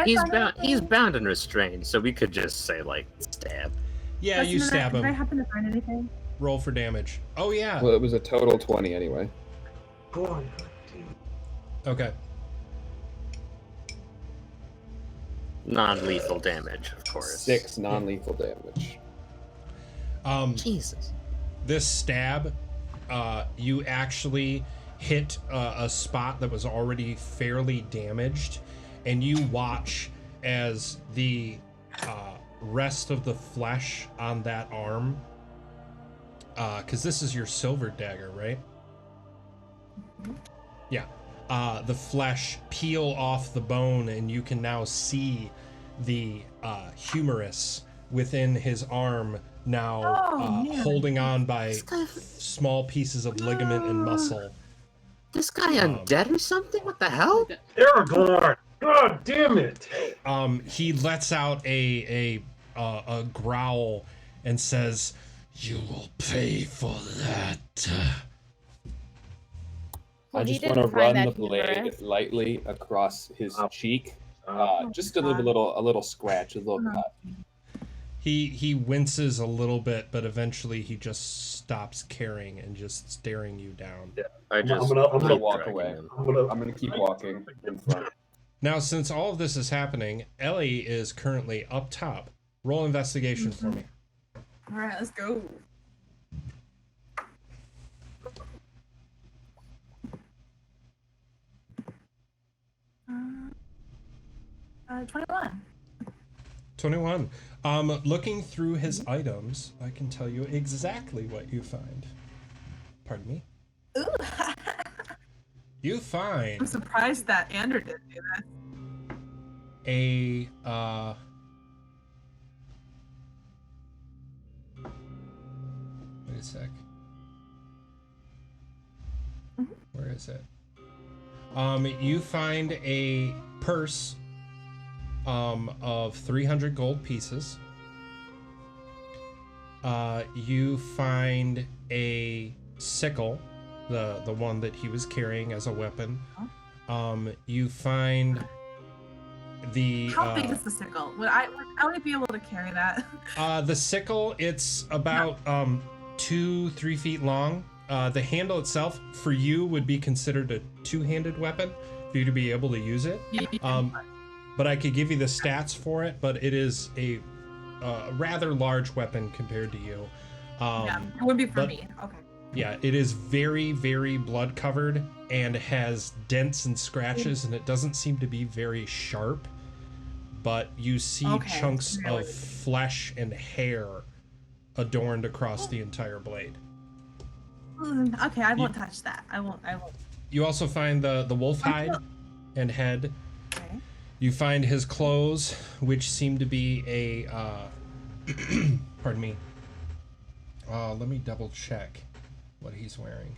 He's bound and restrained, so we could just say like stab. Yeah, you stab Did I him. happen to find anything? Roll for damage. Oh yeah. Well, it was a total 20 anyway. Boy, Okay. Non-lethal damage, of course. 6 non-lethal damage. Jesus. This stab, you actually hit a spot that was already fairly damaged, and you watch as the rest of the flesh on that arm, because this is your silver dagger, right? Yeah. The flesh peel off the bone, and you can now see the humerus within his arm now holding on by small pieces of ligament and muscle. This guy undead or something? What the hell? Aragorn! God damn it! He lets out a growl and says, "You will pay for that." Well, I he just want to didn't find run that the blade humerus. lightly across his cheek, just to God. leave a little scratch, a little cut. He winces a little bit, but eventually he just stops caring and just staring you down. Yeah. I just I'm gonna walk dragging away. him. I'm gonna keep walking in front. Now, since all of this is happening, Ellie is currently up top. Roll investigation for me. All right, let's go. Uh, 21. 21. Looking through his items, I can tell you exactly what you find. Pardon me? Ooh. You I'm find surprised that Ander didn't do that. a wait a sec. Where is it? You find a purse of 300 gold pieces. You find a sickle, the one that he was carrying as a weapon. You find the How big is the sickle? Would I be able to carry that? the sickle, it's about 2-3 feet long. The handle itself for you would be considered a two-handed weapon for you to be able to use it. But I could give you the stats for it, but it is a rather large weapon compared to you. Yeah, it would be for me. Okay. Yeah, it is very, very blood covered and has dents and scratches, and it doesn't seem to be very sharp. But you see chunks of flesh and hair adorned across the entire blade. Okay, I won't touch that. I won't. You also find the wolf hide and head. Okay. You find his clothes, which seem to be a pardon me. Let me double check what he's wearing.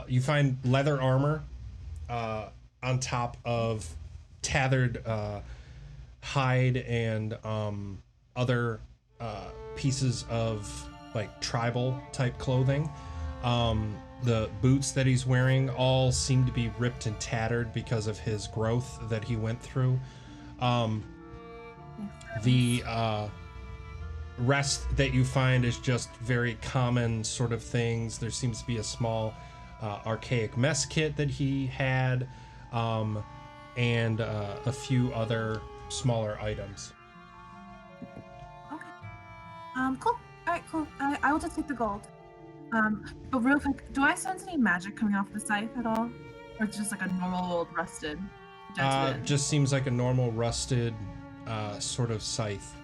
You find leather armor on top of tethered hide and other pieces of like tribal type clothing. The boots that he's wearing all seem to be ripped and tattered because of his growth that he went through. The rest that you find is just very common sort of things. There seems to be a small archaic mess kit that he had, and a few other smaller items. Okay. Cool. All right, cool. I will just take the gold. But real quick, do I sense any magic coming off the scythe at all, or it's just like a normal old rusted? Just seems like a normal rusted sort of scythe.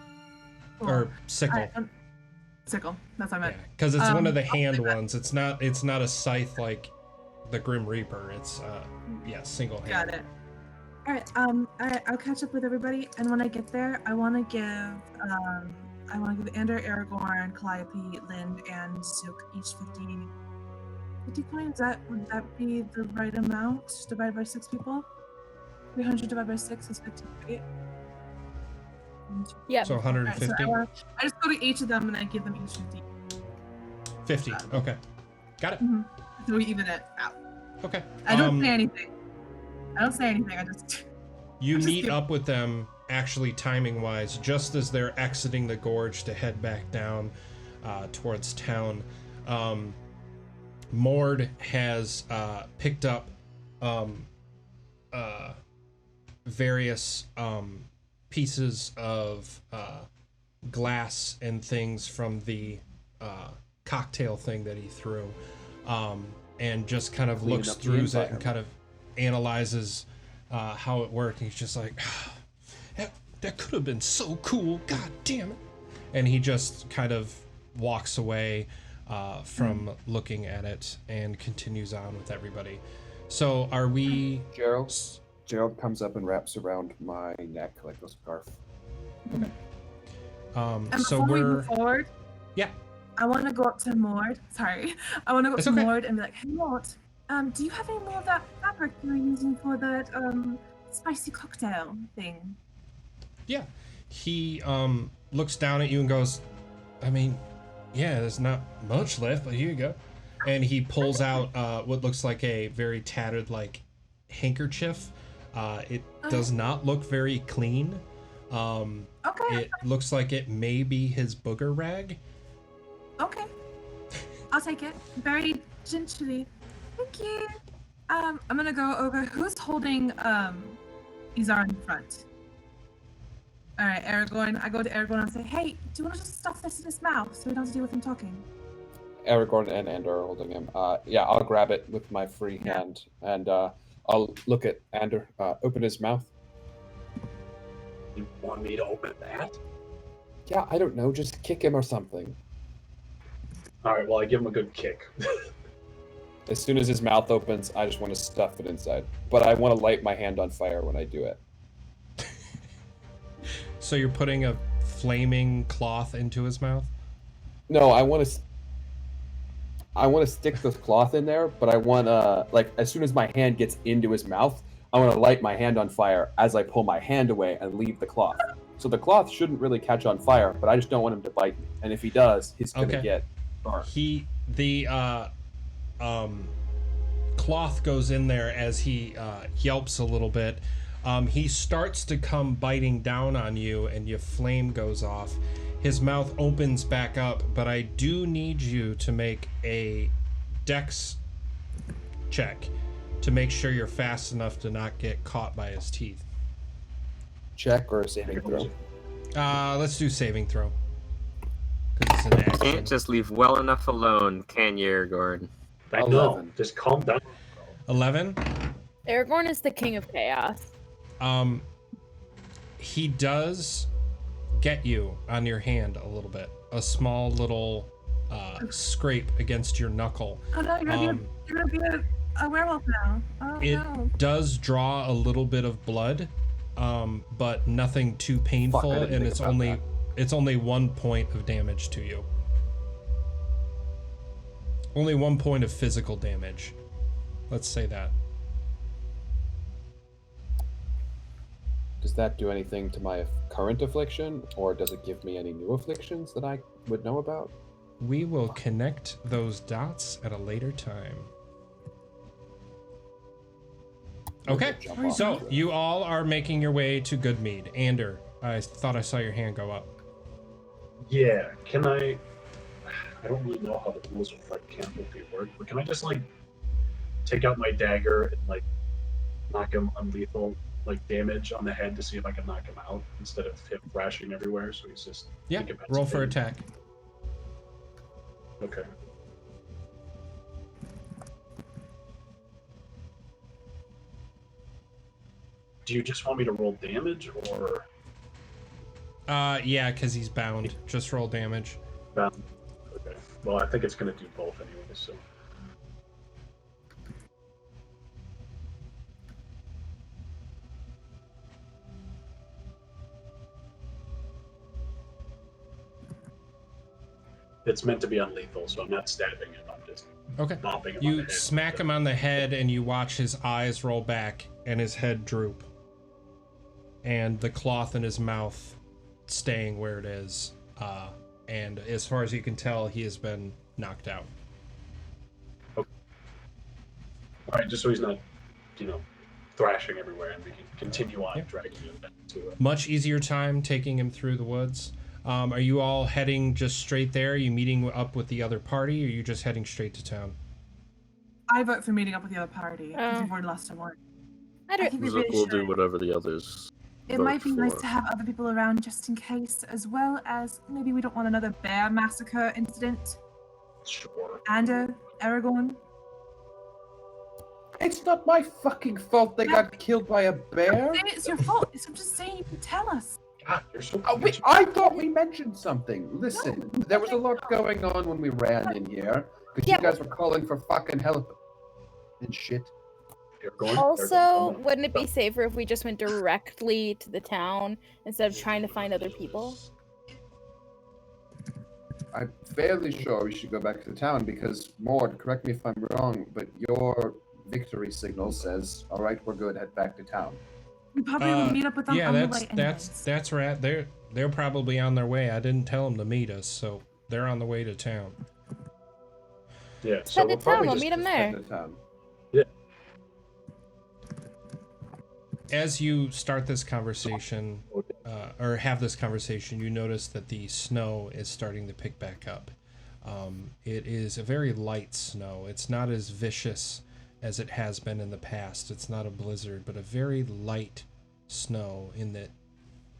Cool. Or sickle. Sickle. That's what I meant. Because it's one of the hand ones. It's not a scythe like the Grim Reaper. It's single hand. Got it. All right. I'll catch up with everybody, and when I get there, I want to give Ander, Aragorn, Calliope, Lind, and Sook each 50 coins. Would that be the right amount divided by 6 people? 300 divided by 6 is 50, right? Yeah. So All right, 150. I just go to each of them and I give them each 50. 50. Okay. Got it. So we even it out. Okay. I don't say anything. I just. You just meet give- up with them, actually timing wise, just as they're exiting the gorge to head back down towards town. Mord has picked up various pieces of glass and things from the cocktail thing that he threw, and just kind of Clean looks up the through it and environment. kind of analyzes how it worked. And he's just like, that could have been so cool. God damn it. And he just kind of walks away from looking at it and continues on with everybody. So are we... Gerald comes up and wraps around my neck like a scarf. Okay. And So before we we're... move forward, Yeah. I want to go up to Mord. Sorry. I want to go up It's to okay. Mord and be like, hey, Mord, do you have any more of that fabric you were using for that spicy cocktail thing? Yeah. He looks down at you and goes, I mean, yeah, there's not much left, but here you go. And he pulls out what looks like a very tattered, like, handkerchief. It does not look very clean. Okay. It looks like it may be his booger rag. Okay. I'll take it. Very gingerly. Thank you. I'm gonna go over. Who's holding Izar in front? All right, Aragorn. I go to Aragorn and say, "Hey, do you want to just stuff this in his mouth so we don't have to deal with him talking?" Aragorn and Andor are holding him. Yeah, I'll grab it with my free hand and I'll look at Andor. Open his mouth. You want me to open that? Yeah, I don't know. Just kick him or something. All right. Well, I give him a good kick. As soon as his mouth opens, I just want to stuff it inside. But I want to light my hand on fire when I do it. So you're putting a flaming cloth into his mouth? No, I want to stick this cloth in there, but I want to, like, as soon as my hand gets into his mouth, I want to light my hand on fire as I pull my hand away and leave the cloth. So the cloth shouldn't really catch on fire, but I just don't want him to bite me. And if he does, he's going to get burned. The cloth goes in there as he yelps a little bit. He starts to come biting down on you, and your flame goes off. His mouth opens back up, but I do need you to make a dex check to make sure you're fast enough to not get caught by his teeth. Check or a saving throw? Let's do saving throw. Because it's an action. Can't just leave well enough alone, can you, Aragorn? I know. Just calm down. 11? Aragorn is the king of chaos. He does get you on your hand a little bit. A small little scrape against your knuckle. Oh no, you're gonna be a werewolf now. Oh It no. does draw a little bit of blood, but nothing too painful, Fuck, I didn't and think about it's only 1 point of damage to you. Only 1 point of physical damage. Let's say that. Does that do anything to my current affliction, or does it give me any new afflictions that I would know about? We will connect those dots at a later time. Okay, Jump off so the- you all are making your way to Goodmead. Ander, I thought I saw your hand go up. Yeah. Can I don't really know how the rules of like canopy work, but can I just like take out my dagger and like knock him unlethal like damage on the head to see if I can knock him out instead of him thrashing everywhere? So he's just Yeah, roll for incapacitated? attack. Okay. Do you just want me to roll damage or Yeah, because he's bound. Just roll damage. bound? Okay. Well, I think it's going to do both anyway, so. It's meant to be unlethal, so I'm not stabbing him. I'm just Okay. bopping him on the You head. smack him on the head, and you watch his eyes roll back and his head droop. And the cloth in his mouth staying where it is. And as far as you can tell, he has been knocked out. All right, just so he's not, thrashing everywhere, and we can continue on dragging him back to it. Much easier time taking him through the woods. Are you all heading just straight there? Are you meeting up with the other party, or are you just heading straight to town? I vote for meeting up with the other party because we've already lost a one. I don't. think we Zook really will do should. whatever the others. It vote might be nice for. to have other people around just in case, as well as maybe we don't want another bear massacre incident. Sure. And Aragorn. It's not my fucking fault they got killed by a bear. It's your fault. I'm just saying you can tell us. God, you're so. I thought we mentioned something. Listen, there was a lot going on when we ran in here, because you guys were calling for fucking help and shit. Also, wouldn't it be safer if we just went directly to the town instead of trying to find other people? I'm fairly sure we should go back to the town because, Mord, correct me if I'm wrong, but your victory signal says, all right, we're good, head back to town. We probably will meet up with them on the way anyways. That's right. They're probably on their way. I didn't tell them to meet us, so they're on the way to town. Yeah, so head to town. We'll meet them there. Yeah. As you start this conversation, or have this conversation, you notice that the snow is starting to pick back up. It is a very light snow. It's not as vicious as it has been in the past. It's not a blizzard, but a very light snow in the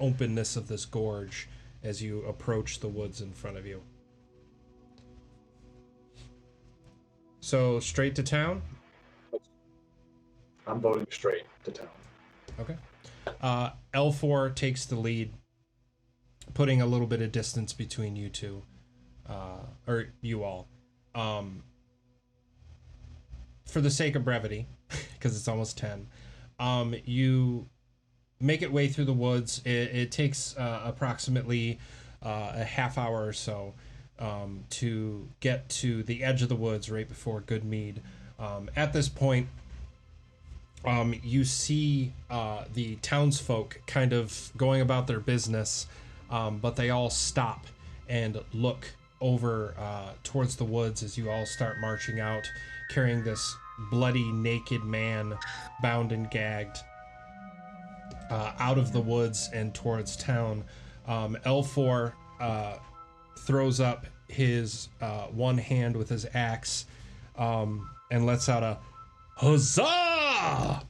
openness of this gorge as you approach the woods in front of you. So, straight to town? I'm voting straight to town. Okay. L4 takes the lead, putting a little bit of distance between you two, or you all. For the sake of brevity, because it's almost 10, you make it way through the woods. It takes approximately a half hour or so to get to the edge of the woods right before Goodmead. At this point, you see the townsfolk kind of going about their business, but they all stop and look over towards the woods as you all start marching out, carrying this bloody, naked man, bound and gagged, out of the woods and towards town. L4 throws up his one hand with his axe and lets out a huzzah!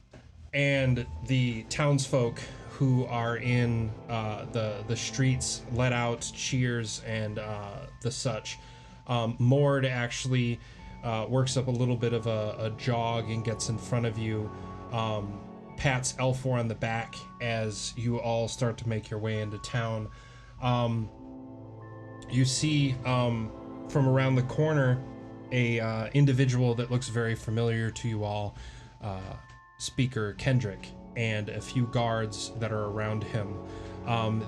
And the townsfolk who are in the streets let out cheers and the such. Mord actually works up a little bit of a jog and gets in front of you, pats L4 on the back as you all start to make your way into town. You see from around the corner a individual that looks very familiar to you all, Speaker Kendrick, and a few guards that are around him.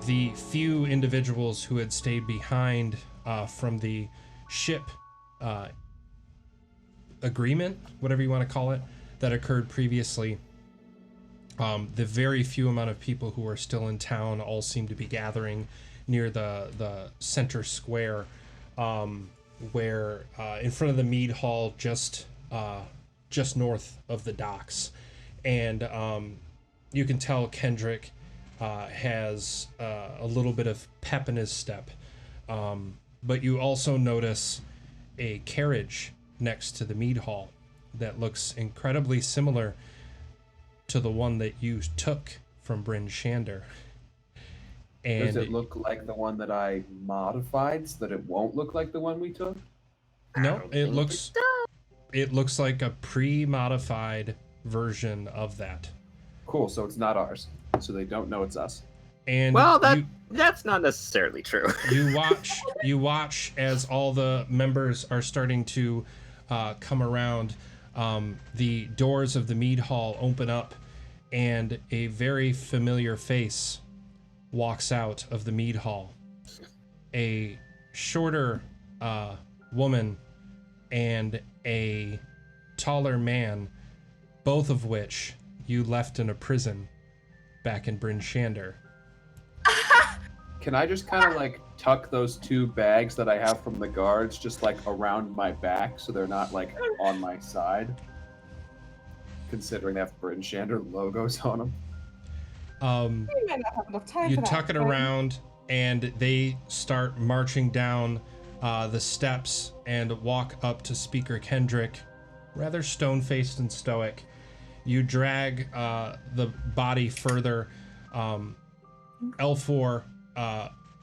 The few individuals who had stayed behind from the ship agreement, whatever you want to call it, that occurred previously, the very few amount of people who are still in town all seem to be gathering near the center square, where in front of the mead hall, just north of the docks. And you can tell Kendrick has a little bit of pep in his step, but you also notice a carriage next to the mead hall that looks incredibly similar to the one that you took from Bryn Shander. And does it look like the one that I modified so that it won't look like the one we took? No, it looks like a pre-modified version of that. Cool, so it's not ours. So they don't know it's us. And well, that's not necessarily true. you watch as all the members are starting to come around. The doors of the mead hall open up, and a very familiar face walks out of the mead hall. A shorter woman and a taller man, both of which you left in a prison back in Bryn Shander. Can I just kind of like tuck those 2 bags that I have from the guards just like around my back so they're not like on my side? Considering they have Bryn Shander logos on them. We might not have enough time You for that. tuck it around, and they start marching down the steps and walk up to Speaker Kendrick, rather stone-faced and stoic. You drag the body further. L4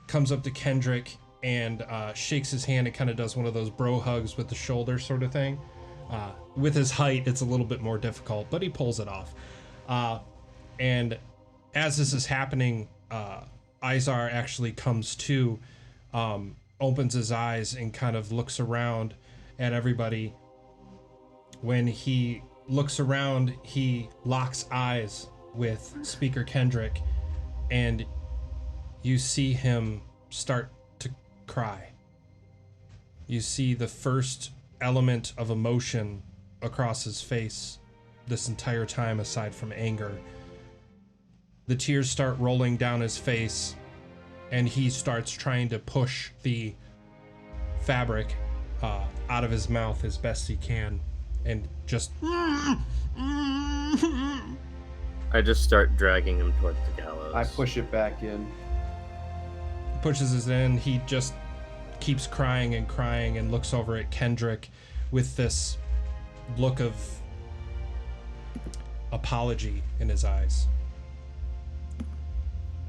comes up to Kendrick and shakes his hand and kind of does one of those bro hugs with the shoulder sort of thing. With his height, it's a little bit more difficult, but he pulls it off. And as this is happening, Izar actually comes to, opens his eyes and kind of looks around at everybody. When he looks around, he locks eyes with Speaker Kendrick, and you see him start to cry. You see the first element of emotion across his face this entire time, aside from anger. The tears start rolling down his face, and he starts trying to push the fabric out of his mouth as best he can, and just... I just start dragging him towards the gallows. I push it back in. pushes it in. He just keeps crying and looks over at Kendrick with this look of apology in his eyes.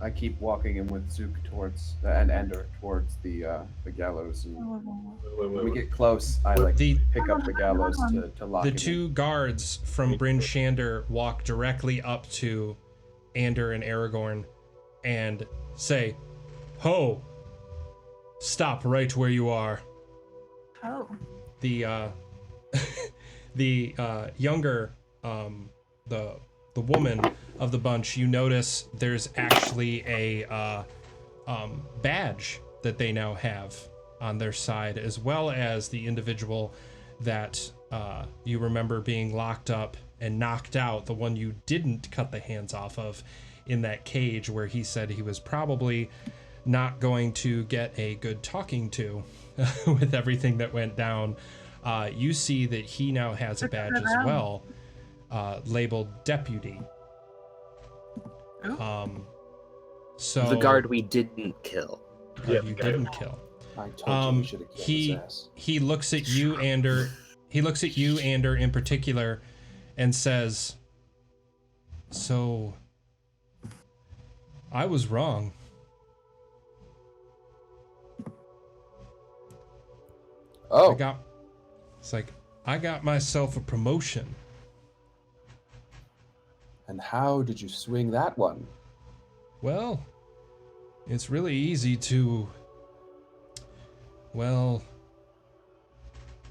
I keep walking him with Zook towards and Ender towards the gallows. And when we get close, I pick up the gallows to lock The him two in. guards from Bryn Shander walk directly up to Ander and Aragorn and say, "Ho! Stop right where you are." Oh. The younger the woman of the bunch, you notice there's actually a badge that they now have on their side, as well as the individual that you remember being locked up and knocked out, the one you didn't cut the hands off of in that cage where he said he was probably not going to get a good talking to with everything that went down. You see that he now has a badge as well, labeled deputy. So The guard we didn't kill. you didn't kill. I told you we should have killed his ass. He looks at you, Ander. He looks at you, Ander, in particular, and says, "So, I was wrong." Oh, I got myself a promotion. and how did you swing that one? Well, it's really easy to,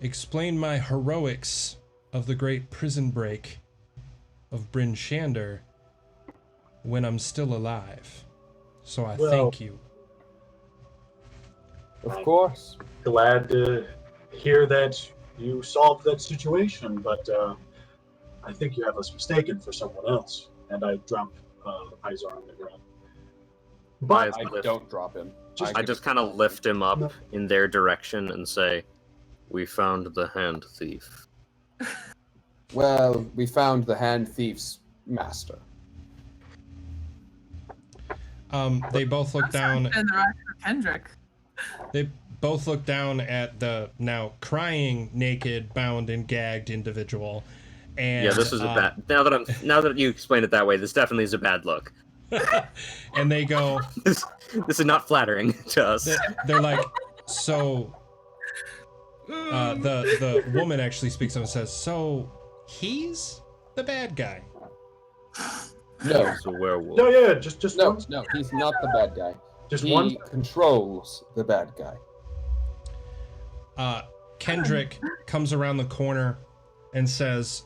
explain my heroics of the great prison break of Bryn Shander when I'm still alive. So I thank you. Of course. Glad to hear that you solved that situation, but I think you have us mistaken for someone else. And I drop Izar on the ground. But I don't drop him. I just kind of lift him up in their direction and say, "We found the hand thief." Well, we found the hand thief's master. They both look down. And the rest for Kendrick. They both look down at the now crying, naked, bound, and gagged individual. And Yeah, this is a bad. Now that you explain it that way, this definitely is a bad look. and they go. This is not flattering to us. They're like, so. The woman actually speaks up and says, "So he's the bad guy." No, He's a werewolf. no, yeah, just no, one. no, he's not the bad guy. Just He one. controls the bad guy. Kendrick comes around the corner and says,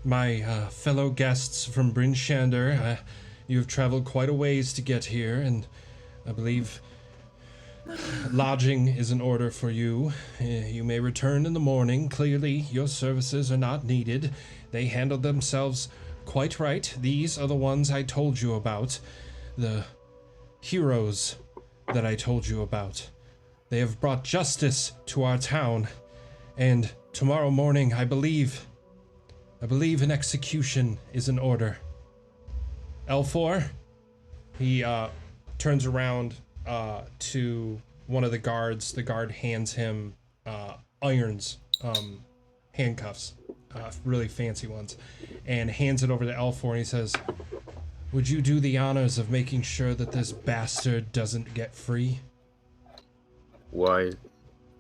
"My fellow guests from Bryn Shander, you have traveled quite a ways to get here, and I believe lodging is in order for you. You may return in the morning. Clearly, your services are not needed. They handled themselves quite right. These are the ones I told you about. The heroes that I told you about. They have brought justice to our town, and tomorrow morning, I believe an execution is in order. L4, he turns around to one of the guards. The guard hands him irons, handcuffs, really fancy ones, and hands it over to L4, and he says, "Would you do the honors of making sure that this bastard doesn't get free?" Why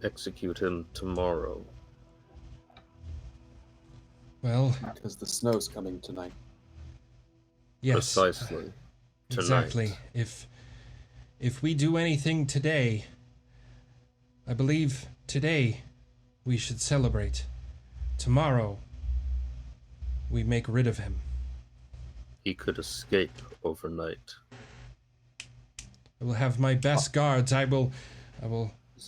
execute him tomorrow? Well, Because the snow's coming tonight. yes. Precisely. Exactly. Tonight. If we do anything today, I believe today we should celebrate. Tomorrow we make rid of him. He could escape overnight. I will have my best guards. I will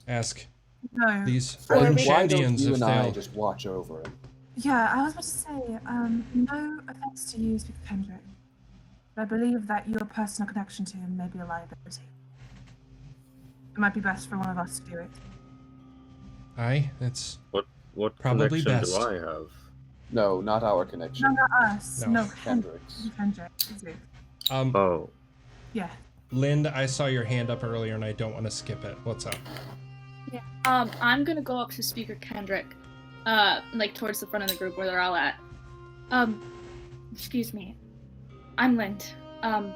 ask No. these Fred, we- why don't Shandians you if and I they'll. just watch over him? Yeah, I was about to say, no offense to you, Speaker Kendrick, but I believe that your personal connection to him may be a liability. It might be best for one of us to do it. Aye, that's What Probably connection best. do I have? No, not our No, connection. not us. No. No, Kendrick's. Kendrick. Is it? Oh, Yeah. Lind, I saw your hand up earlier and I don't want to skip it. What's up? I'm gonna go up to Speaker Kendrick, like towards the front of the group where they're all at. Excuse me. I'm Lind. I'd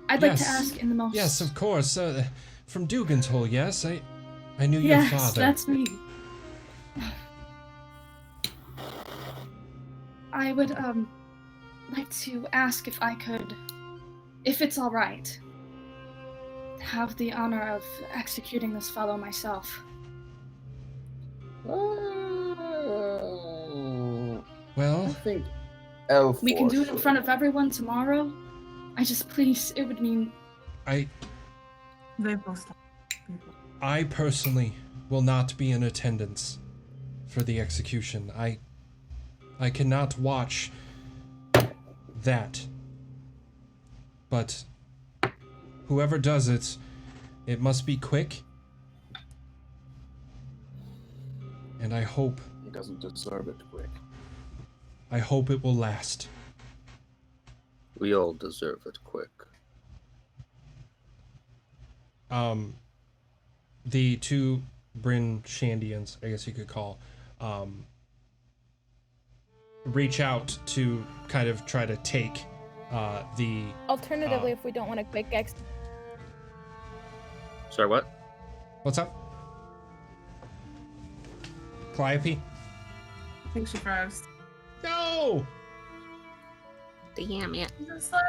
like to Yes. ask in the most. Yes, of course. From Dugan's Hole, yes? I knew Yes, your father. that's me. I would like to ask if I could, if it's all right, have the honor of executing this fellow myself. Well, I think L4 We can do it in should. front of everyone tomorrow. I just please, it would mean I They've lost people. personally will not be in attendance for the execution. I cannot watch that. But whoever does it, it must be quick. And I hope He doesn't deserve it quick. it will last. we all deserve it quick. The two Bryn Shandians, I guess you could call, reach out to kind of try to take the. Alternatively, if we don't want a quick Sorry, what? What's up? Calliope? I think she froze. No! Damn it.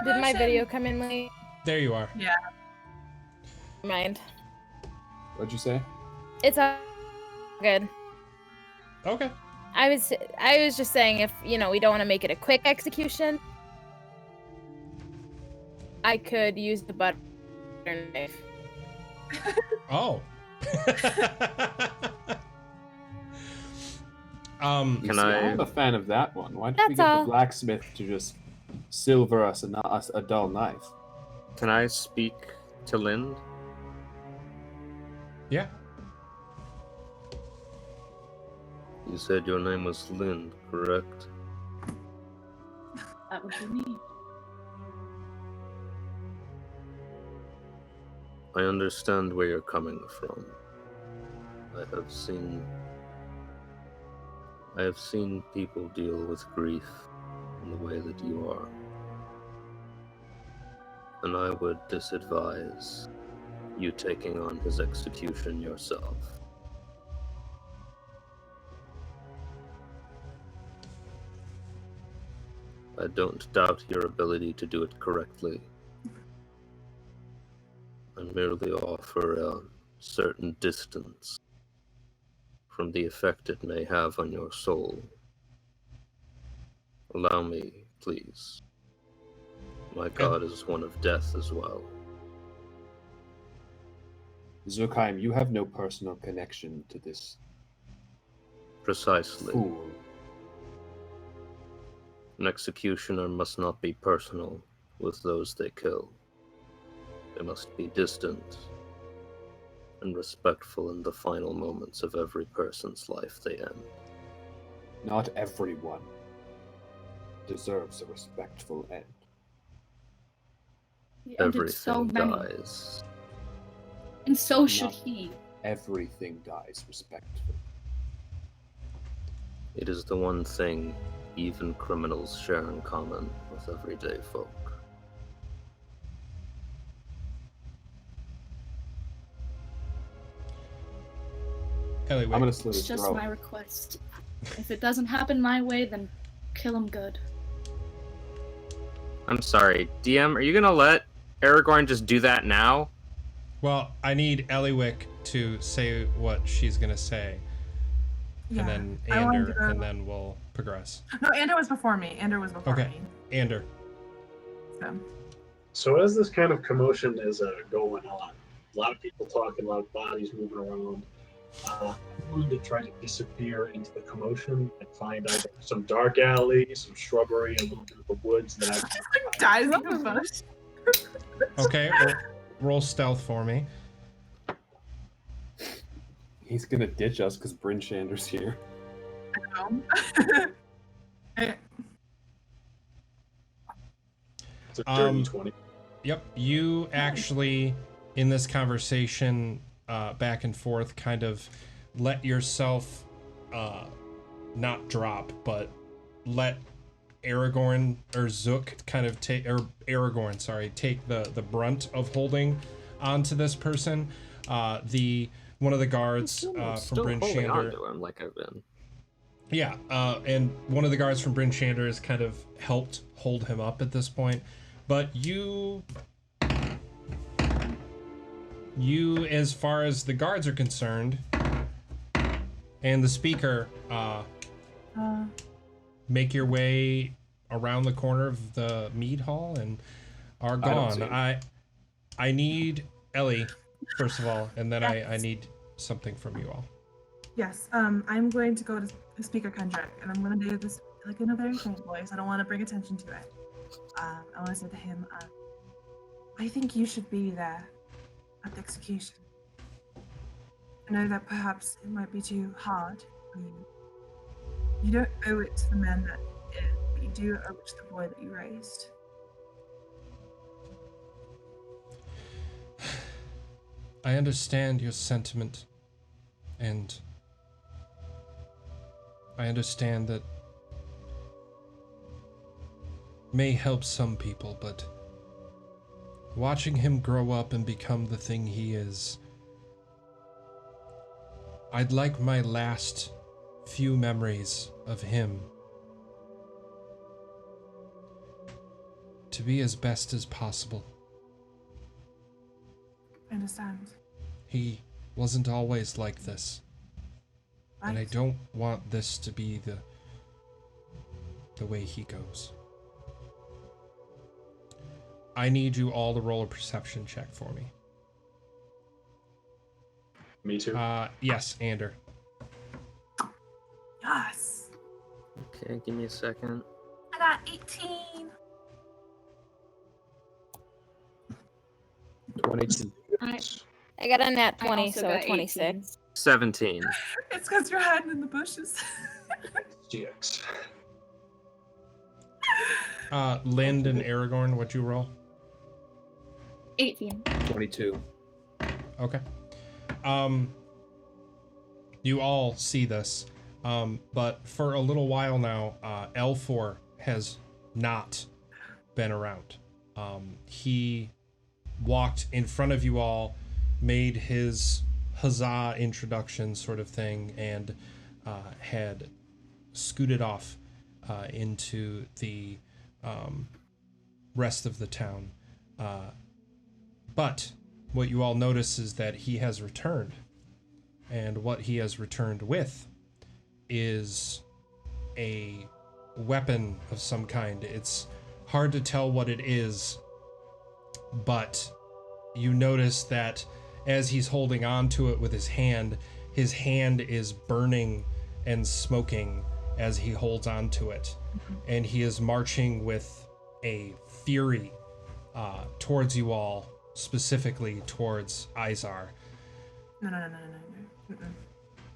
Did my video come in late? There you are. Yeah. Mind. What'd you say? It's all good. Okay. I was just saying if, we don't want to make it a quick execution, I could use the butter knife. Oh. You Can see, I- I'm a fan of that one. Why don't we That's get all. the blacksmith to just silver us a dull knife? Can I speak to Lind? Yeah. You said your name was Lind, correct? that would be me. I understand where you're coming from. I have seen people deal with grief in the way that you are. And I would disadvise you taking on his execution yourself. I don't doubt your ability to do it correctly. I merely offer a certain distance from the effect it may have on your soul. Allow me, please. My god is one of death as well. Zurkheim, you have no personal connection to this Precisely. fool. An executioner must not be personal with those they kill. They must be distant and respectful in the final moments of every person's life they end. Not everyone deserves a respectful end. We ended Everything so many, dies. and so should Not- he. Everything dies respectfully. It is the one thing even criminals share in common with everyday folk. Ellie, I'm gonna slit It's his just throat. my request. If it doesn't happen my way, then kill him good. I'm sorry, DM, are you gonna let Aragorn just do that now? Well, I need Eliwick to say what she's gonna say, Yeah. and then I wanted to Ander, go- and then we'll progress. No, Ander was before me. Okay. Ander. So. So as this kind of commotion is going on, a lot of people talking, a lot of bodies moving around. I'm going to try to disappear into the commotion and find either some dark alley, some shrubbery, a little bit of the woods that I can Like dies in the bush. Okay, roll stealth for me. He's gonna ditch us because Bryn Shander's here. It's a dirty 20. Yep, you actually, in this conversation, back and forth, kind of let yourself not drop, but let Aragorn or Zook kind of take, or Aragorn, sorry, take the brunt of holding onto this person. One of the guards from Still Bryn holding on Shander. to him like I've been. Yeah, and one of the guards from Bryn Shander has kind of helped hold him up at this point. But you, as far as the guards are concerned, and the speaker, make your way around the corner of the mead hall and are gone. I need Ellie, first of all, and then I need something from you all. Yes, I'm going to go to the speaker Kendrick, and I'm going to do this like in a very faint voice. I don't want to bring attention to it. I want to say to him, I think you should be there at the execution. I know that perhaps it might be too hard for you. You don't owe it to the man that you did, but you do owe it to the boy that you raised. I understand your sentiment, and I understand that may help some people, but watching him grow up and become the thing he is, I'd like my last few memories of him to be as best as possible. I understand. He wasn't always like this, and I Right? don't want this to be the way he goes. I need you all to roll a perception check for me. Me too. Yes, Ander. Yes. Okay, give me a second. I got 18. 22. I got a nat I 20, also so got 26. 17. It's because you're hiding in the bushes. GX. Lind and Aragorn, what'd you roll? 18. 22. Okay. You all see this, but for a little while now, L4 has not been around. He walked in front of you all, made his huzzah introduction sort of thing, and had scooted off into the rest of the town. But what you all notice is that he has returned. And what he has returned with is a weapon of some kind. It's hard to tell what it is, but you notice that as he's holding on to it with his hand is burning and smoking as he holds on to it. And he is marching with a fury towards you all, specifically towards Izar. No. Mm-mm.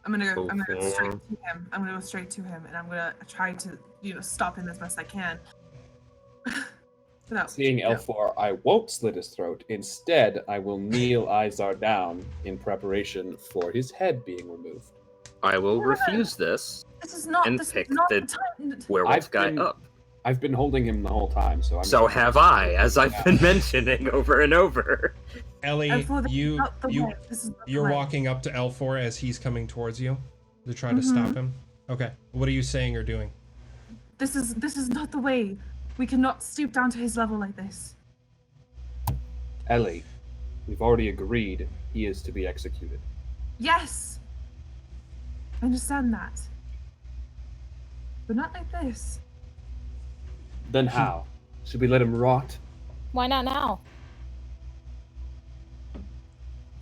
I'm gonna go straight to him. I'm gonna go straight to him, and I'm gonna try to, stop him as best I can. Seeing L4, I won't slit his throat. Instead, I will kneel Izar down in preparation for his head being removed. I will refuse this This is not. and This pick is not the the time. werewolf guy up. I've been holding him the whole time, so I'm. So have I, as I've been mentioning over and over. Ellie, L4, this is not the way. you're walking up to L4 as he's coming towards you to try to stop him. Okay, what are you saying or doing? This is not the way. We cannot stoop down to his level like this. Ellie, we've already agreed he is to be executed. Yes, I understand that, but not like this. Then how? Should we let him rot? Why not now?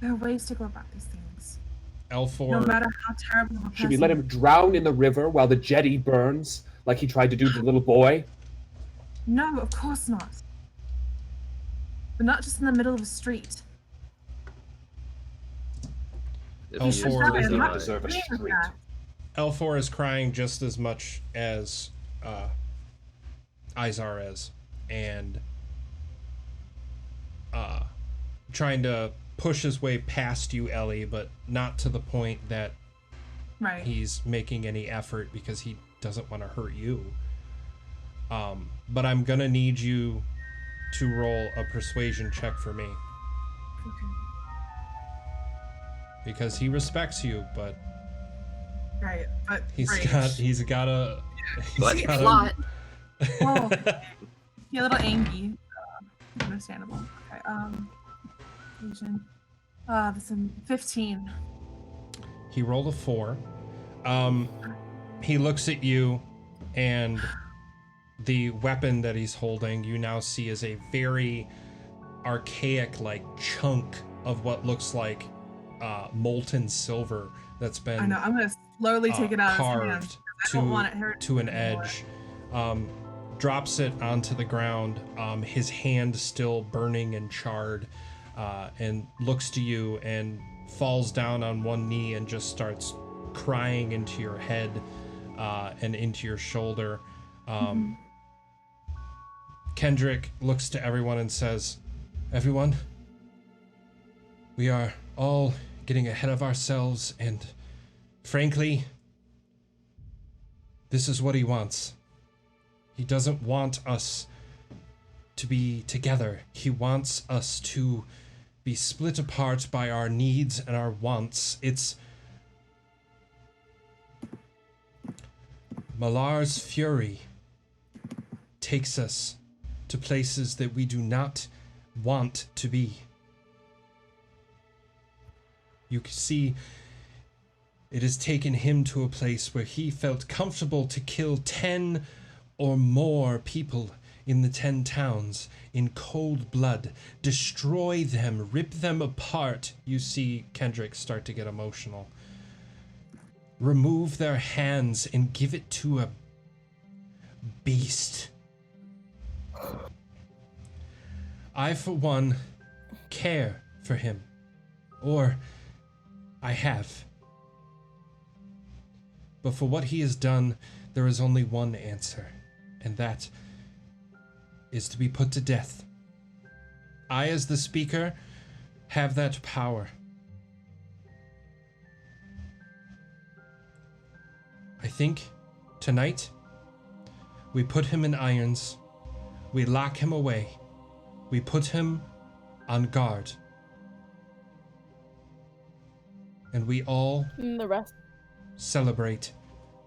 There are ways to go about these things. L4. No matter how terrible the person. Should we let him drown in the river while the jetty burns, like he tried to do to the little boy? No, of course not. But not just in the middle of a street. L4 does not deserve a street. L4 is crying just as much as Izar is, and trying to push his way past you, Ellie, but not to the point that he's making any effort because he doesn't want to hurt you. But I'm gonna need you to roll a persuasion check for me. Okay. Because he respects you, but Right, but he's got a plot. Whoa. You're a little angry. Understandable. Okay. Persuasion. This is 15. He rolled a 4. He looks at you, and the weapon that he's holding, you now see is a very archaic, like, chunk of what looks like molten silver that's been I know. I'm gonna slowly take it out of his hand. I don't want it hurt to an anymore. edge. Drops it onto the ground, his hand still burning and charred, and looks to you and falls down on one knee and just starts crying into your head and into your shoulder. Kendrick looks to everyone and says, "Everyone, we are all getting ahead of ourselves, and frankly, this is what he wants. He doesn't want us to be together. He wants us to be split apart by our needs and our wants. It's Malar's fury takes us to places that we do not want to be. You can see it has taken him to a place where he felt comfortable to kill 10 or more people in the 10 towns in cold blood, destroy them, rip them apart." You see Kendrick start to get emotional. "Remove their hands and give it to a beast. I, for one, care for him. Or I have. But for what he has done, there is only one answer, and that is to be put to death. I, as the speaker, have that power. I think tonight we put him in irons, we lock him away, we put him on guard, and we all The rest. celebrate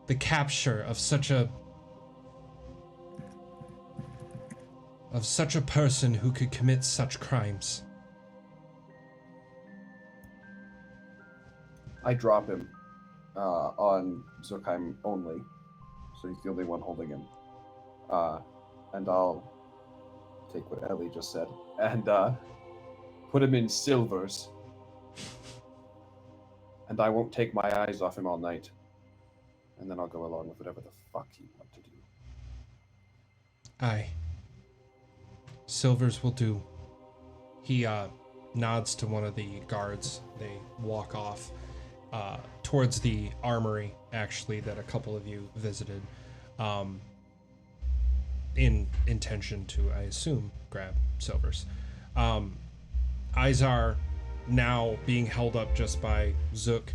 the capture of such a person who could commit such crimes." I drop him on Zurkheim only, so he's the only one holding him. And I'll take what Ellie just said and put him in silvers. And I won't take my eyes off him all night. And then I'll go along with whatever the fuck you want to do. Aye. Silvers will do. He nods to one of the guards. They walk off towards the armory, actually, that a couple of you visited, in intention to, I assume, grab silvers. Izar, now being held up just by Zook,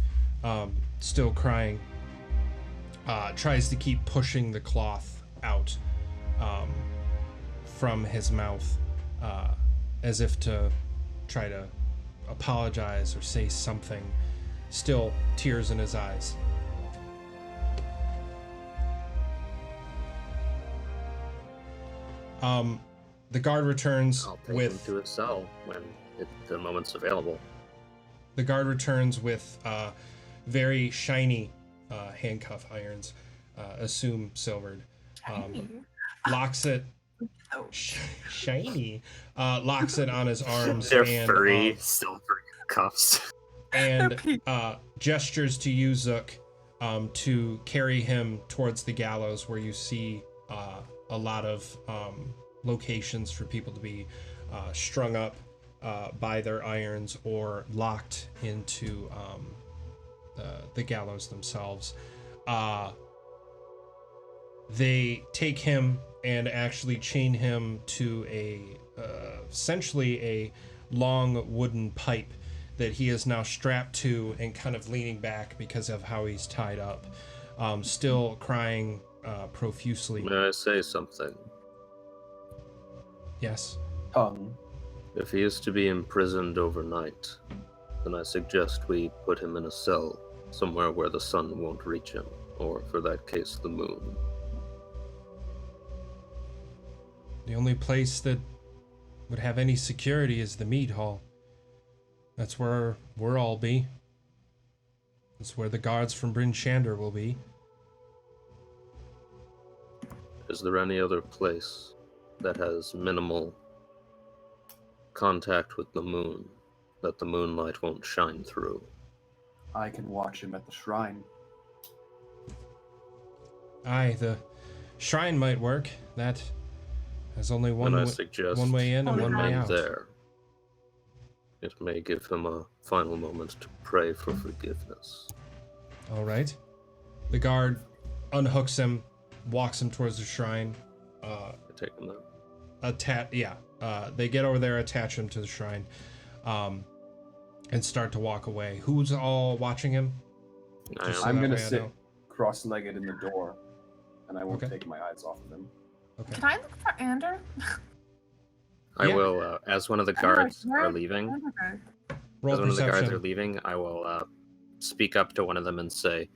still crying, tries to keep pushing the cloth out from his mouth, as if to try to apologize or say something, still tears in his eyes. The guard returns I'll take him with to his cell when the moment's available. the guard returns with very shiny handcuff irons, assume silvered. Shiny. Locks it Oh. shiny. Locks it on his arms They're and furry silver cuffs. and gestures to you, Zook, to carry him towards the gallows, where you see a lot of locations for people to be strung up by their irons or locked into the gallows themselves. They take him and actually chain him to essentially a long wooden pipe that he is now strapped to and kind of leaning back because of how he's tied up, still crying profusely. May I say something? Yes. Tongue. If he is to be imprisoned overnight, then I suggest we put him in a cell somewhere where the sun won't reach him, or for that case, the moon. The only place that would have any security is the mead hall. That's where we'll all be. That's where the guards from Bryn Shander will be. Is there any other place that has minimal contact with the moon, that the moonlight won't shine through? I can watch him at the shrine. Aye, the shrine might work. That has only one Then I wa- suggest one way in and one way remain out. there. It may give him a final moment to pray for forgiveness. All right. The guard unhooks him, walks him towards the shrine. I take him there. They get over there, attach him to the shrine, and start to walk away. Who's all watching him? I Just am. so I'm that gonna way I sit know. cross-legged in the door, and I won't Okay. take my eyes off of him. Okay. Can I look for Ander? I Yeah. will, as one of the I know, guards where- are leaving, Ander. Roll as one of the guards perception. are leaving, I will speak up to one of them and say,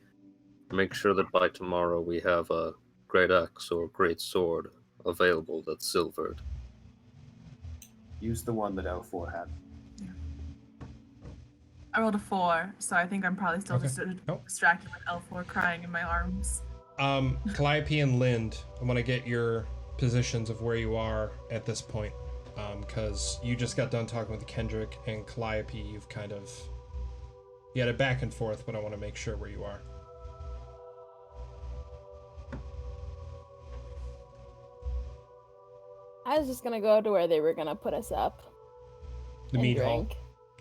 make sure that by tomorrow we have a great axe or great sword available that's silvered. Use the one that L4 had. I rolled a 4, so I think I'm probably still Okay. just Nope. distracted with L4 crying in my arms. Calliope and Lind, I want to get your positions of where you are at this point, because you just got done talking with Kendrick, and Calliope, you had a back and forth, but I want to make sure where you are. I was just gonna go to where they were gonna put us up. The and mead hall. drink.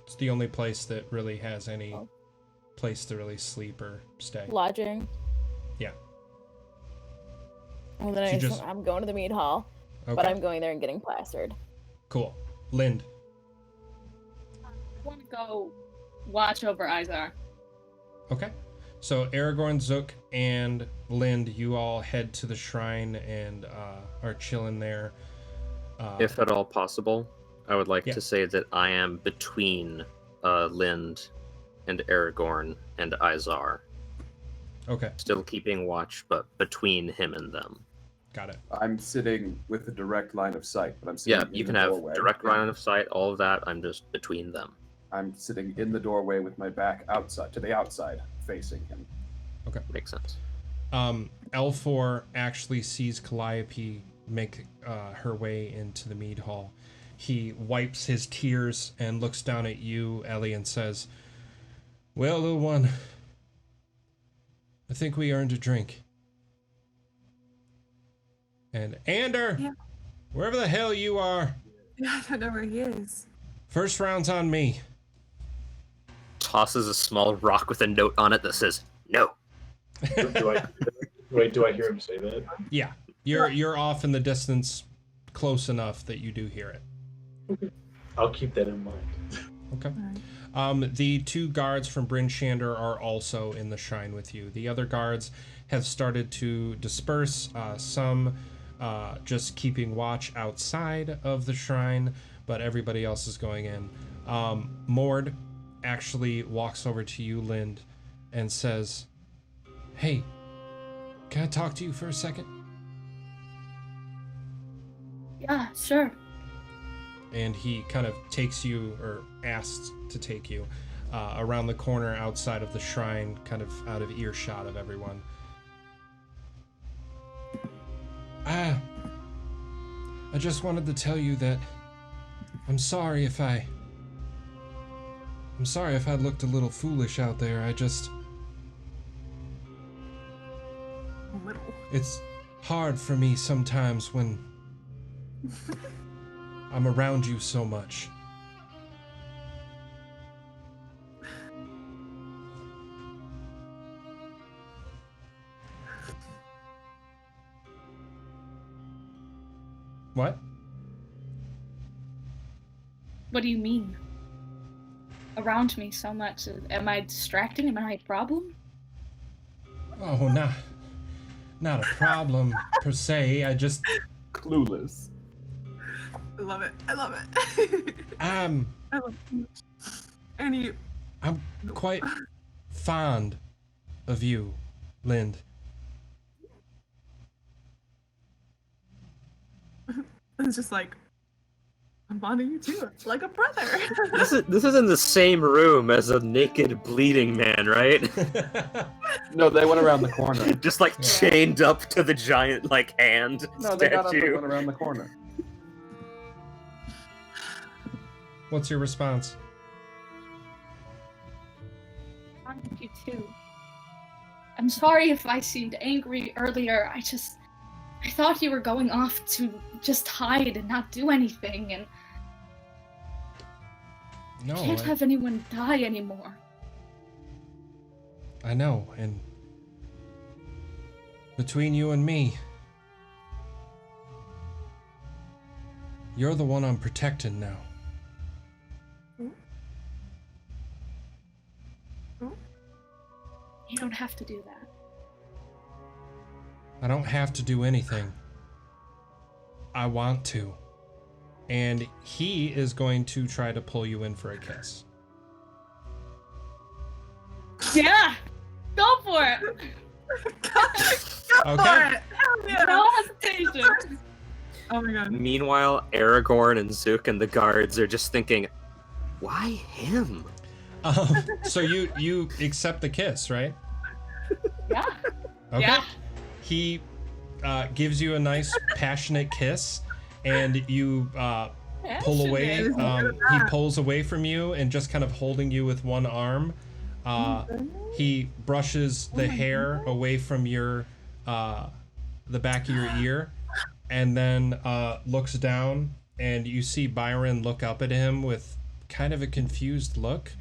It's the only place that really has any Oh. place to really sleep or stay. Lodging. Yeah. And then So just- I'm going to the mead hall, Okay. but I'm going there and getting plastered. Cool. Lind. I want to go watch over Izar. Okay. So Aragorn, Zook, and Lind, you all head to the shrine and are chilling there. If at all possible, I would like Yeah. to say that I am between Lind and Aragorn and Izar. Okay, Still keeping watch, but between him and them. got it. I'm sitting with a direct line of sight, but I'm sitting Yeah, in you the can have doorway. direct line of sight, all of that. I'm just between them. I'm sitting in the doorway with my back outside to the outside, facing him. Makes sense. L4 actually sees Calliope make her way into the mead hall. He wipes his tears and looks down at you, Ellie, and says, "Well, little one, I think we earned a drink." And Ander, Yeah. wherever the hell you are, I don't know where he is. First round's on me. Tosses a small rock with a note on it that says no. Do I hear him say that? Yeah, you're off in the distance, close enough that you do hear it. Okay. I'll keep that in mind. Okay. The 2 guards from Bryn Shander are also in the shrine with you. The other guards have started to disperse, some just keeping watch outside of the shrine, but everybody else is going in. Mord actually walks over to you, Lind, and says, "Hey, can I talk to you for a second?" Yeah, sure. And he kind of takes you, or asks to take you, around the corner outside of the shrine, kind of out of earshot of everyone. I just wanted to tell you that I'm sorry if I looked a little foolish out there. A little. It's hard for me sometimes when I'm around you so much. What? What do you mean? Around me so much. Am I distracting? Am I a problem? Oh, not a problem per se. I just Clueless. I love it. I love it. I love it. And I'm quite fond of you, Lind. it's just like, I'm bonding you too. It's like a brother. This is in the same room as a naked bleeding man, right? No, they went around the corner. Just like chained up to the giant like hand No, they got up and statue. went around the corner. What's your response? I wanted you too. I'm sorry if I seemed angry earlier. I thought you were going off to just hide and not do anything, and No, can't have anyone die anymore. I know, and between you and me, you're the one I'm protecting now. You don't have to do that. I don't have to do anything. I want to. And he is going to try to pull you in for a kiss. Yeah! Go for it! Okay. No hesitation! Oh my god. Meanwhile, Aragorn and Zook and the guards are just thinking, why him? So you accept the kiss, right? Yeah. Okay. Yeah. He gives you a nice passionate kiss, and you pull away. He pulls away from you and just kind of holding you with one arm. He brushes the hair away from your the back of your ear, and then looks down, and you see Byron look up at him with kind of a confused look,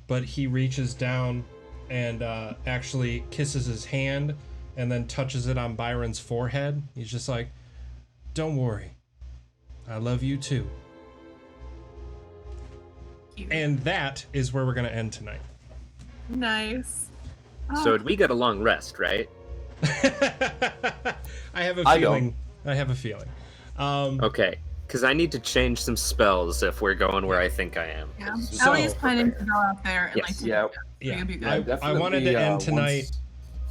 but he reaches down and actually kisses his hand and then touches it on Byron's forehead. He's just like, "Don't worry, I love you too." And that is where we're gonna end tonight. Nice. So we get a long rest, right? I have a I feeling. I have a feeling. Okay, because I need to change some spells if we're going where I think I am. Yeah. So- Ellie's planning to go out there and Yes. like Yeah. Yeah, It'd be I, good. I wanted to end tonight once-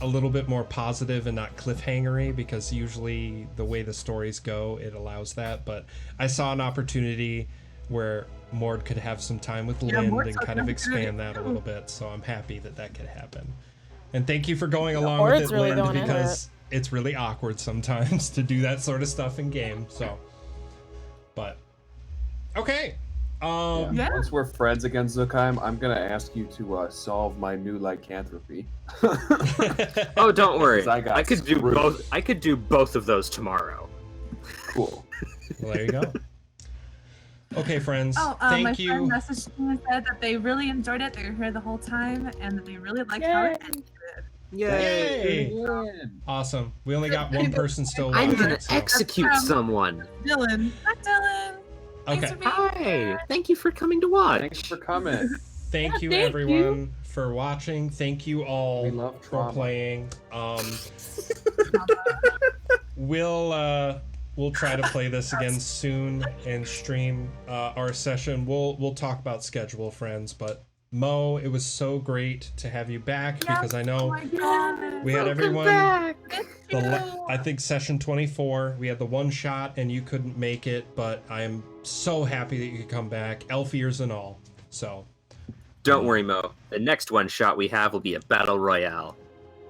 a little bit more positive and not cliffhangery, because usually the way the stories go, it allows that. But I saw an opportunity where Mord could have some time with Yeah, Lind Mord's and got kind of an expand that a little bit. So I'm happy that that could happen. And thank you for going along Mord's with it, really Lind, going into because it's really awkward sometimes to do that sort of stuff in game. So, but okay. Yeah. Once we're friends again, Zuckheim, I'm gonna ask you to solve my new lycanthropy. Oh, don't worry. 'Cause I got I could do screwed. both. I could do both of those tomorrow. Cool. Well, there you go. Okay, friends. Oh, my thank friend you. messaged me and said that they really enjoyed it. They were here the whole time, and that they really liked how it ended. Yay! In. Awesome. We only got one person still I'm left. gonna so- execute someone. Dylan. Hi, Dylan. Thanks Okay. for being Hi, here. thank you for coming to watch. Thanks for coming. Thank Yeah, you, thank everyone, for watching. Thank you all We love for trauma. playing. We'll try to play this again soon and stream our session. We'll talk about schedule, friends. But Mo, it was so great to have you back because I Oh know my God. we had everyone. Thank you. I think session 24, we had the one shot and you couldn't make it, but I am so happy that you could come back, elf ears and all. So. Don't worry, Mo. The next one shot we have will be a battle royale.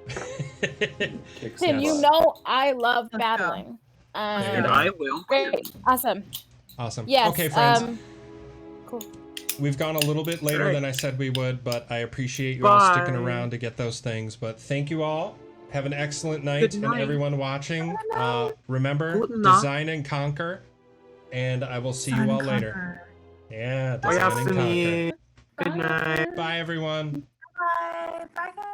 Kicks Tim, ass. you know I love Let's go. battling. And I will. Great. Awesome. Awesome. Yes. Okay, friends. Cool. We've gone a little bit later Alright. than I said we would, but I appreciate you all sticking Bye. around to get those things. But thank you all. Have an excellent night, Good and night. everyone watching. Remember, Good night. design and conquer. And I will see you all later. Yeah, Bye, design and conquer. Anthony. Good night. Bye, everyone. Bye. Bye, guys.